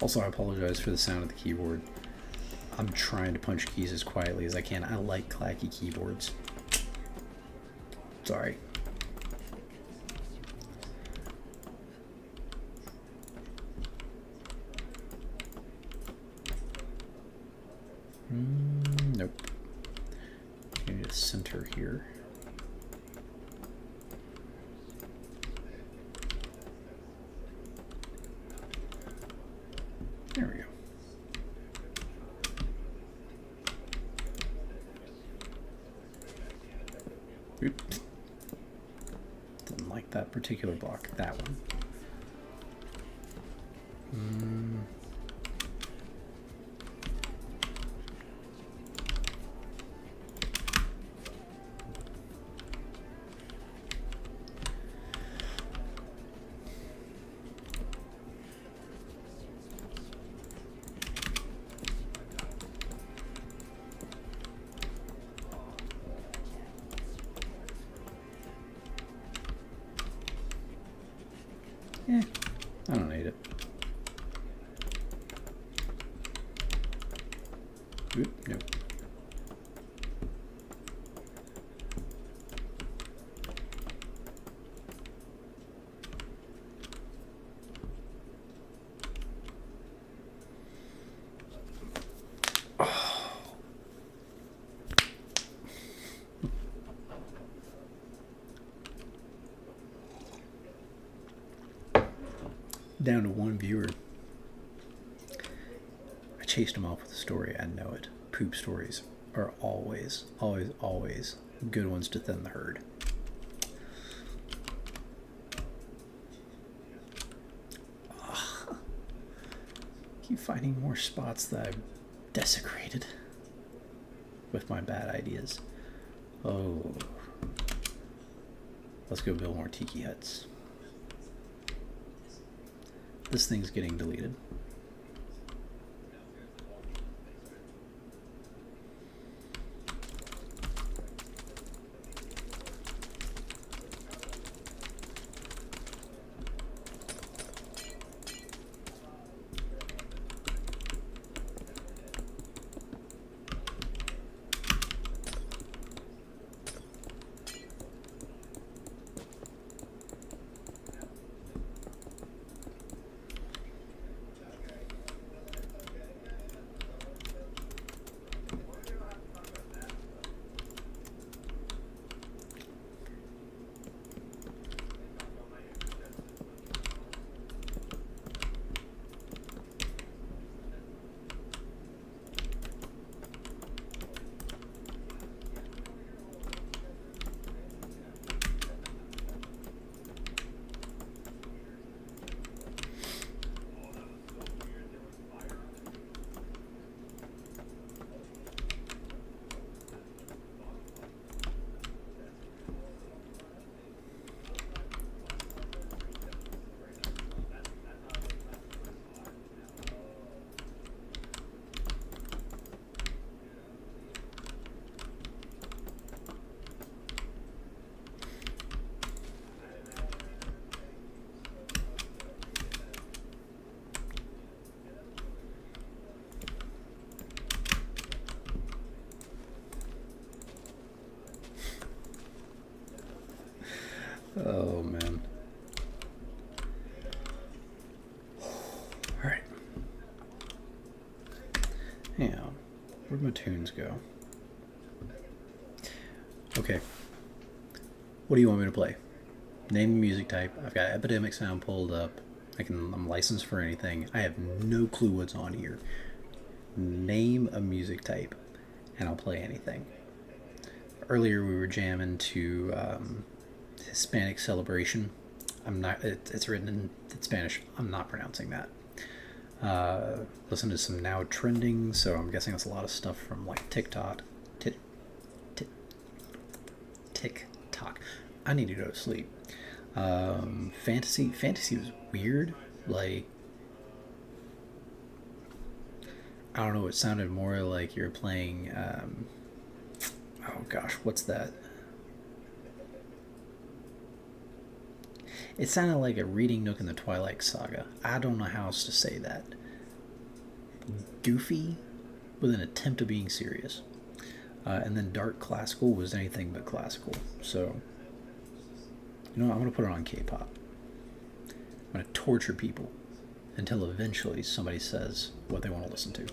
Also, I apologize for the sound of the keyboard. I'm trying to punch keys as quietly as I can. I like clacky keyboards. Sorry. Nope. I need a center here. There we go. Oops. Didn't like that particular block. That one. Eh, I don't need it. Oop, nope. Down to one viewer. I chased him off with a story. I know it. Poop stories are always, always, always good ones to thin the herd. Ugh. Keep finding more spots that I've desecrated with my bad ideas. Oh. Let's go build more tiki huts. This thing's getting deleted. Oh man. Alright. Yeah. Where'd my tunes go? Okay. What do you want me to play? Name the music type. I've got Epidemic Sound pulled up. I'm licensed for anything. I have no clue what's on here. Name a music type and I'll play anything. Earlier we were jamming to Hispanic Celebration. It's written in Spanish. I'm not pronouncing that. Listen to some Now Trending, so I'm guessing that's a lot of stuff from like TikTok. TikTok. I need to go to sleep. Fantasy was weird. Like, I don't know, it sounded more like you're playing, oh gosh, what's that? It sounded like a reading nook in the Twilight Saga. I don't know how else to say that. Goofy with an attempt of being serious. And then Dark Classical was anything but classical. So, you know what? I'm going to put it on K-pop. I'm going to torture people until eventually somebody says what they want to listen to.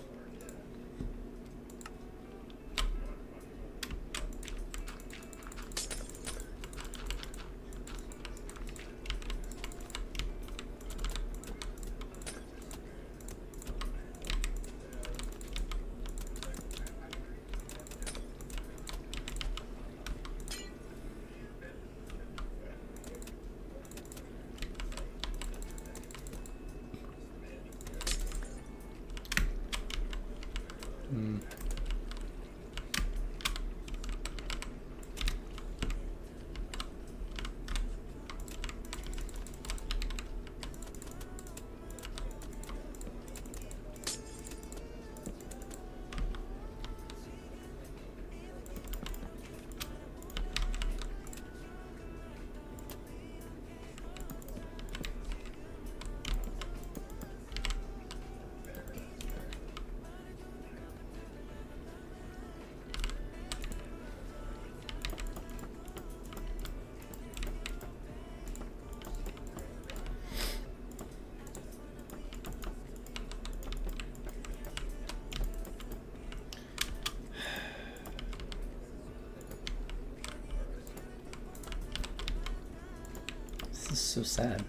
so sad.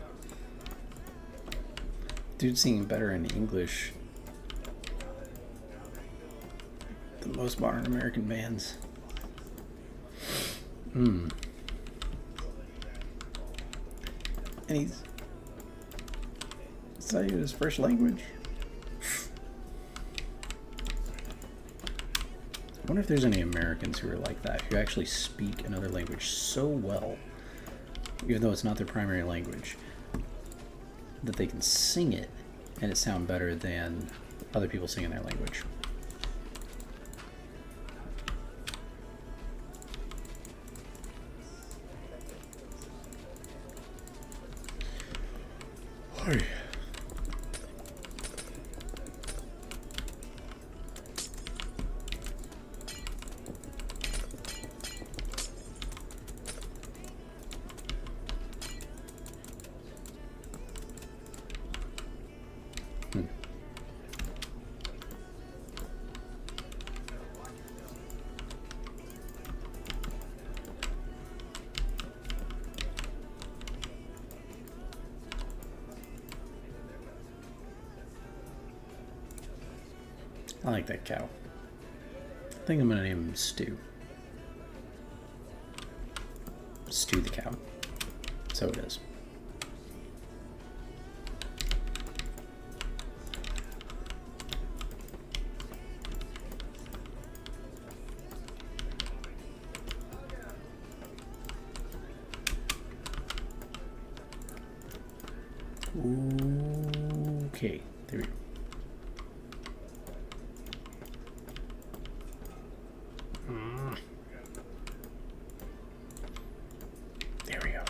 Dude's singing better in English than most modern American bands. And it's not even his first language. I wonder if there's any Americans who are like that, who actually speak another language so well, even though it's not their primary language, that they can sing it and it sound better than other people singing their language. Hi. I like that cow. I think I'm gonna name him Stu. Stu the cow. So it is. Okay, there we go. There we go.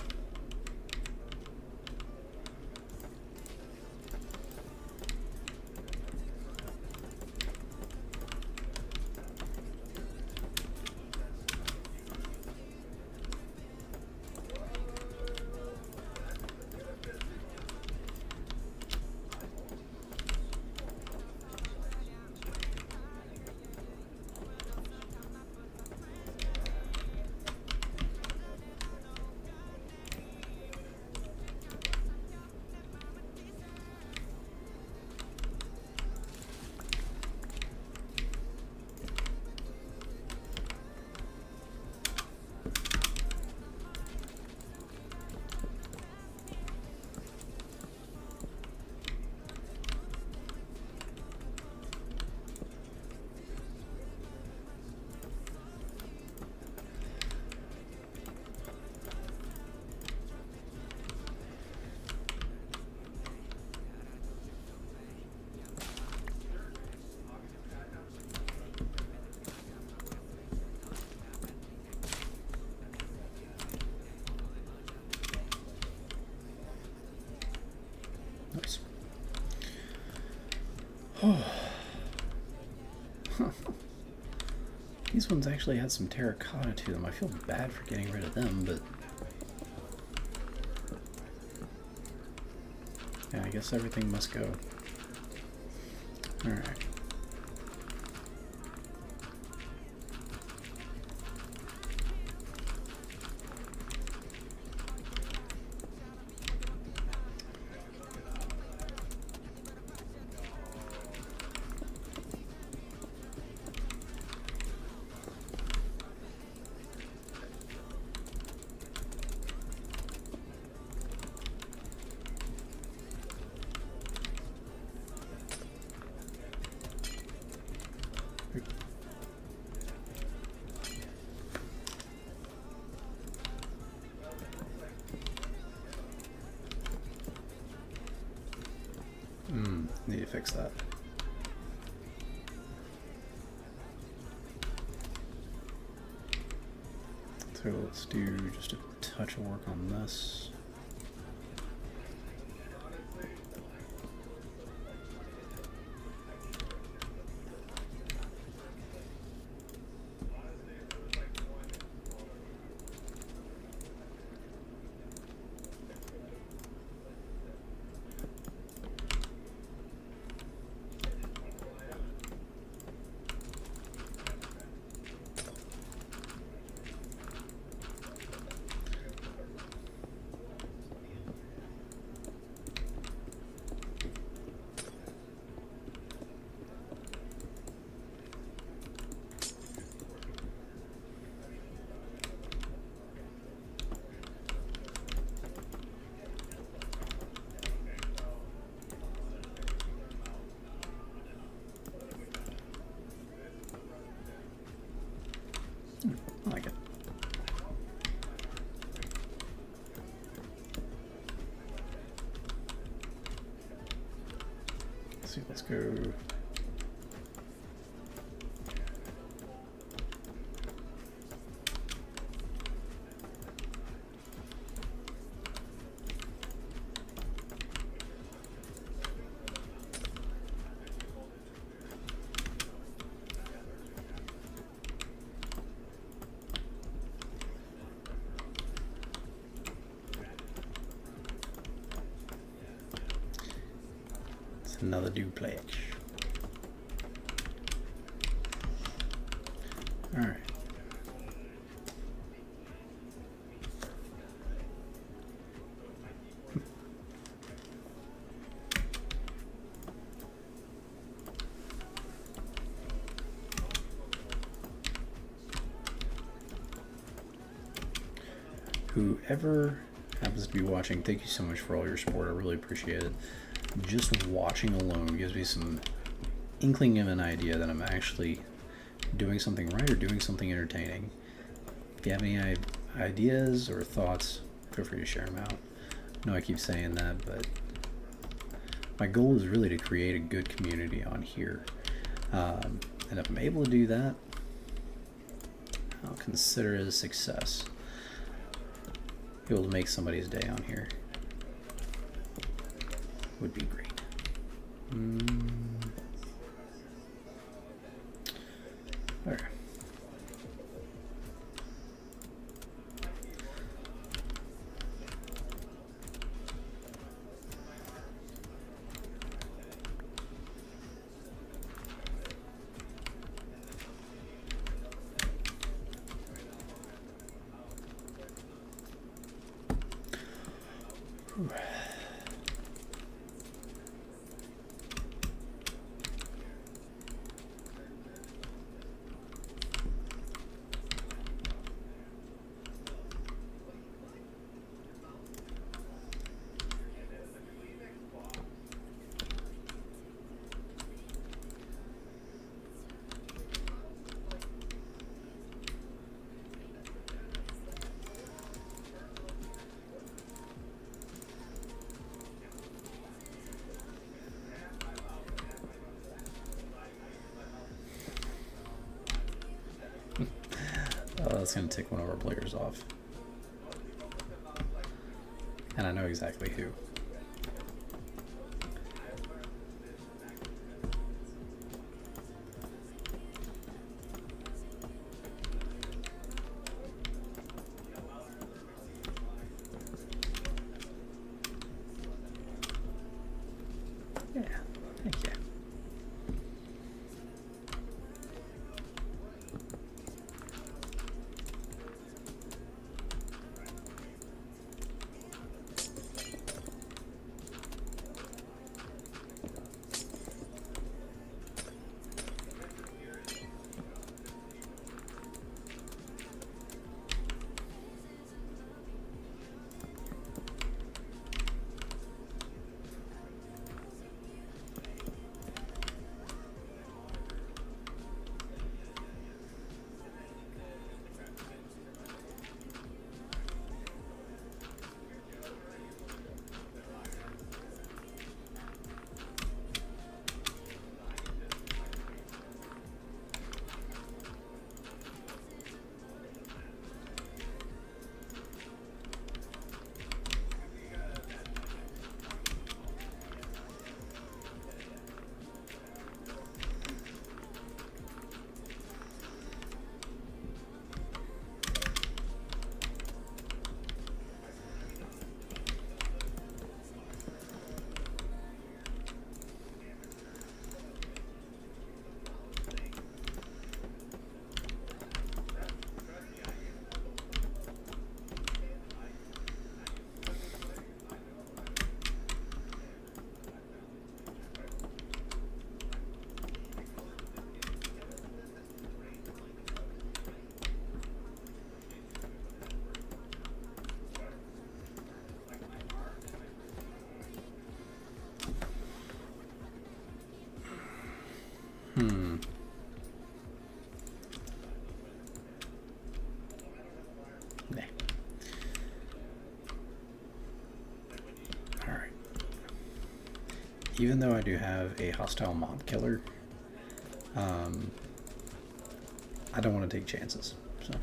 Nice. These ones actually had some terracotta to them. I feel bad for getting rid of them, but yeah, I guess everything must go. Alright. Need to fix that. So let's do just a touch of work on this. see. Let's go. Another duplex. All right. Whoever happens to be watching, thank you so much for all your support. I really appreciate it. Just watching alone gives me some inkling of an idea that I'm actually doing something right or doing something entertaining. If you have any ideas or thoughts, feel free to share them out. I know I keep saying that, but my goal is really to create a good community on here. And if I'm able to do that, I'll consider it a success. Be able to make somebody's day on here would be great. All right. That's going to tick one of our players off. And I know exactly who. Yeah, thank you. even though I do have a hostile mob killer, I don't want to take chances. So,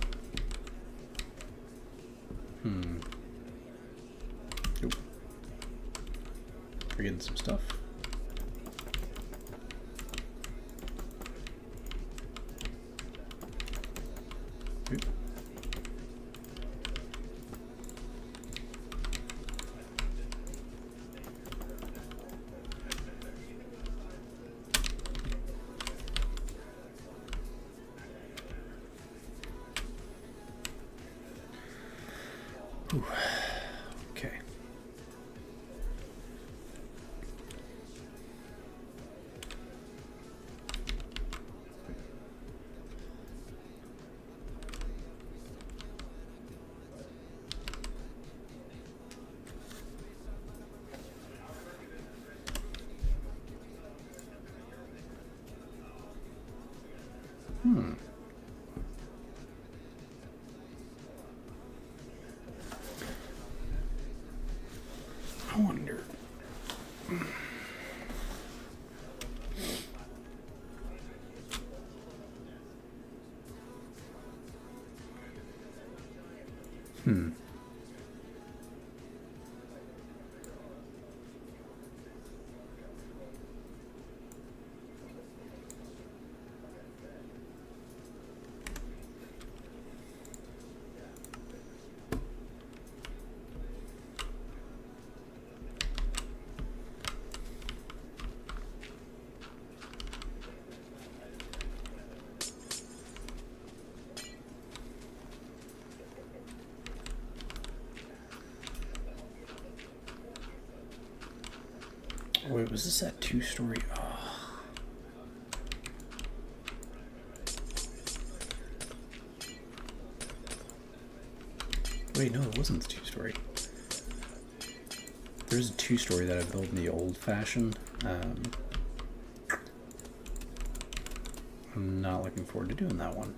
Oop. We're getting some stuff. Oop. Ooh. Okay. I wonder. Wait, was this that 2-story? Oh. Wait, no, it wasn't the 2-story. There's a 2-story that I built in the old-fashioned. I'm not looking forward to doing that one.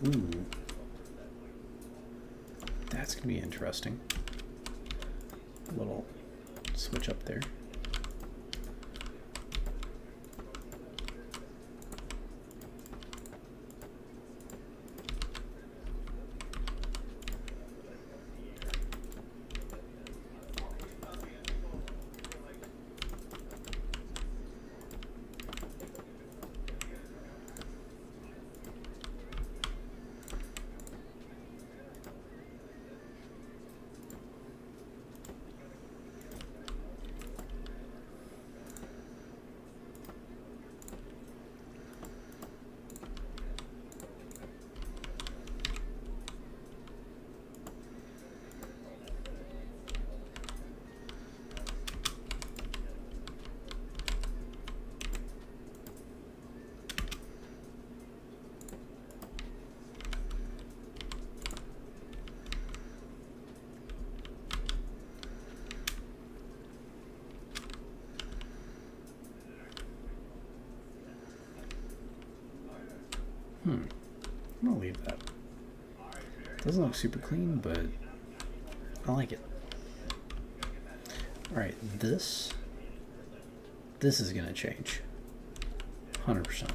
Ooh. That's going to be interesting. A little switch up there. I'm gonna leave that. Doesn't look super clean, but I like it. Alright, this is gonna change. 100%.